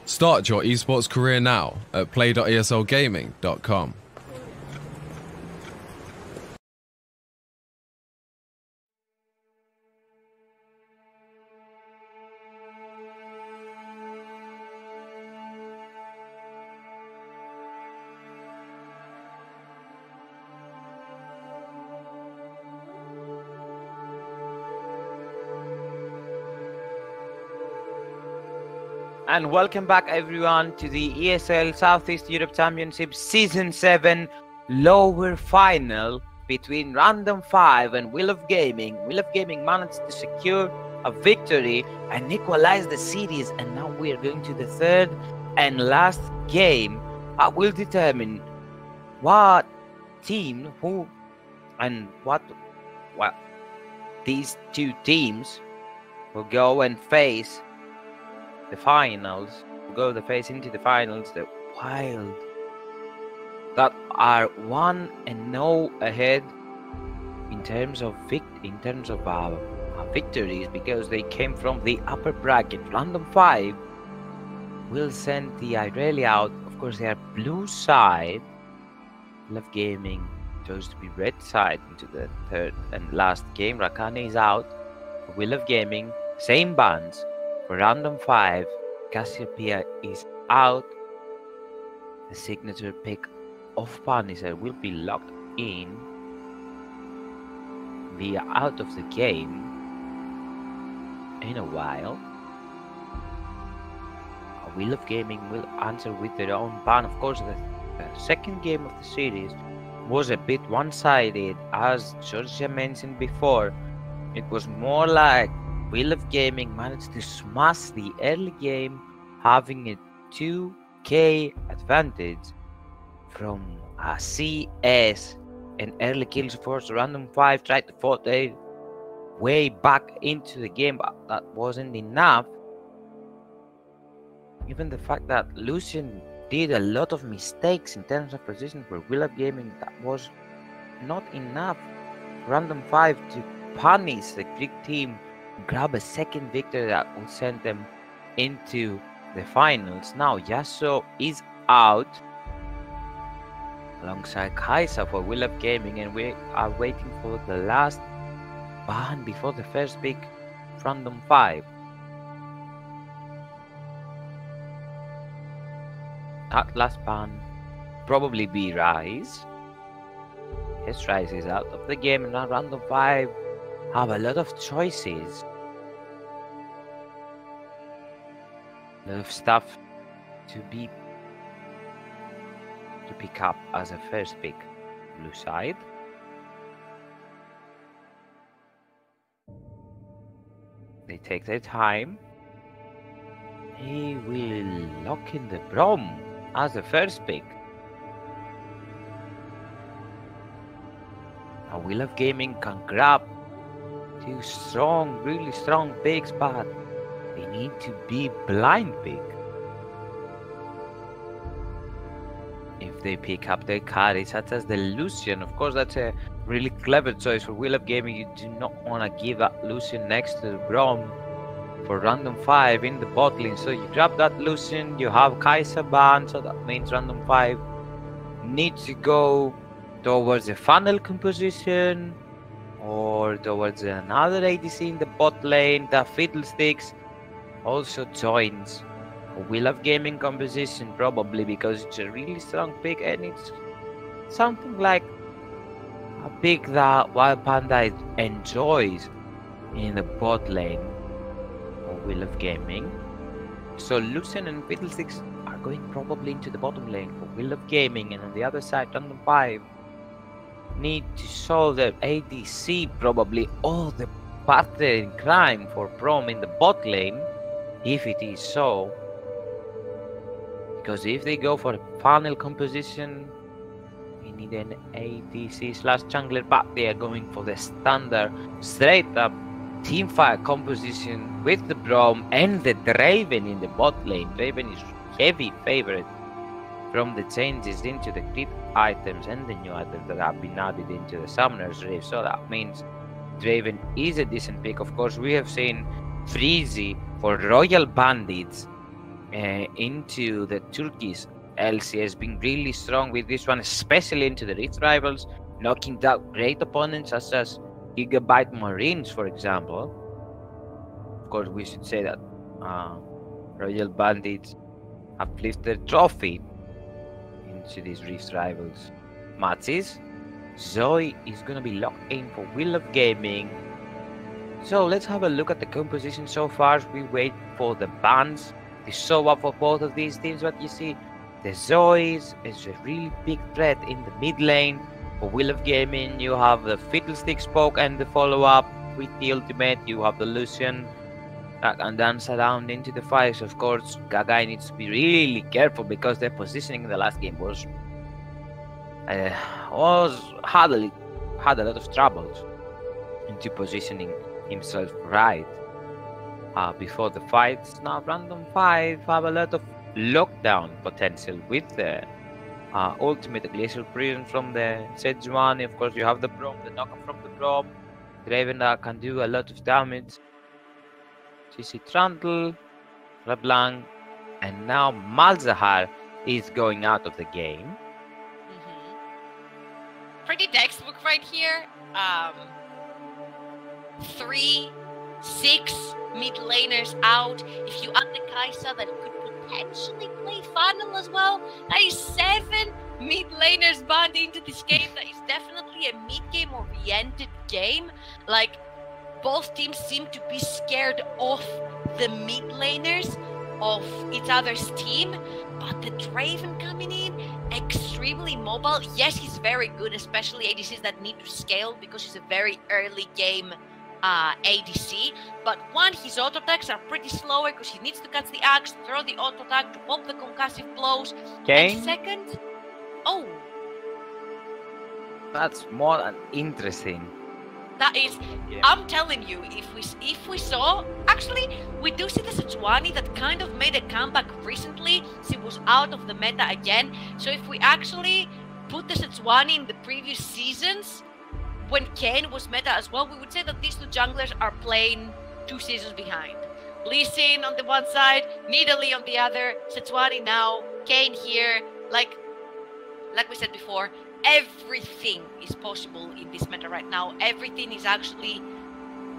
Start your esports career now at play.eslgaming.com. And welcome back everyone to the ESL Southeast Europe Championship Season 7 lower final between Random 5 and Will of Gaming. Will of Gaming managed to secure a victory and equalize the series, and now we are going to the third and last game. I will determine what team, who, and what these two teams will go and face the finals, into the finals, the Wild, that are 1-0 ahead in terms of victories, because they came from the upper bracket. Random 5 will send the Irelia out. Of course, they are blue side. Love Gaming chose to be red side into the third and last game. Rakane is out. Will of Gaming, same bands. For Random 5, Cassiopeia is out. The signature pick of Punisher will be locked in. Be out of the game in a while. Will of Gaming will answer with their own ban. Of course, the second game of the series was a bit one-sided, as Georgia mentioned before. It was more like Will of Gaming managed to smash the early game, having a 2k advantage from a CS and early kills. Of course, Random 5 tried to force their way back into the game, but that wasn't enough. Even the fact that Lucian did a lot of mistakes in terms of position for Will of Gaming, that was not enough. Random 5 to punish the Greek team, grab a second victory that will send them into the finals. Now Yasuo is out alongside Kaisa for Will of Gaming, and we are waiting for the last ban before the first pick. Random 5. That last ban probably be Rise. Yes, Rise is out of the game, and now Random 5 have a lot of choices. A lot of stuff to pick up as a first pick. Blue side. They take their time. He will lock in the Braum as the first pick. Now Will of Gaming can grab two really strong picks, but they need to be blind pick. If they pick up their carry, such as the Lucian, of course that's a really clever choice for Will of Gaming. You do not want to give that Lucian next to the Braum for Random 5 in the bot lane. So you grab that Lucian, you have Kaisa ban, so that means Random 5 needs to go towards a funnel composition or towards another ADC in the bot lane. The Fiddlesticks also joins a Will of Gaming composition, probably because it's a really strong pick, and it's something like a pick that Wild Panda enjoys in the bot lane of Will of Gaming. So Lucian and Fiddlesticks are going probably into the bottom lane for Will of Gaming, and on the other side, Random 5 need to solve the ADC, probably, or the partner in crime for Braum in the bot lane, if it is so. Because if they go for a funnel composition, we need an ADC / jungler, but they are going for the standard straight up teamfight composition with the Braum and the Draven in the bot lane. Draven is heavy favorite from the changes into the crit items and the new items that have been added into the Summoner's Rift. So that means Draven is a decent pick. Of course, we have seen Freezy for Royal Bandits into the Turkish LCS being really strong with this one, especially into the Rift rivals, knocking down great opponents such as Gigabyte Marines, for example. Of course, we should say that Royal Bandits have lifted trophy into these Rift rivals matches. Zoe is going to be locked in for Will of Gaming. So let's have a look at the composition so far as we wait for the bans to show up for both of these teams. What you see, the Zoes is a really big threat in the mid lane. For Will of Gaming, you have the Fiddlestick Spoke and the follow-up with the ultimate. You have the Lucian that can dance around into the fight. So of course, Gagai needs to be really careful because their positioning in the last game was had a lot of troubles into positioning himself right before the fights. Now Random 5 have a lot of lockdown potential with the ultimate Glacial Prison from the Sejuani. Of course, you have the Braum, the knockup from the Braum. Draven can do a lot of damage. CC Trundle, LeBlanc, and now Malzahar is going out of the game. Pretty textbook right here. 3, 6 mid laners out. If you add the Kai'Sa, that could potentially play Funnel as well. That is 7 mid laners banned into this game. That is definitely a mid game oriented game. Like, both teams seem to be scared of the mid laners of each other's team, but the Draven coming in extremely mobile. Yes, he's very good, especially ADCs that need to scale because he's a very early game ADC. But one, his auto attacks are pretty slower because he needs to catch the axe, throw the auto attack to pop the concussive blows. Okay. And second, that's more than interesting. That is, I'm telling you, if we saw, actually, we do see the Sejuani that kind of made a comeback recently. She was out of the meta again. So if we actually put the Sejuani in the previous seasons, when Kayn was meta as well, we would say that these two junglers are playing 2 seasons behind. Lee Sin on the one side, Nidalee on the other, Sejuani now, Kayn here. Like we said before, everything is possible in this meta right now. Everything is actually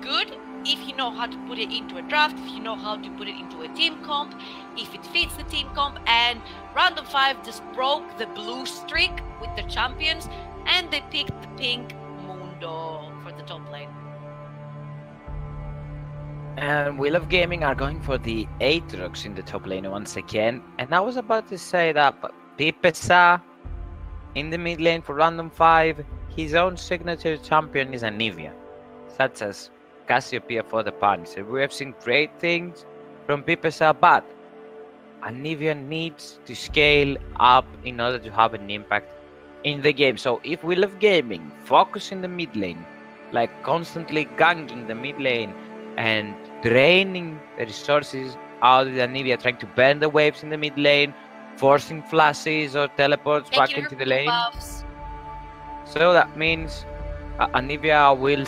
good if you know how to put it into a draft, if you know how to put it into a team comp, if it fits the team comp. And Random 5 just broke the blue streak with the champions, and they picked the pink Mundo for the top lane. And Will of Gaming are going for the Aatrox in the top lane once again. And I was about to say that, but Pipesa in the mid lane for Random 5, his own signature champion is Anivia, such as Cassiopeia for the Punisher. We have seen great things from Pipesa, but Anivia needs to scale up in order to have an impact in the game. So if Will of Gaming focus in the mid lane, like constantly ganking the mid lane and draining the resources out of Anivia, trying to burn the waves in the mid lane, forcing flashes or teleports back into the lane. Buffs. So that means Anivia will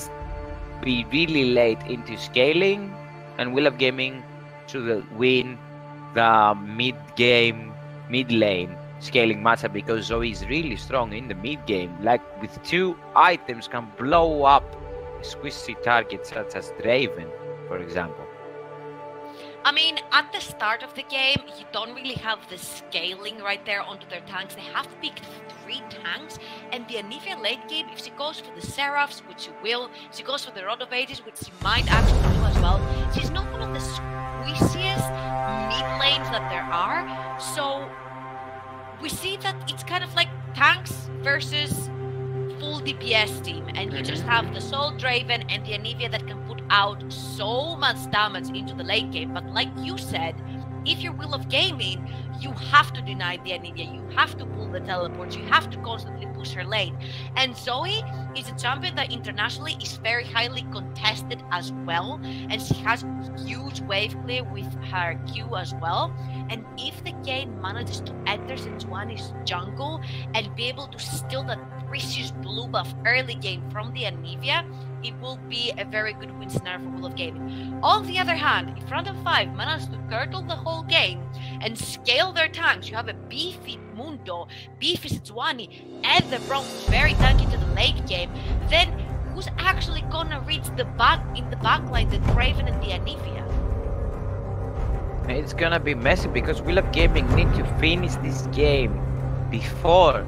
be really late into scaling, and Will of Gaming should win the mid lane scaling matchup because Zoe is really strong in the mid game. Like, with 2 items can blow up squishy targets such as Draven, for example. I mean, at the start of the game, you don't really have the scaling right there onto their tanks. They have picked 3 tanks, and the Anivia late game, if she goes for the Seraphs, which she will, she goes for the Rod of Ages, which she might actually do as well. She's not one of the squeeziest mid lanes that there are, so we see that it's kind of like tanks versus full DPS team, and you just have the Soul Draven and the Anivia that can put out so much damage into the late game. But like you said, if you're Will of Gaming, you have to deny the Anivia, you have to pull the teleports, you have to constantly push her lane. And Zoe is a champion that internationally is very highly contested as well, and she has huge wave clear with her Q as well. And if the game manages to enter Sejuani's jungle and be able to steal that precious blue buff early game from the Anivia, it will be a very good win scenario for Will of Gaming. On the other hand, if Random 5 manages to turtle the whole game and scale their tanks, you have a beefy Mundo, beefy Sejuani, and the Braum very tanky to the late game, then who's actually gonna reach the back in the backline, the Draven and the Anivia? It's gonna be messy because Will of Gaming need to finish this game before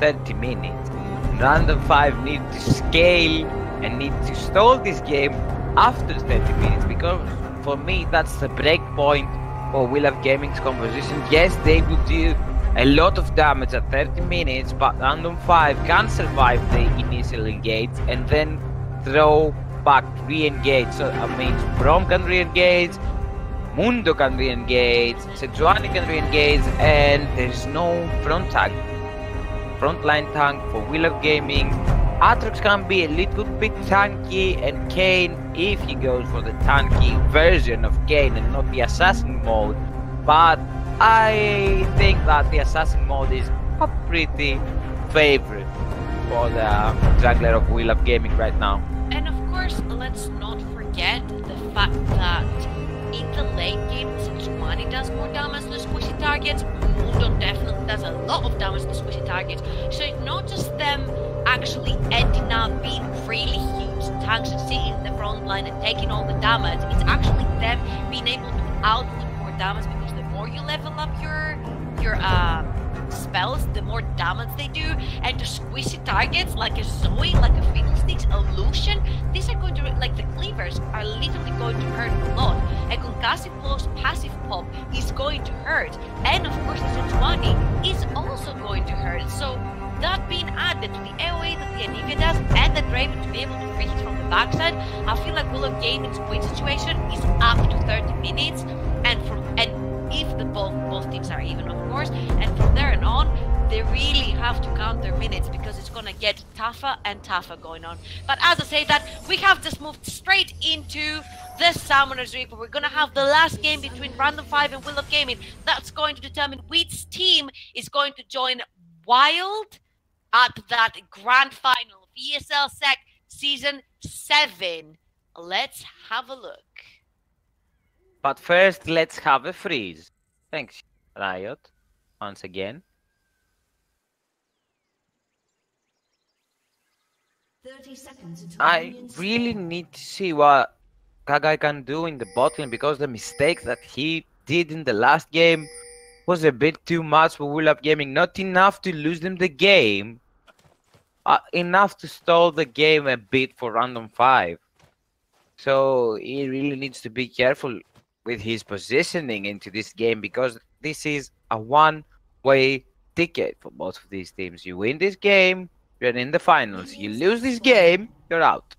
30 minutes. Random 5 need to scale and need to stall this game after 30 minutes, because for me that's the break point for Will of Gaming's composition. Yes, they will do a lot of damage at 30 minutes, but Random 5 can survive the initial engage and then throw back, re-engage. So I mean, Braum can re-engage, Mundo can re-engage, Sejuani can re-engage, and there's no frontline tank for Will of Gaming. Aatrox can be a little bit tanky, and Kayn, if he goes for the tanky version of Kayn and not the assassin mode. But I think that the assassin mode is a pretty favorite for the jungler of Will of Gaming right now. And of course, let's not forget the fact that in the late game, Sejuani does more damage to squishy targets. Mundo definitely does a lot of damage to squishy targets. So it's not just them actually ending up being really huge tanks and sitting in the front line and taking all the damage. It's actually them being able to output more damage, because the more you level up your spells, the more damage they do. And the squishy targets like a Zoe, like a Fiddlesticks, a Lucian, these are going to, like the cleavers, are literally going to hurt a lot. A concussive plus passive pop is going to hurt, and of course the Sejuani is also going to hurt. So that being added to the AoE that the Anivia does and the Draven to be able to free hit from the backside, I feel like Will of Gaming's win situation is up to 30 minutes, and if the both teams are even, of course, and from there on, they really have to count their minutes, because it's gonna get tougher and tougher going on. But as I say that, we have just moved straight into the Summoner's Reap. We're gonna have the last game between Random 5 and Will of Gaming. That's going to determine which team is going to join Wild at that grand final of ESL SEC Season 7. Let's have a look. But first, let's have a freeze. Thanks, Riot, once again. 30 seconds. I really need to see what Kagai can do in the bot lane, because the mistake that he did in the last game was a bit too much for Will of Gaming. Not enough to lose them the game, enough to stall the game a bit for Random 5. So he really needs to be careful with his positioning into this game, because this is a one-way ticket for both of these teams. You win this game, you're in the finals. You lose this game, you're out.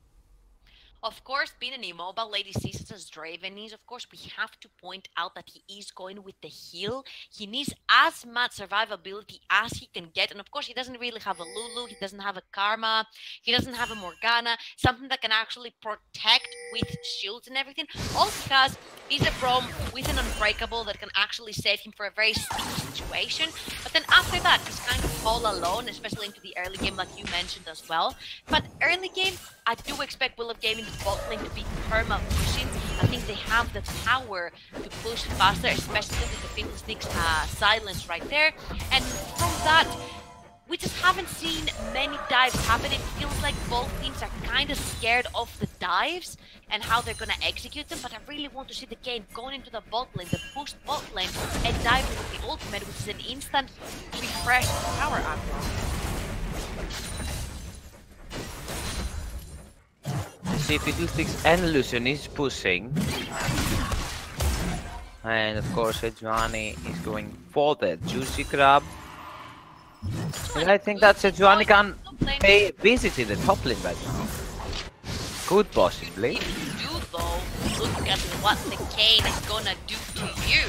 Of course, being an immobile Lady Seasons as Draven is, of course, we have to point out that he is going with the heal. He needs as much survivability as he can get. And of course, he doesn't really have a Lulu, he doesn't have a Karma, he doesn't have a Morgana, something that can actually protect with shields and everything. All because he's a Braum with an Unbreakable that can actually save him for a very sticky situation. But then after that, he's kind of all alone, especially into the early game, like you mentioned as well. But early game, I do expect Will of Gaming bot lane to be perma pushing. I think they have the power to push faster, especially with the Fiddlesticks silence right there. And from that, we just haven't seen many dives happen. It feels like both teams are kind of scared of the dives and how they're going to execute them. But I really want to see the game going into the bot lane, the pushed bot lane, and diving with the ultimate, which is an instant refresh power up. See, Fiddlesticks and Lucian is pushing. And of course, Sejuani is going for the juicy grab. And I think that Sejuani can pay visit in the top lane right now. Could possibly. If you do though, look at what the Kayn is gonna do to you.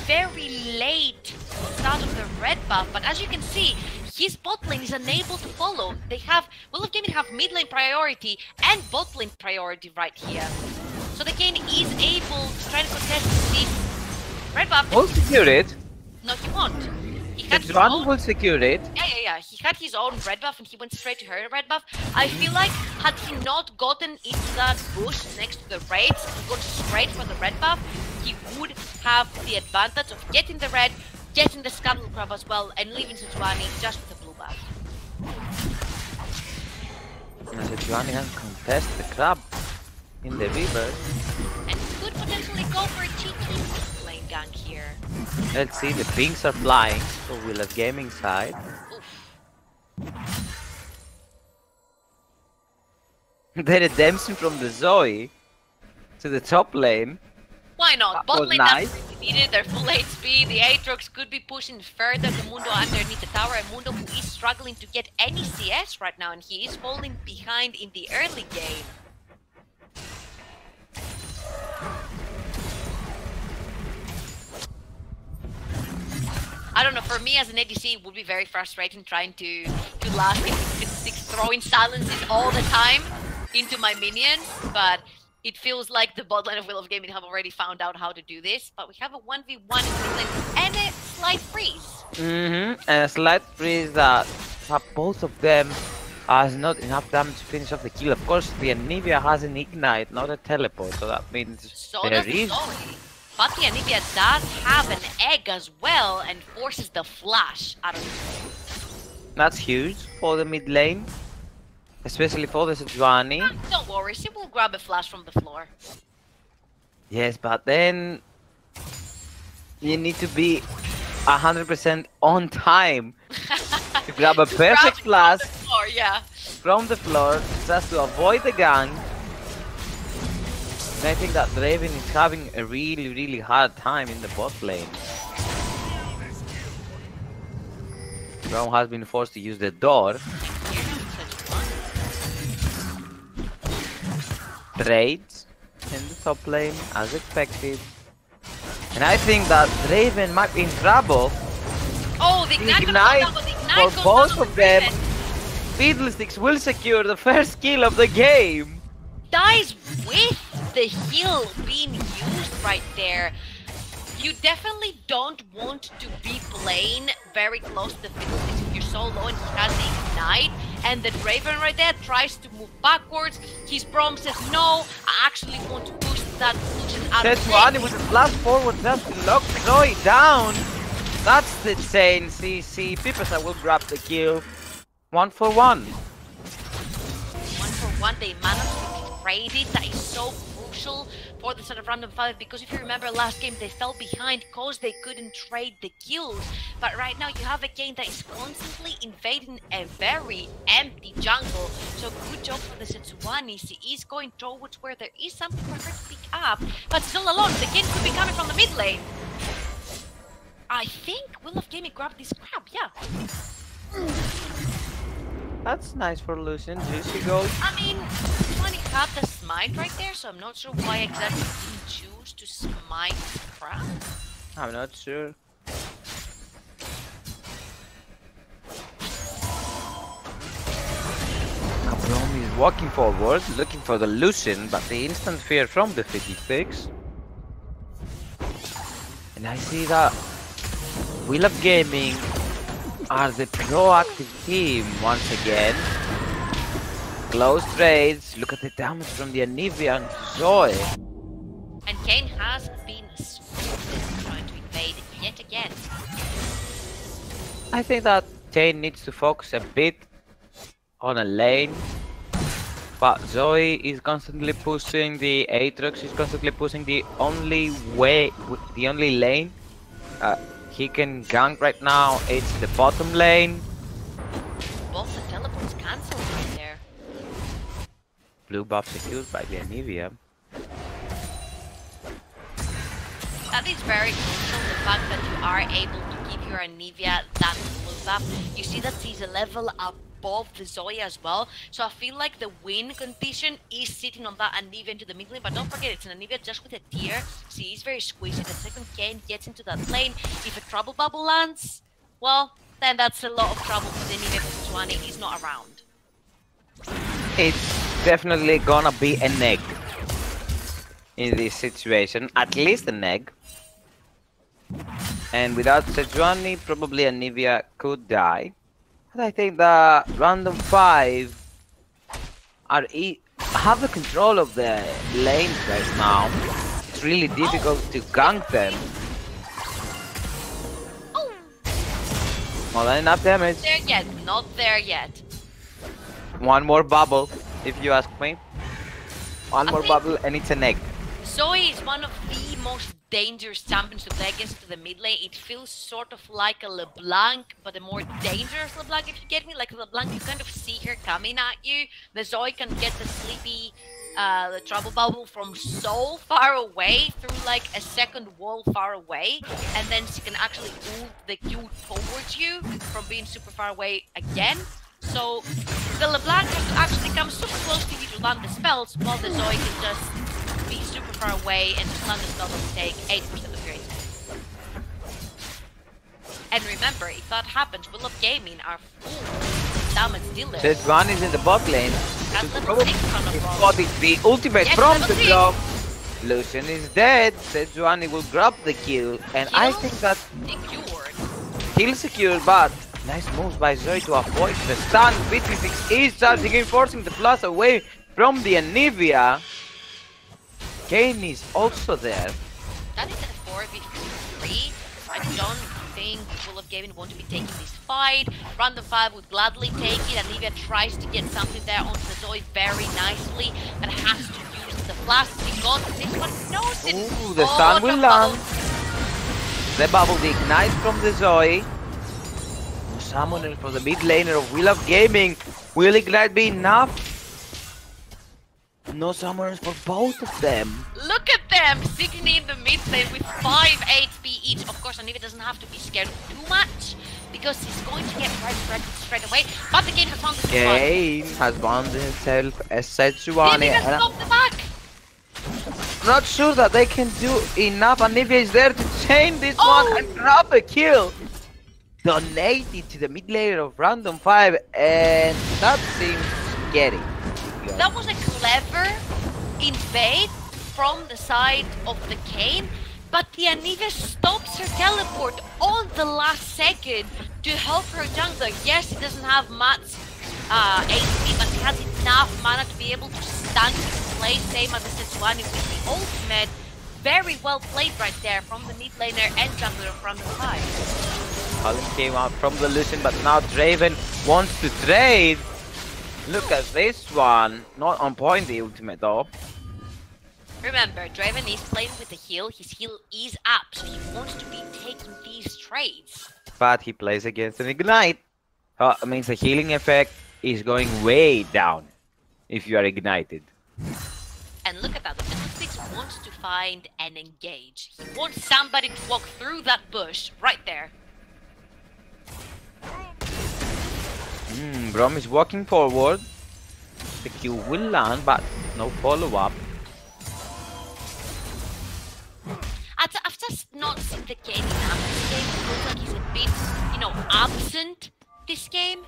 very late start of the red buff, but as you can see, his bot lane is unable to follow. They have, Will of Gaming have mid lane priority and bot lane priority right here. So the Kayn is able to try to contest this red buff. We'll secure it. No, he won't. He had his Sejuani own... will secure it. Yeah. He had his own red buff and he went straight to her red buff. I feel like had he not gotten into that bush next to the raids and gone straight for the red buff, he would have the advantage of getting the red, getting the Scuttle Crab as well, and leaving Sejuani just with the blue buff. Now Sejuani can contest the crab in the river. And could potentially go for a cheeky lane gank here. Let's see, the pings are flying for Will of Gaming side. The redemption from the Zoe to the top lane. Why not? That Bot was lane nice. doesn't really need it, they're full HP, the Aatrox could be pushing further the Mundo underneath the tower, and Mundo who is struggling to get any CS right now, and he is falling behind in the early game. I don't know, for me as an ADC it would be very frustrating trying to last in 6 throwing silences all the time into my minions, but it feels like the bot lane of Will of Gaming have already found out how to do this. But we have a 1v1 and a slight freeze. And a slight freeze that both of them has not enough damage to finish off the kill. Of course, the Anivia has an ignite, not a teleport, so that means So there does the is... Zoe. But the Anivia does have an egg as well and forces the flash out of the That's huge for the mid lane, especially for the Sejuani. Don't worry, she will grab a flash from the floor. Yes, but then you need to be 100% on time to grab a perfect flash Floor, yeah. from the floor just to avoid the gank. And I think that Draven is having a really hard time in the bot lane. Braum has been forced to use the door. Trades in the top lane as expected. And I think that Draven might be in trouble. Oh, the Ignite for both of them. Fiddlesticks will secure the first kill of the game. Dies with the heal being used right there. You definitely don't want to be playing very close to the Fiddlesticks if you're so low and he has the ignite, and the Draven right there tries to move backwards. His Braum says, no, I actually want to push that Lucian out of Sejuani with a flash forward just to lock Zoe down. That's the chain CC. Pipasa will grab the kill. 1 for 1. 1 for 1, they managed to trade it. That is so crucial for the sort of Random 5, because if you remember last game they fell behind because they couldn't trade the kills. But right now you have a game that is constantly invading a very empty jungle. So good job for the Sejuani. He is going towards where there is something for her to pick up, but still alone. The game could be coming from the mid lane. I think Will of Gaming grabbed this crab, yeah. That's nice for Lucian. Juicy gold. I mean, Sejuani had the smite right there, so I'm not sure why exactly he didn't choose to smite the crab. I'm not sure. Braum is walking forward, looking for the Lucian, but the instant fear from the Fiddlesticks. And I see that Will of Gaming are the proactive team once again. Close trades, look at the damage from the Anivia and Zoe. And Kayn has been swiftly trying to invade yet again. I think that Kayn needs to focus a bit on a lane. But Zoe is constantly pushing the Aatrox, is constantly pushing the only lane he can gank right now. It's the bottom lane. Both the teleports cancelled right there. Blue buff secured by the Anivia. That is very crucial, the fact that you are able to give your Anivia that blue buff. You see that she's a level above above the Zoe as well. So I feel like the win condition is sitting on that Anivia into the mid lane. But don't forget, it's an Anivia just with a tier. She is very squishy. The second Kayn gets into that lane. If a trouble bubble lands, well, then that's a lot of trouble for the Anivia because Sejuani is not around. It's definitely gonna be an egg in this situation. At least an egg. And without Sejuani, probably Anivia could die. But I think the random 5 have the control of the lanes right now. It's really difficult to gank them. More than enough damage. There yet, not there yet. One more bubble, if you ask me. One more bubble and it's an egg. Zoe is one of the most dangerous champions to play against to the mid lane. It feels sort of like a LeBlanc, but a more dangerous LeBlanc, if you get me. Like LeBlanc, you kind of see her coming at you. The Zoe can get the sleepy, the trouble bubble from so far away through like a second wall far away, and then she can actually ult the Q towards you from being super far away again. So the LeBlanc has to actually come super close to you to land the spells, while the Zoe can just be super far away and just land the spell that will take 80% of your HP. And remember, if that happens, Will of Gaming are full damage dealers. Sejuani is in the bot lane. That's level 6 on the front. Spotted the ultimate from the 3. drop. Lucian is dead. Sejuani will grab the kill, and I think that kill secured, but nice moves by Zoe to avoid the stun. BT6 is charging in, forcing the plus away from the Anivia. Kayn is also there. That is a 4v3. I don't think Will of Gaming want to be taking this fight. Random 5 would gladly take it. Anivia tries to get something there onto the Zoe very nicely, and has to use the flash because this one knows it. Ooh, the stun will land. The bubble ignite from the Zoe. Summoner for the mid laner of Will of Gaming. Will ignite be enough? No summoners for both of them. Look at them sitting in the mid lane with 5 HP each. Of course, Anivia doesn't have to be scared too much because he's going to get right straight away. But the game has found the Kayn has found himself a Sejuani. Stop the back. Not sure that they can do enough. Anivia is there to chain this one and grab a kill. Donated to the mid laner of Random 5, and that seems scary. That was a clever invade from the side of the Kayn, but the Anivia stops her teleport on the last second to help her jungler. Yes, he doesn't have much HP, but he has enough mana to be able to stand in place, same as the Sejuani with the ultimate. Very well played right there from the mid laner and jungler from the side. Colin came out from the Lucian, but now Draven wants to trade. Look at this one. Not on point, the ultimate though. Remember, Draven is playing with the heal. His heal is up, so he wants to be taking these trades. But he plays against an Ignite. That means the healing effect is going way down if you are ignited. And look at that, the BT6 wants to find and engage. He wants somebody to walk through that bush right there. Braum is walking forward. The Q will land, but no follow-up. I've just not seen the game enough. This game feels like he's a bit, absent this game.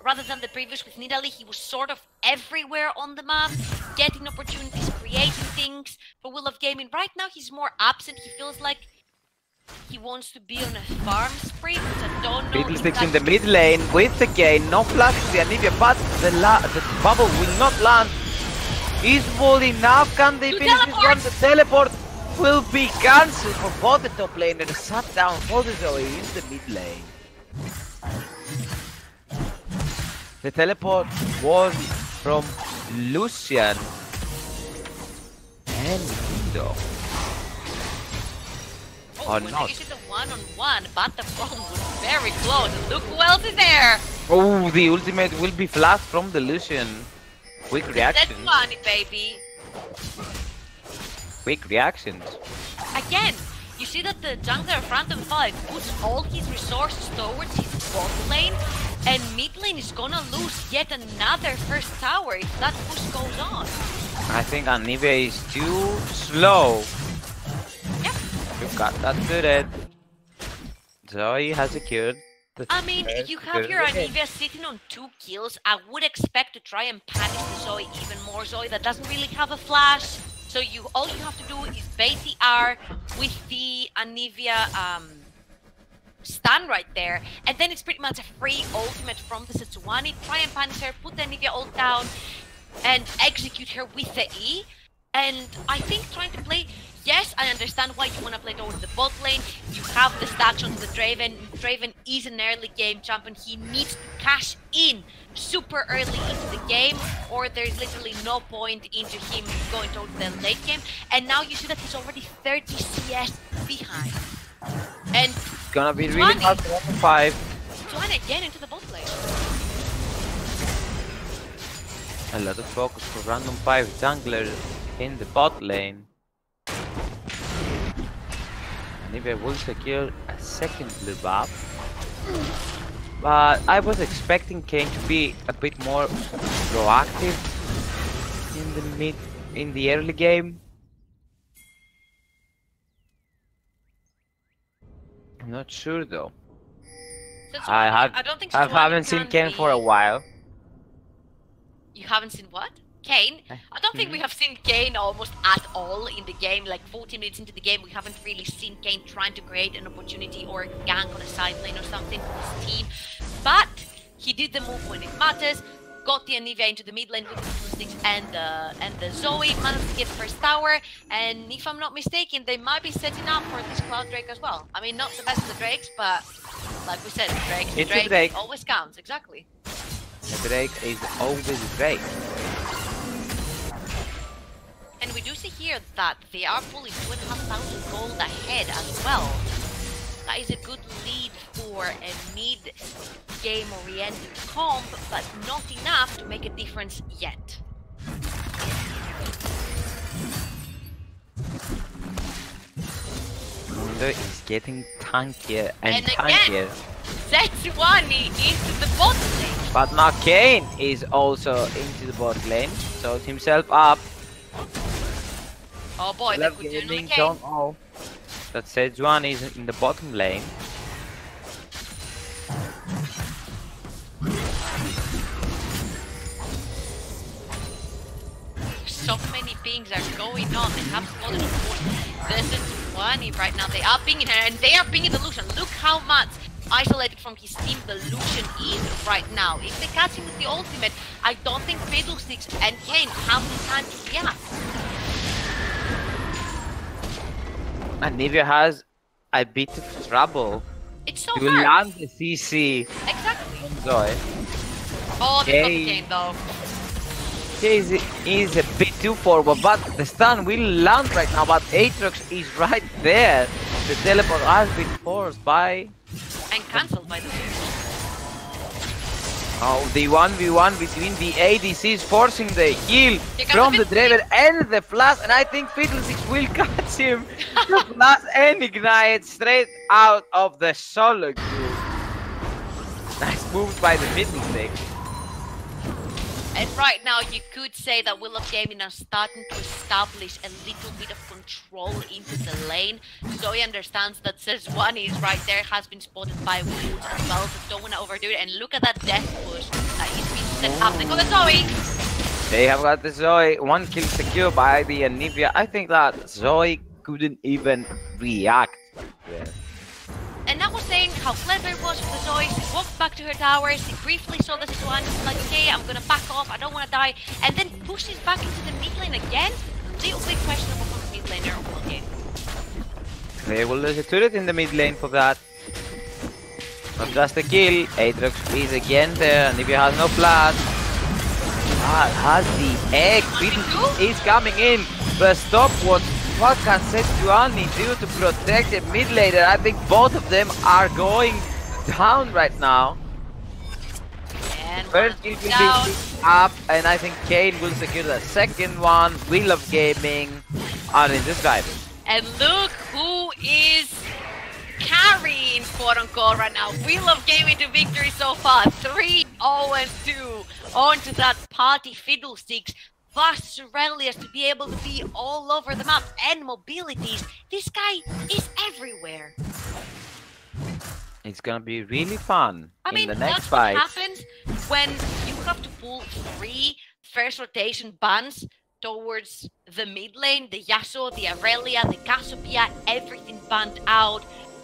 Rather than the previous with Nidalee, he was sort of everywhere on the map, getting opportunities, creating things for Will of Gaming. Right now, he's more absent. He feels like he wants to be on a farm spree, which I don't know. BT6 in the mid lane with the Kayn. No flash to the Anivia, but the bubble will not land. Is Wall enough? Can they finish this one? The teleport will be cancelled for both the top laners. Shut down for the Zoe in the mid lane. The teleport was from Lucian and Lindo. Oh, not. You see the one-on-one, but the phone was very close. Look who else is there! Oh, the ultimate will be flashed from the Lucian. Quick reaction. That's funny, baby. Quick reactions. Again, you see that the jungler of Random 5 puts all his resources towards his bot lane, And mid lane is gonna lose yet another first tower if that push goes on. I think Anivia is too slow. Yep. You got that turret. Zoe has secured. I mean, you have your Anivia sitting on 2 kills. I would expect to try and punish the Zoe even more. Zoe that doesn't really have a flash. So all you have to do is bait the R with the Anivia stun right there. And then it's pretty much a free ultimate from the Sejuani. Try and punish her, put the Anivia ult down, and execute her with the E. And I think trying to play... Yes, I understand why you want to play towards the bot lane. You have the stacks on the Draven. Draven is an early game champion. He needs to cash in super early into the game, or there's literally no point into him going towards the late game. And now you see that he's already 30 CS behind. And it's gonna be really hard to 1-5. Sejuani again into the bot lane. A lot of focus for Random 5 jungler in the bot lane. Anivia will secure a second blue buff. But I was expecting Kayn to be a bit more proactive in the early game. I'm not sure though. I don't think I haven't seen Kayn for a while. You haven't seen what? Kayn? I don't think we have seen Kayn almost at all in the game. Like 40 minutes into the game, we haven't really seen Kayn trying to create an opportunity or a gank on a side lane or something for his team. But he did the move when it matters. Got the Anivia into the mid lane with the sticks and the Zoe, managed to get first tower. And if I'm not mistaken, they might be setting up for this Cloud Drake as well. I mean, not the best of the Drakes, but like we said, Drake always counts. Exactly. The Drake is always Drake. And we do see here that they are pulling 2,500 gold ahead as well. That is a good lead for a mid-game oriented comp, but not enough to make a difference yet. Mundo is getting tankier and tankier. Sejuani into the bot lane. But now Kayn is also into the bot lane, so himself up. Oh boy, they could do another don't know that Sejuani is in the bottom lane. So many pings are going on. They have spotted the Sejuani right now. They are pinging her and they are pinging the Lucian. Look how much isolated from his team the Lucian is right now. If they catch him with the ultimate, I don't think Fiddlesticks and Kayn have the time to react. Anivia has a bit of trouble. It's so to hard. land the CC. Exactly. Zoe. Oh, they got the Kayn though. Is a bit too forward, but the stun will land right now. But Aatrox is right there. The teleport has been forced by and cancelled by the way. Oh, the 1v1 between the ADCs forcing the heal from the Draven and the flash, and I think Fiddlesticks will catch him. The flash and ignite straight out of the solo queue. Nice move by the Fiddlesticks. And right now you could say that Will of Gaming are starting to establish a little bit of control into the lane. Zoe understands that Sejuani is right there, has been spotted by Woods as well, so don't want to overdo it. And look at that death push that is being set up. They got the Zoe! They have got the Zoe, 1 kill secure by the Anivia. I think that Zoe couldn't even react. Yeah. And I was saying how clever it was for the Zoe. She walked back to her towers, she briefly saw the Sejuani, she's like, okay, I'm gonna back off, I don't wanna die, and then pushes back into the mid lane again. Little bit questionable for the mid laner of one game. They will lose a turret in the mid lane for that. Not just a kill, Aatrox is again there, Anivia has no flash. Has the egg, is coming in, the stopwatch. What can Sejuani do to protect the mid laner? I think both of them are going down right now. And first kill will be up, and I think Kayn will secure the second one. Will of Gaming are in this driving. And look who is carrying carrying, quote unquote, right now. Wheel of Gaming to victory so far. 3-0-2 onto that party fiddlesticks. Vast Aurelius to be able to be all over the map and mobilities. This guy is everywhere. It's gonna be really fun I mean, in the next that's fight. what happens when you have to pull 3 first rotation bans towards the mid lane, the Yasuo, the Aurelia, the Cassiopeia, everything banned out,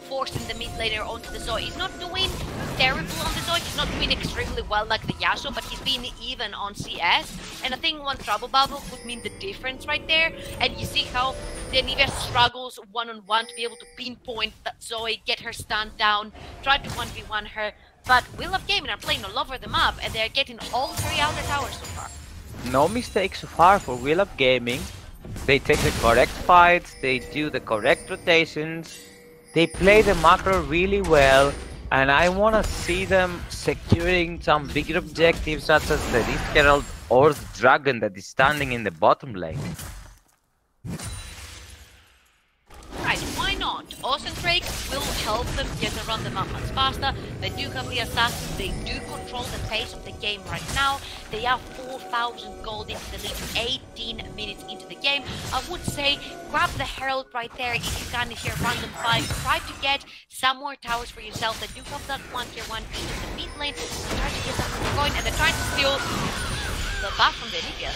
forcing the mid laner onto the Zoe. He's not doing terrible on the Zoe, he's not doing extremely well like the Yasuo, but he's being even on CS. And I think one Trouble Bubble would mean the difference right there. And you see how the Anivia struggles one-on-one to be able to pinpoint that Zoe, get her stand down, try to 1v1 her. But Wheel of Gaming are playing all over the map, and they're getting all 3 outer towers so far. No mistakes so far for Wheel of Gaming. They take the correct fights, they do the correct rotations, they play the macro really well, and I want to see them securing some bigger objectives such as the Rift Herald or the Dragon that is standing in the bottom lane. Right, why not? Awesome Drake will help them get around the map much faster. They do have the assassins, they do control the pace of the game right now. They have 4,000 gold into the lead, 18 minutes into the game. I would say grab the Herald right there if you can, if you're random 5. Try to get some more towers for yourself. They do have that 1 tier 1 into the mid lane. Try to get something going, and they're trying to steal the buff from the Anivia.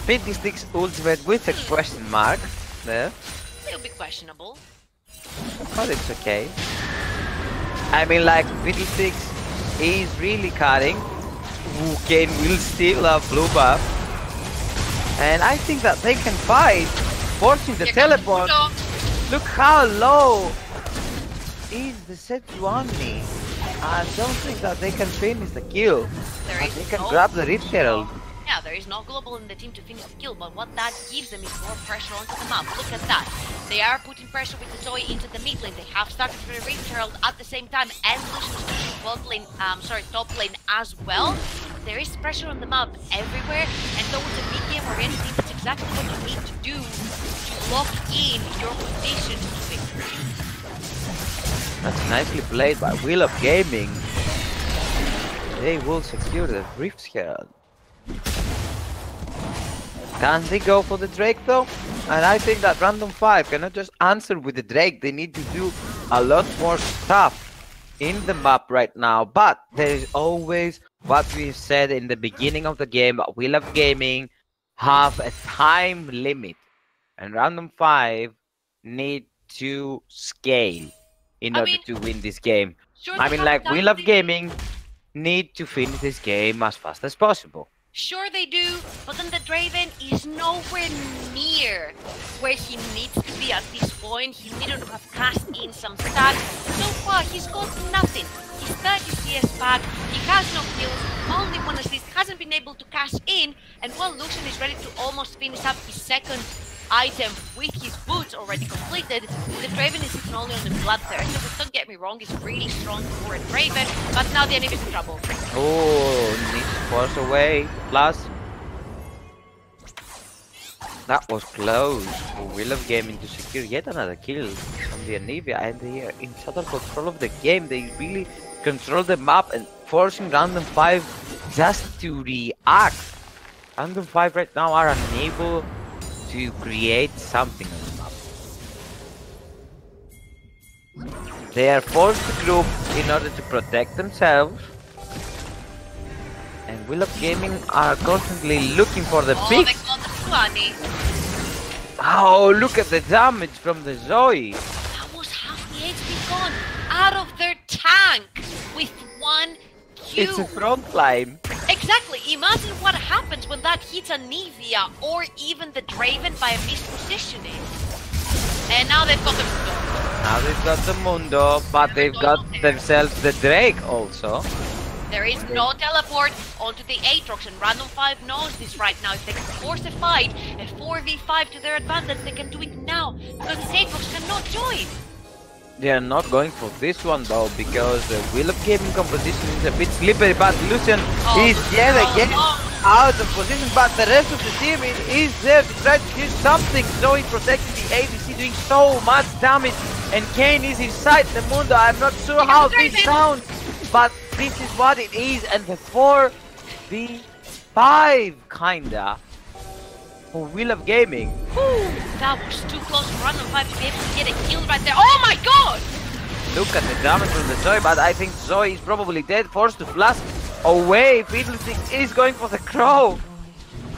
Fiddlesticks ultimate with a question mark there. It'll be questionable. But it's okay. I mean, like, Fiddlesticks is really cutting. Kane will steal a blue buff. And I think that they can fight, forcing the teleport. Look how low is the Sejuani. I don't think that they can finish the kill. But they can grab the Rift Herald. Yeah, there is no global in the team to finish the kill, but what that gives them is more pressure onto the map. Look at that. They are putting pressure with the Zoe into the mid lane. They have started for the Rift Herald at the same time, and Lucian's pushing top lane as well. There is pressure on the map everywhere, and towards the mid game or anything, that's exactly what you need to do to lock in your position to victory. That's nicely played by Wheel of Gaming. They will secure the Rift Herald. Can they go for the Drake though? And I think that Random 5 cannot just answer with the Drake. They need to do a lot more stuff in the map right now. But there is always what we said in the beginning of the game. Wheel of Gaming have a time limit. And Random 5 need to scale in order to win this game. Sure, I mean, like, Wheel of Gaming need to finish this game as fast as possible. Sure they do, but then the Draven is nowhere near where he needs to be at this point. He needed to have cast in some stacks. So far, he's got nothing. He's 30 CS back, he has no kills, only 1 assist, hasn't been able to cash in, and while Lucian is ready to almost finish up his second item with his boots already completed, the Draven is sitting only on the Bloodthirster. So don't get me wrong, it's really strong for a Draven, but now the enemy is in trouble. Oh, needs to force away. Plus, that was close for Wheel of Gaming to secure yet another kill from the Anivia, and they are in total control of the game. They really control the map and forcing Random 5 just to react. Random 5 right now are unable to create something on the map. They are forced to group in order to protect themselves. And Wheel of Gaming are constantly looking for the pick. They got the Suani. Oh, look at the damage from the Zoe. That was half the HP gone out of their tank with 1 Q. It's a front line. Exactly. Imagine what happens when that hits Anivia or even the Draven by a mispositioning. And now they've got the Mundo. Now they've got the Mundo, but they've got themselves the Drake also. There is no teleport onto the Aatrox, and Random 5 knows this right now. If they can force a fight, a 4v5 to their advantage, they can do it now, because the Aatrox cannot join. They are not going for this one though, because the Wheel of Gaming composition is a bit slippery, but Lucian is yet again out of position, but the rest of the team is there to try to do something. Zoe protecting the ADC, doing so much damage and Kane is inside the Mundo. I'm not sure how this sounds, but this is what it is, and the 4v5 kinda for Wheel of Gaming. Ooh, that was too close for Random 5 to be able to get a kill right there. Oh my god! Look at the damage from the Zoe, but I think Zoe is probably dead, forced to flash away. Fiddlesticks is going for the Crow.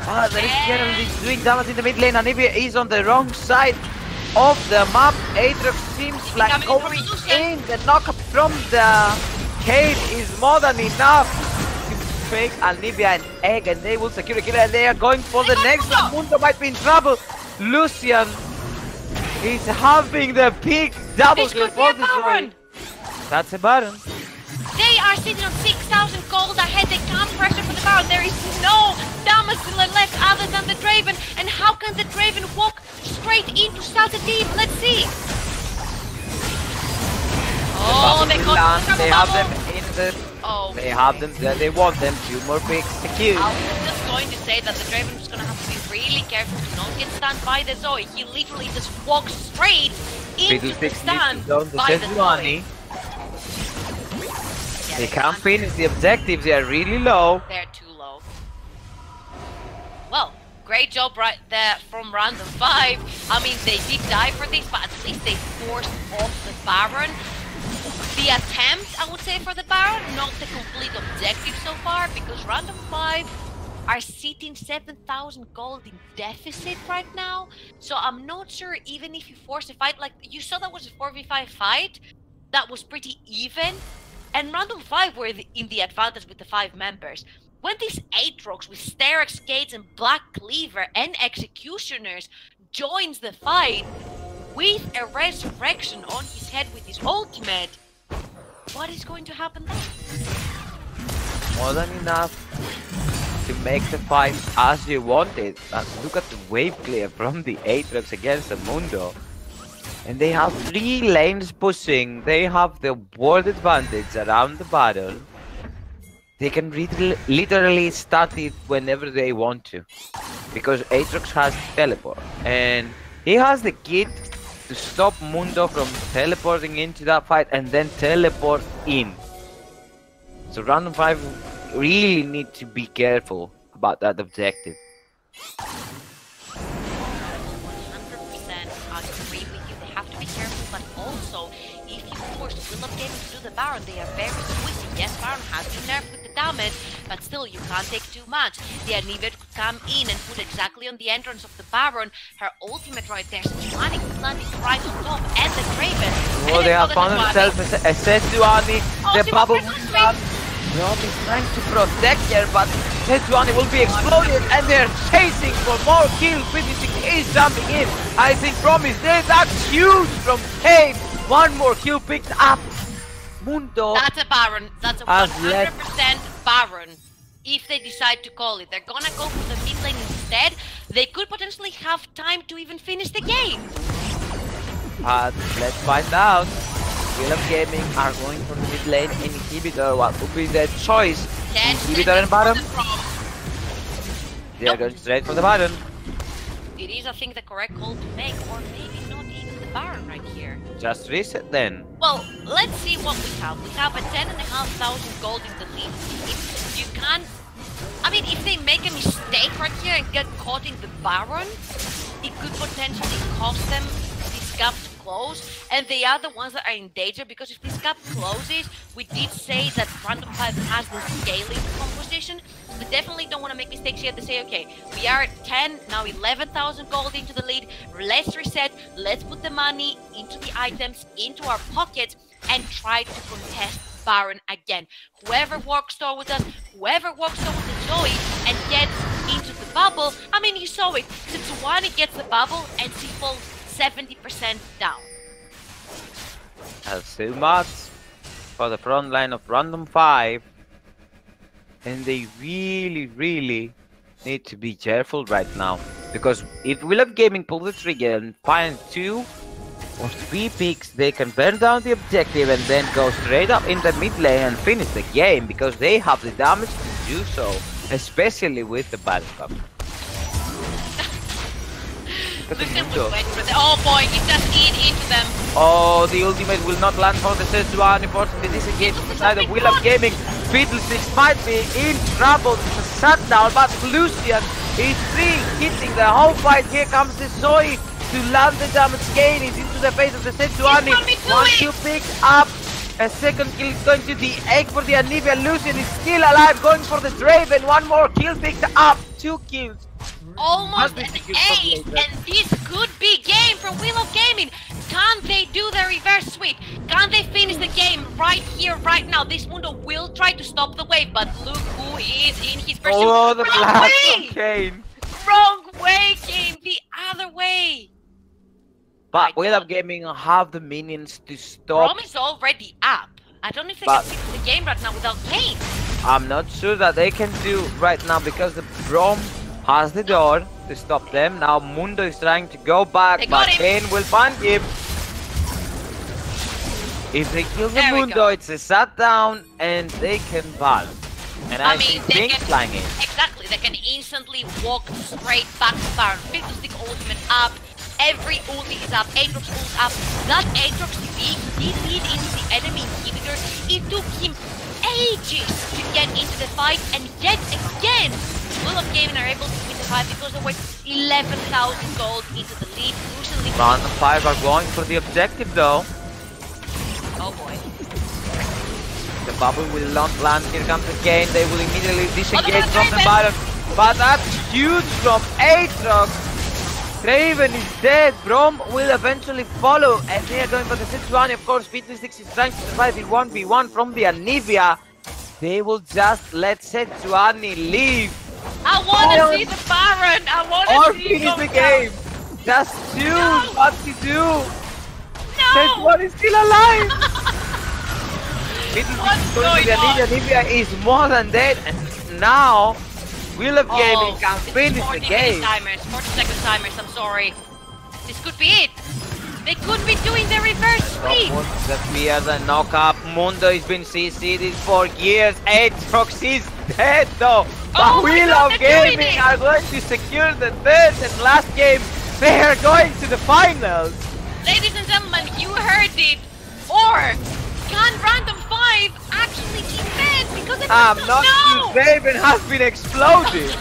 Ah, there is Gerald is doing damage in the mid lane. Anivia is on the wrong side of the map. Aatrox seems like going in. The knockup from the cave is more than enough to fake Anivia an egg, and they will secure a kill, and they are going for the next one. Mundo might be in trouble. Lucian is having the big double kill for the Zoe. That's a Baron. They are sitting on 6,000 gold ahead. They can't pressure for the Baron. There is no damage left other than the Draven. And how can the Draven walk straight into such a team? Let's see. Oh, they got they have them in the. Oh, they have them there. They want them. 2 more picks secured. I was just going to say that the Draven is going to have to be really careful to not get stunned by the Zoe. He literally just walks straight into the stun by the Zoe. They can't finish the objectives. They are really low. They're too low. Well, great job right there from Random 5. I mean, they did die for this, but at least they forced off the Baron. The attempt, I would say, for the Baron, not the complete objective so far, because Random 5 are sitting 7,000 gold in deficit right now. So I'm not sure, even if you force a fight, like you saw that was a 4v5 fight, that was pretty even. And Random 5 were in the advantage with the 5 members. When these Aatrox with Sterak's Gates and Black Cleaver and Executioners joins the fight with a resurrection on his head with his ultimate, what is going to happen then? More than enough to make the fight as you wanted. Look at the wave clear from the Aatrox against the Mundo. And they have 3 lanes pushing. They have the ward advantage around the battle. They can literally start it whenever they want to. Because Aatrox has teleport. And he has the kit to stop Mundo from teleporting into that fight and then teleport in. So Random 5 really need to be careful about that objective. Careful, but also if you force Wheel of Gaming to do the Baron, they are very squishy. Yes, Baron has been nerfed with the damage, but still you can't take too much. The Anivia could come in and put exactly on the entrance of the Baron her ultimate right there. Sejuani landing right on top, and the Draven. Oh, they have found themselves a Sejuani. The bubble will land. Rob is trying to protect her, but Sejuani will be exploded, and they're chasing for more kills. Fiddlesticks is jumping in. I think Rom is dead. That's huge from Cave. 1 more kill picked up. Mundo. That's a Baron. That's a 100% Baron. If they decide to call it, they're gonna go for the mid lane instead. They could potentially have time to even finish the game. Let's find out. Wheel of Gaming are going for the mid lane inhibitor. What would be their choice? Inhibitor and Baron? They are going straight for the Baron. It is, I think, the correct call to make, or maybe not even the Baron right here. Just reset then. Well, let's see what we have. We have a 10,500 gold in the lead. If you can't... I mean, if they make a mistake right here and get caught in the Baron, it could potentially cost them this gap to close, and they are the ones that are in danger, because if this gap closes, we did say that Random 5 has the scaling composition. We definitely don't want to make mistakes here to say, okay, we are at 10, now 11,000 gold into the lead, let's reset, let's put the money into the items, into our pockets, and try to contest Baron again. Whoever walks towards us, whoever walks towards the Zoe and gets into the bubble, I mean, you saw it, Sejuani gets the bubble and she falls 70% down. That's too much for the front line of Random 5. And they really need to be careful right now. Because if Wheel of Gaming pull the trigger and find 2 or 3 picks, they can burn down the objective and then go straight up in the mid lane and finish the game. Because they have the damage to do so. Especially with the Battle Cup. because of Lucian Mundo. will wait for the. Oh boy, he just eat into them. Oh, the ultimate will not land for the Sejuani. Unfortunately, this is a game inside of Will of Gaming. Fiddlesticks might be in trouble. It's a shutdown, but Lucian is free, hitting the whole fight. Here comes the Zoe to land the damage gain. He's into the face of the Sejuani. One kill picked up. A second kill is going to the egg for the Anivia. Lucian is still alive, going for the Draven. One more kill picked up. 2 kills. Almost an ace, and this could be game for Wheel of Gaming. Can they do the reverse sweep? Can they finish the game right here, right now? This Mundo will try to stop the wave, but look who is in his pursuit. Oh, the Wrong blast way! from Kane. Wrong way, Kane. The other way. But Wheel of Gaming have the minions to stop. Rom is already up. I don't know if they can finish the game right now without Kane. I'm not sure that they can do right now because the Brom has the door to stop them. Now Mundo is trying to go back, but Kane will find him. If they kill the Mundo, it's a shutdown and they can vault. And I mean, see they Pink can flying in. exactly. They can instantly walk straight back to Baron. Fiddlestick ultimate up. Every ulti is up. Aatrox ult up. That Aatrox TP did lead into the enemy inhibitor. It took him ages to get into the fight, and yet again, Wheel of Gaming are able to win the fight because they were 11,000 gold into the lead. Round 5 are going for the objective though. Oh boy. The bubble will not land. Here comes the Kane. They will immediately disengage from the Baron. But that's huge from Aatrox. Draven is dead. Brom will eventually follow, and they are going for the 6-1. Of course, Fiddlesticks is trying to survive in 1v1 from the Anivia. They will just let Sejuani leave. I want to see the Baron. I want to see finish the game. Just choose what to do. No. Sejuani is still alive. Fiddlesticks going to the Anivia. Anivia is more than dead, and now Wheel of Gaming can finish the game. 40-second timers, I'm sorry. This could be it. They could be doing the reverse sweep. The fear, the knock-up. Mundo has been CC'd for years. Aatrox is dead though. But Wheel of Gaming are going to secure the third and last game. They are going to the finals. Ladies and gentlemen, you heard it. Or can Random 5 actually defend? Because it I'm not sure. Draven has been exploded.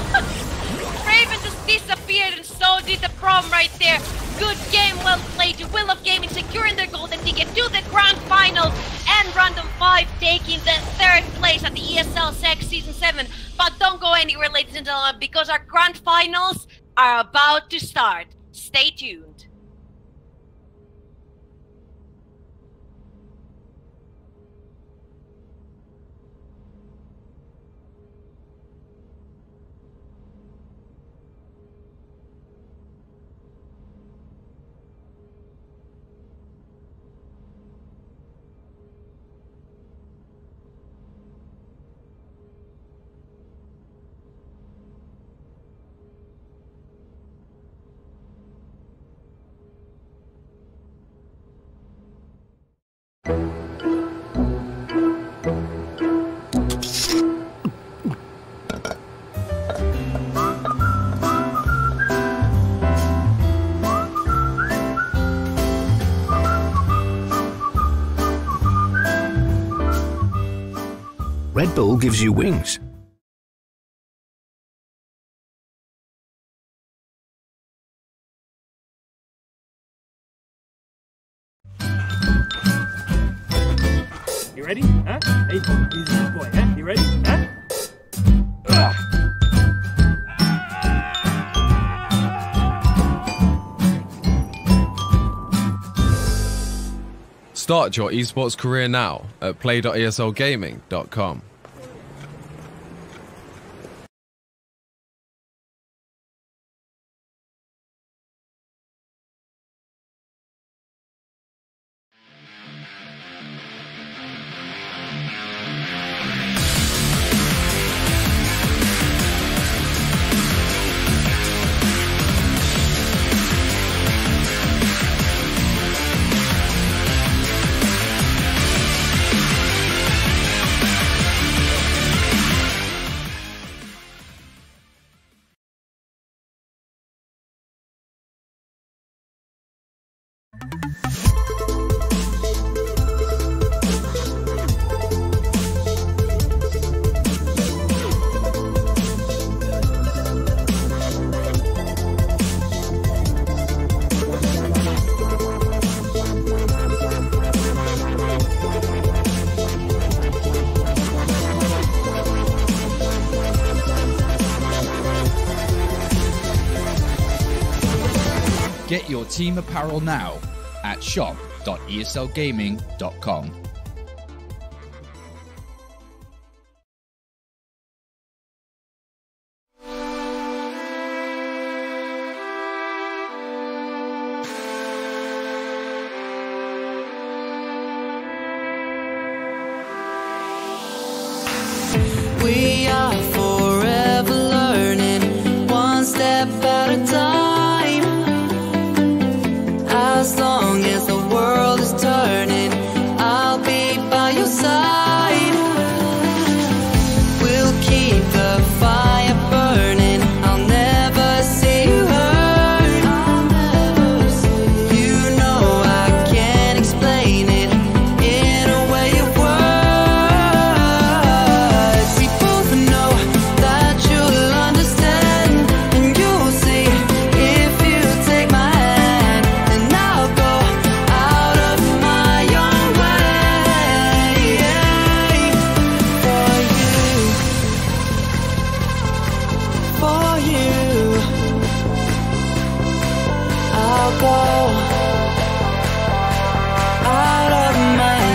Draven just disappeared, and so did the Prom right there. Good game, well played to Wheel of Gaming, securing their golden ticket to the grand finals, and Random 5 taking the 3rd place at the ESL Sex Season 7. But don't go anywhere, ladies and gentlemen, because our grand finals are about to start. Stay tuned. Red Bull gives you wings. You ready? Huh? Hey, he's a good boy, huh? You ready? Huh? Start your esports career now at play.eslgaming.com. Get your team apparel now at shop.eslgaming.com. We are forever learning, one step at a time. As long as the world is turning, I'll be by your side. We'll keep the fire burning, I'll never see you hurt. You know I can't explain it in a way of words. We both know that you'll understand, and you'll see if you take my hand, and I'll go out of my own way for you. I'll go out of my own way.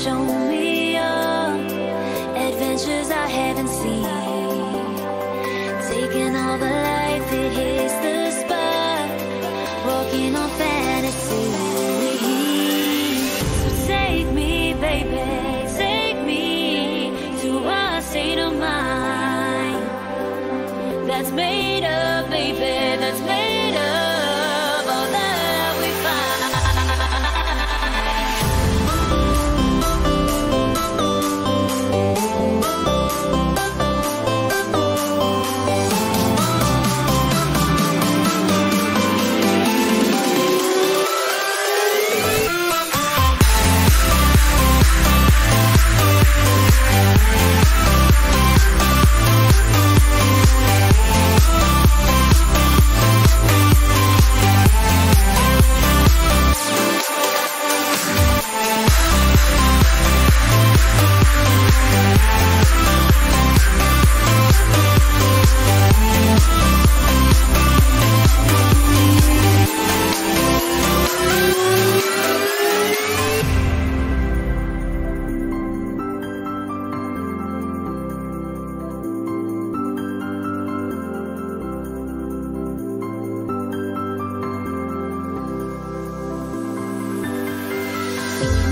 show me all adventures I haven't seen. Taking all the life, it hits the spot. Walking on fantasy. So take me, baby, take me to a state of mind that's made of, baby, that's made of all that we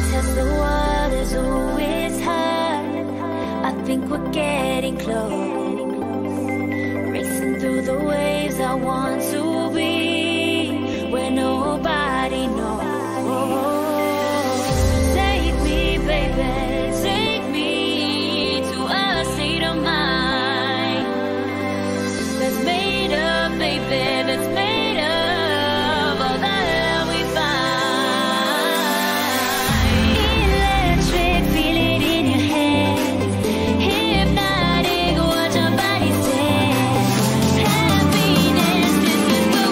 test the waters, oh, it's hard. I think we're getting close. Racing through the waves, I want to be where nobody knows. Take me, baby, take me to a state of mind that's made of, baby, that's made of all that we find. Electric, feel it in your head. Hypnotic, watch your body dance. Happiness, this is the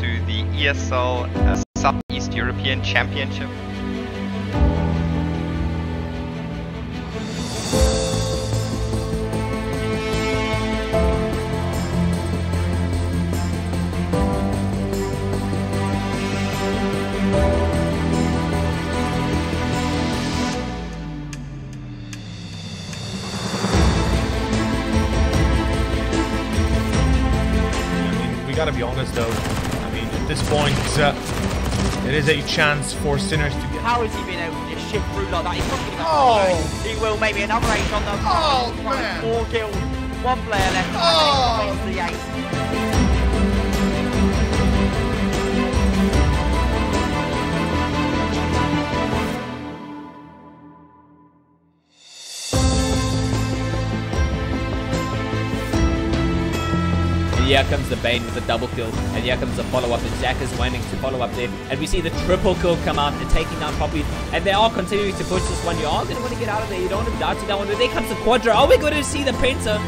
to the ESL Southeast European Championship. Gotta be honest though, I mean at this point it is a chance for Sinners to get... How has he been able to just shift through like that? He's not giving up. He will, maybe another ace on the... Oh man! 4 kills, 1 player left. Oh! And the ace. Here comes the Bane with the double kill, and here comes the follow-up, and Jack is waiting to follow up there, and we see the triple kill come out and taking down Poppy, and they are continuing to push this one. You are going to want to get out of there, you don't want to doubt that one, but there comes the Quadra. Oh, we're going to see the Penta.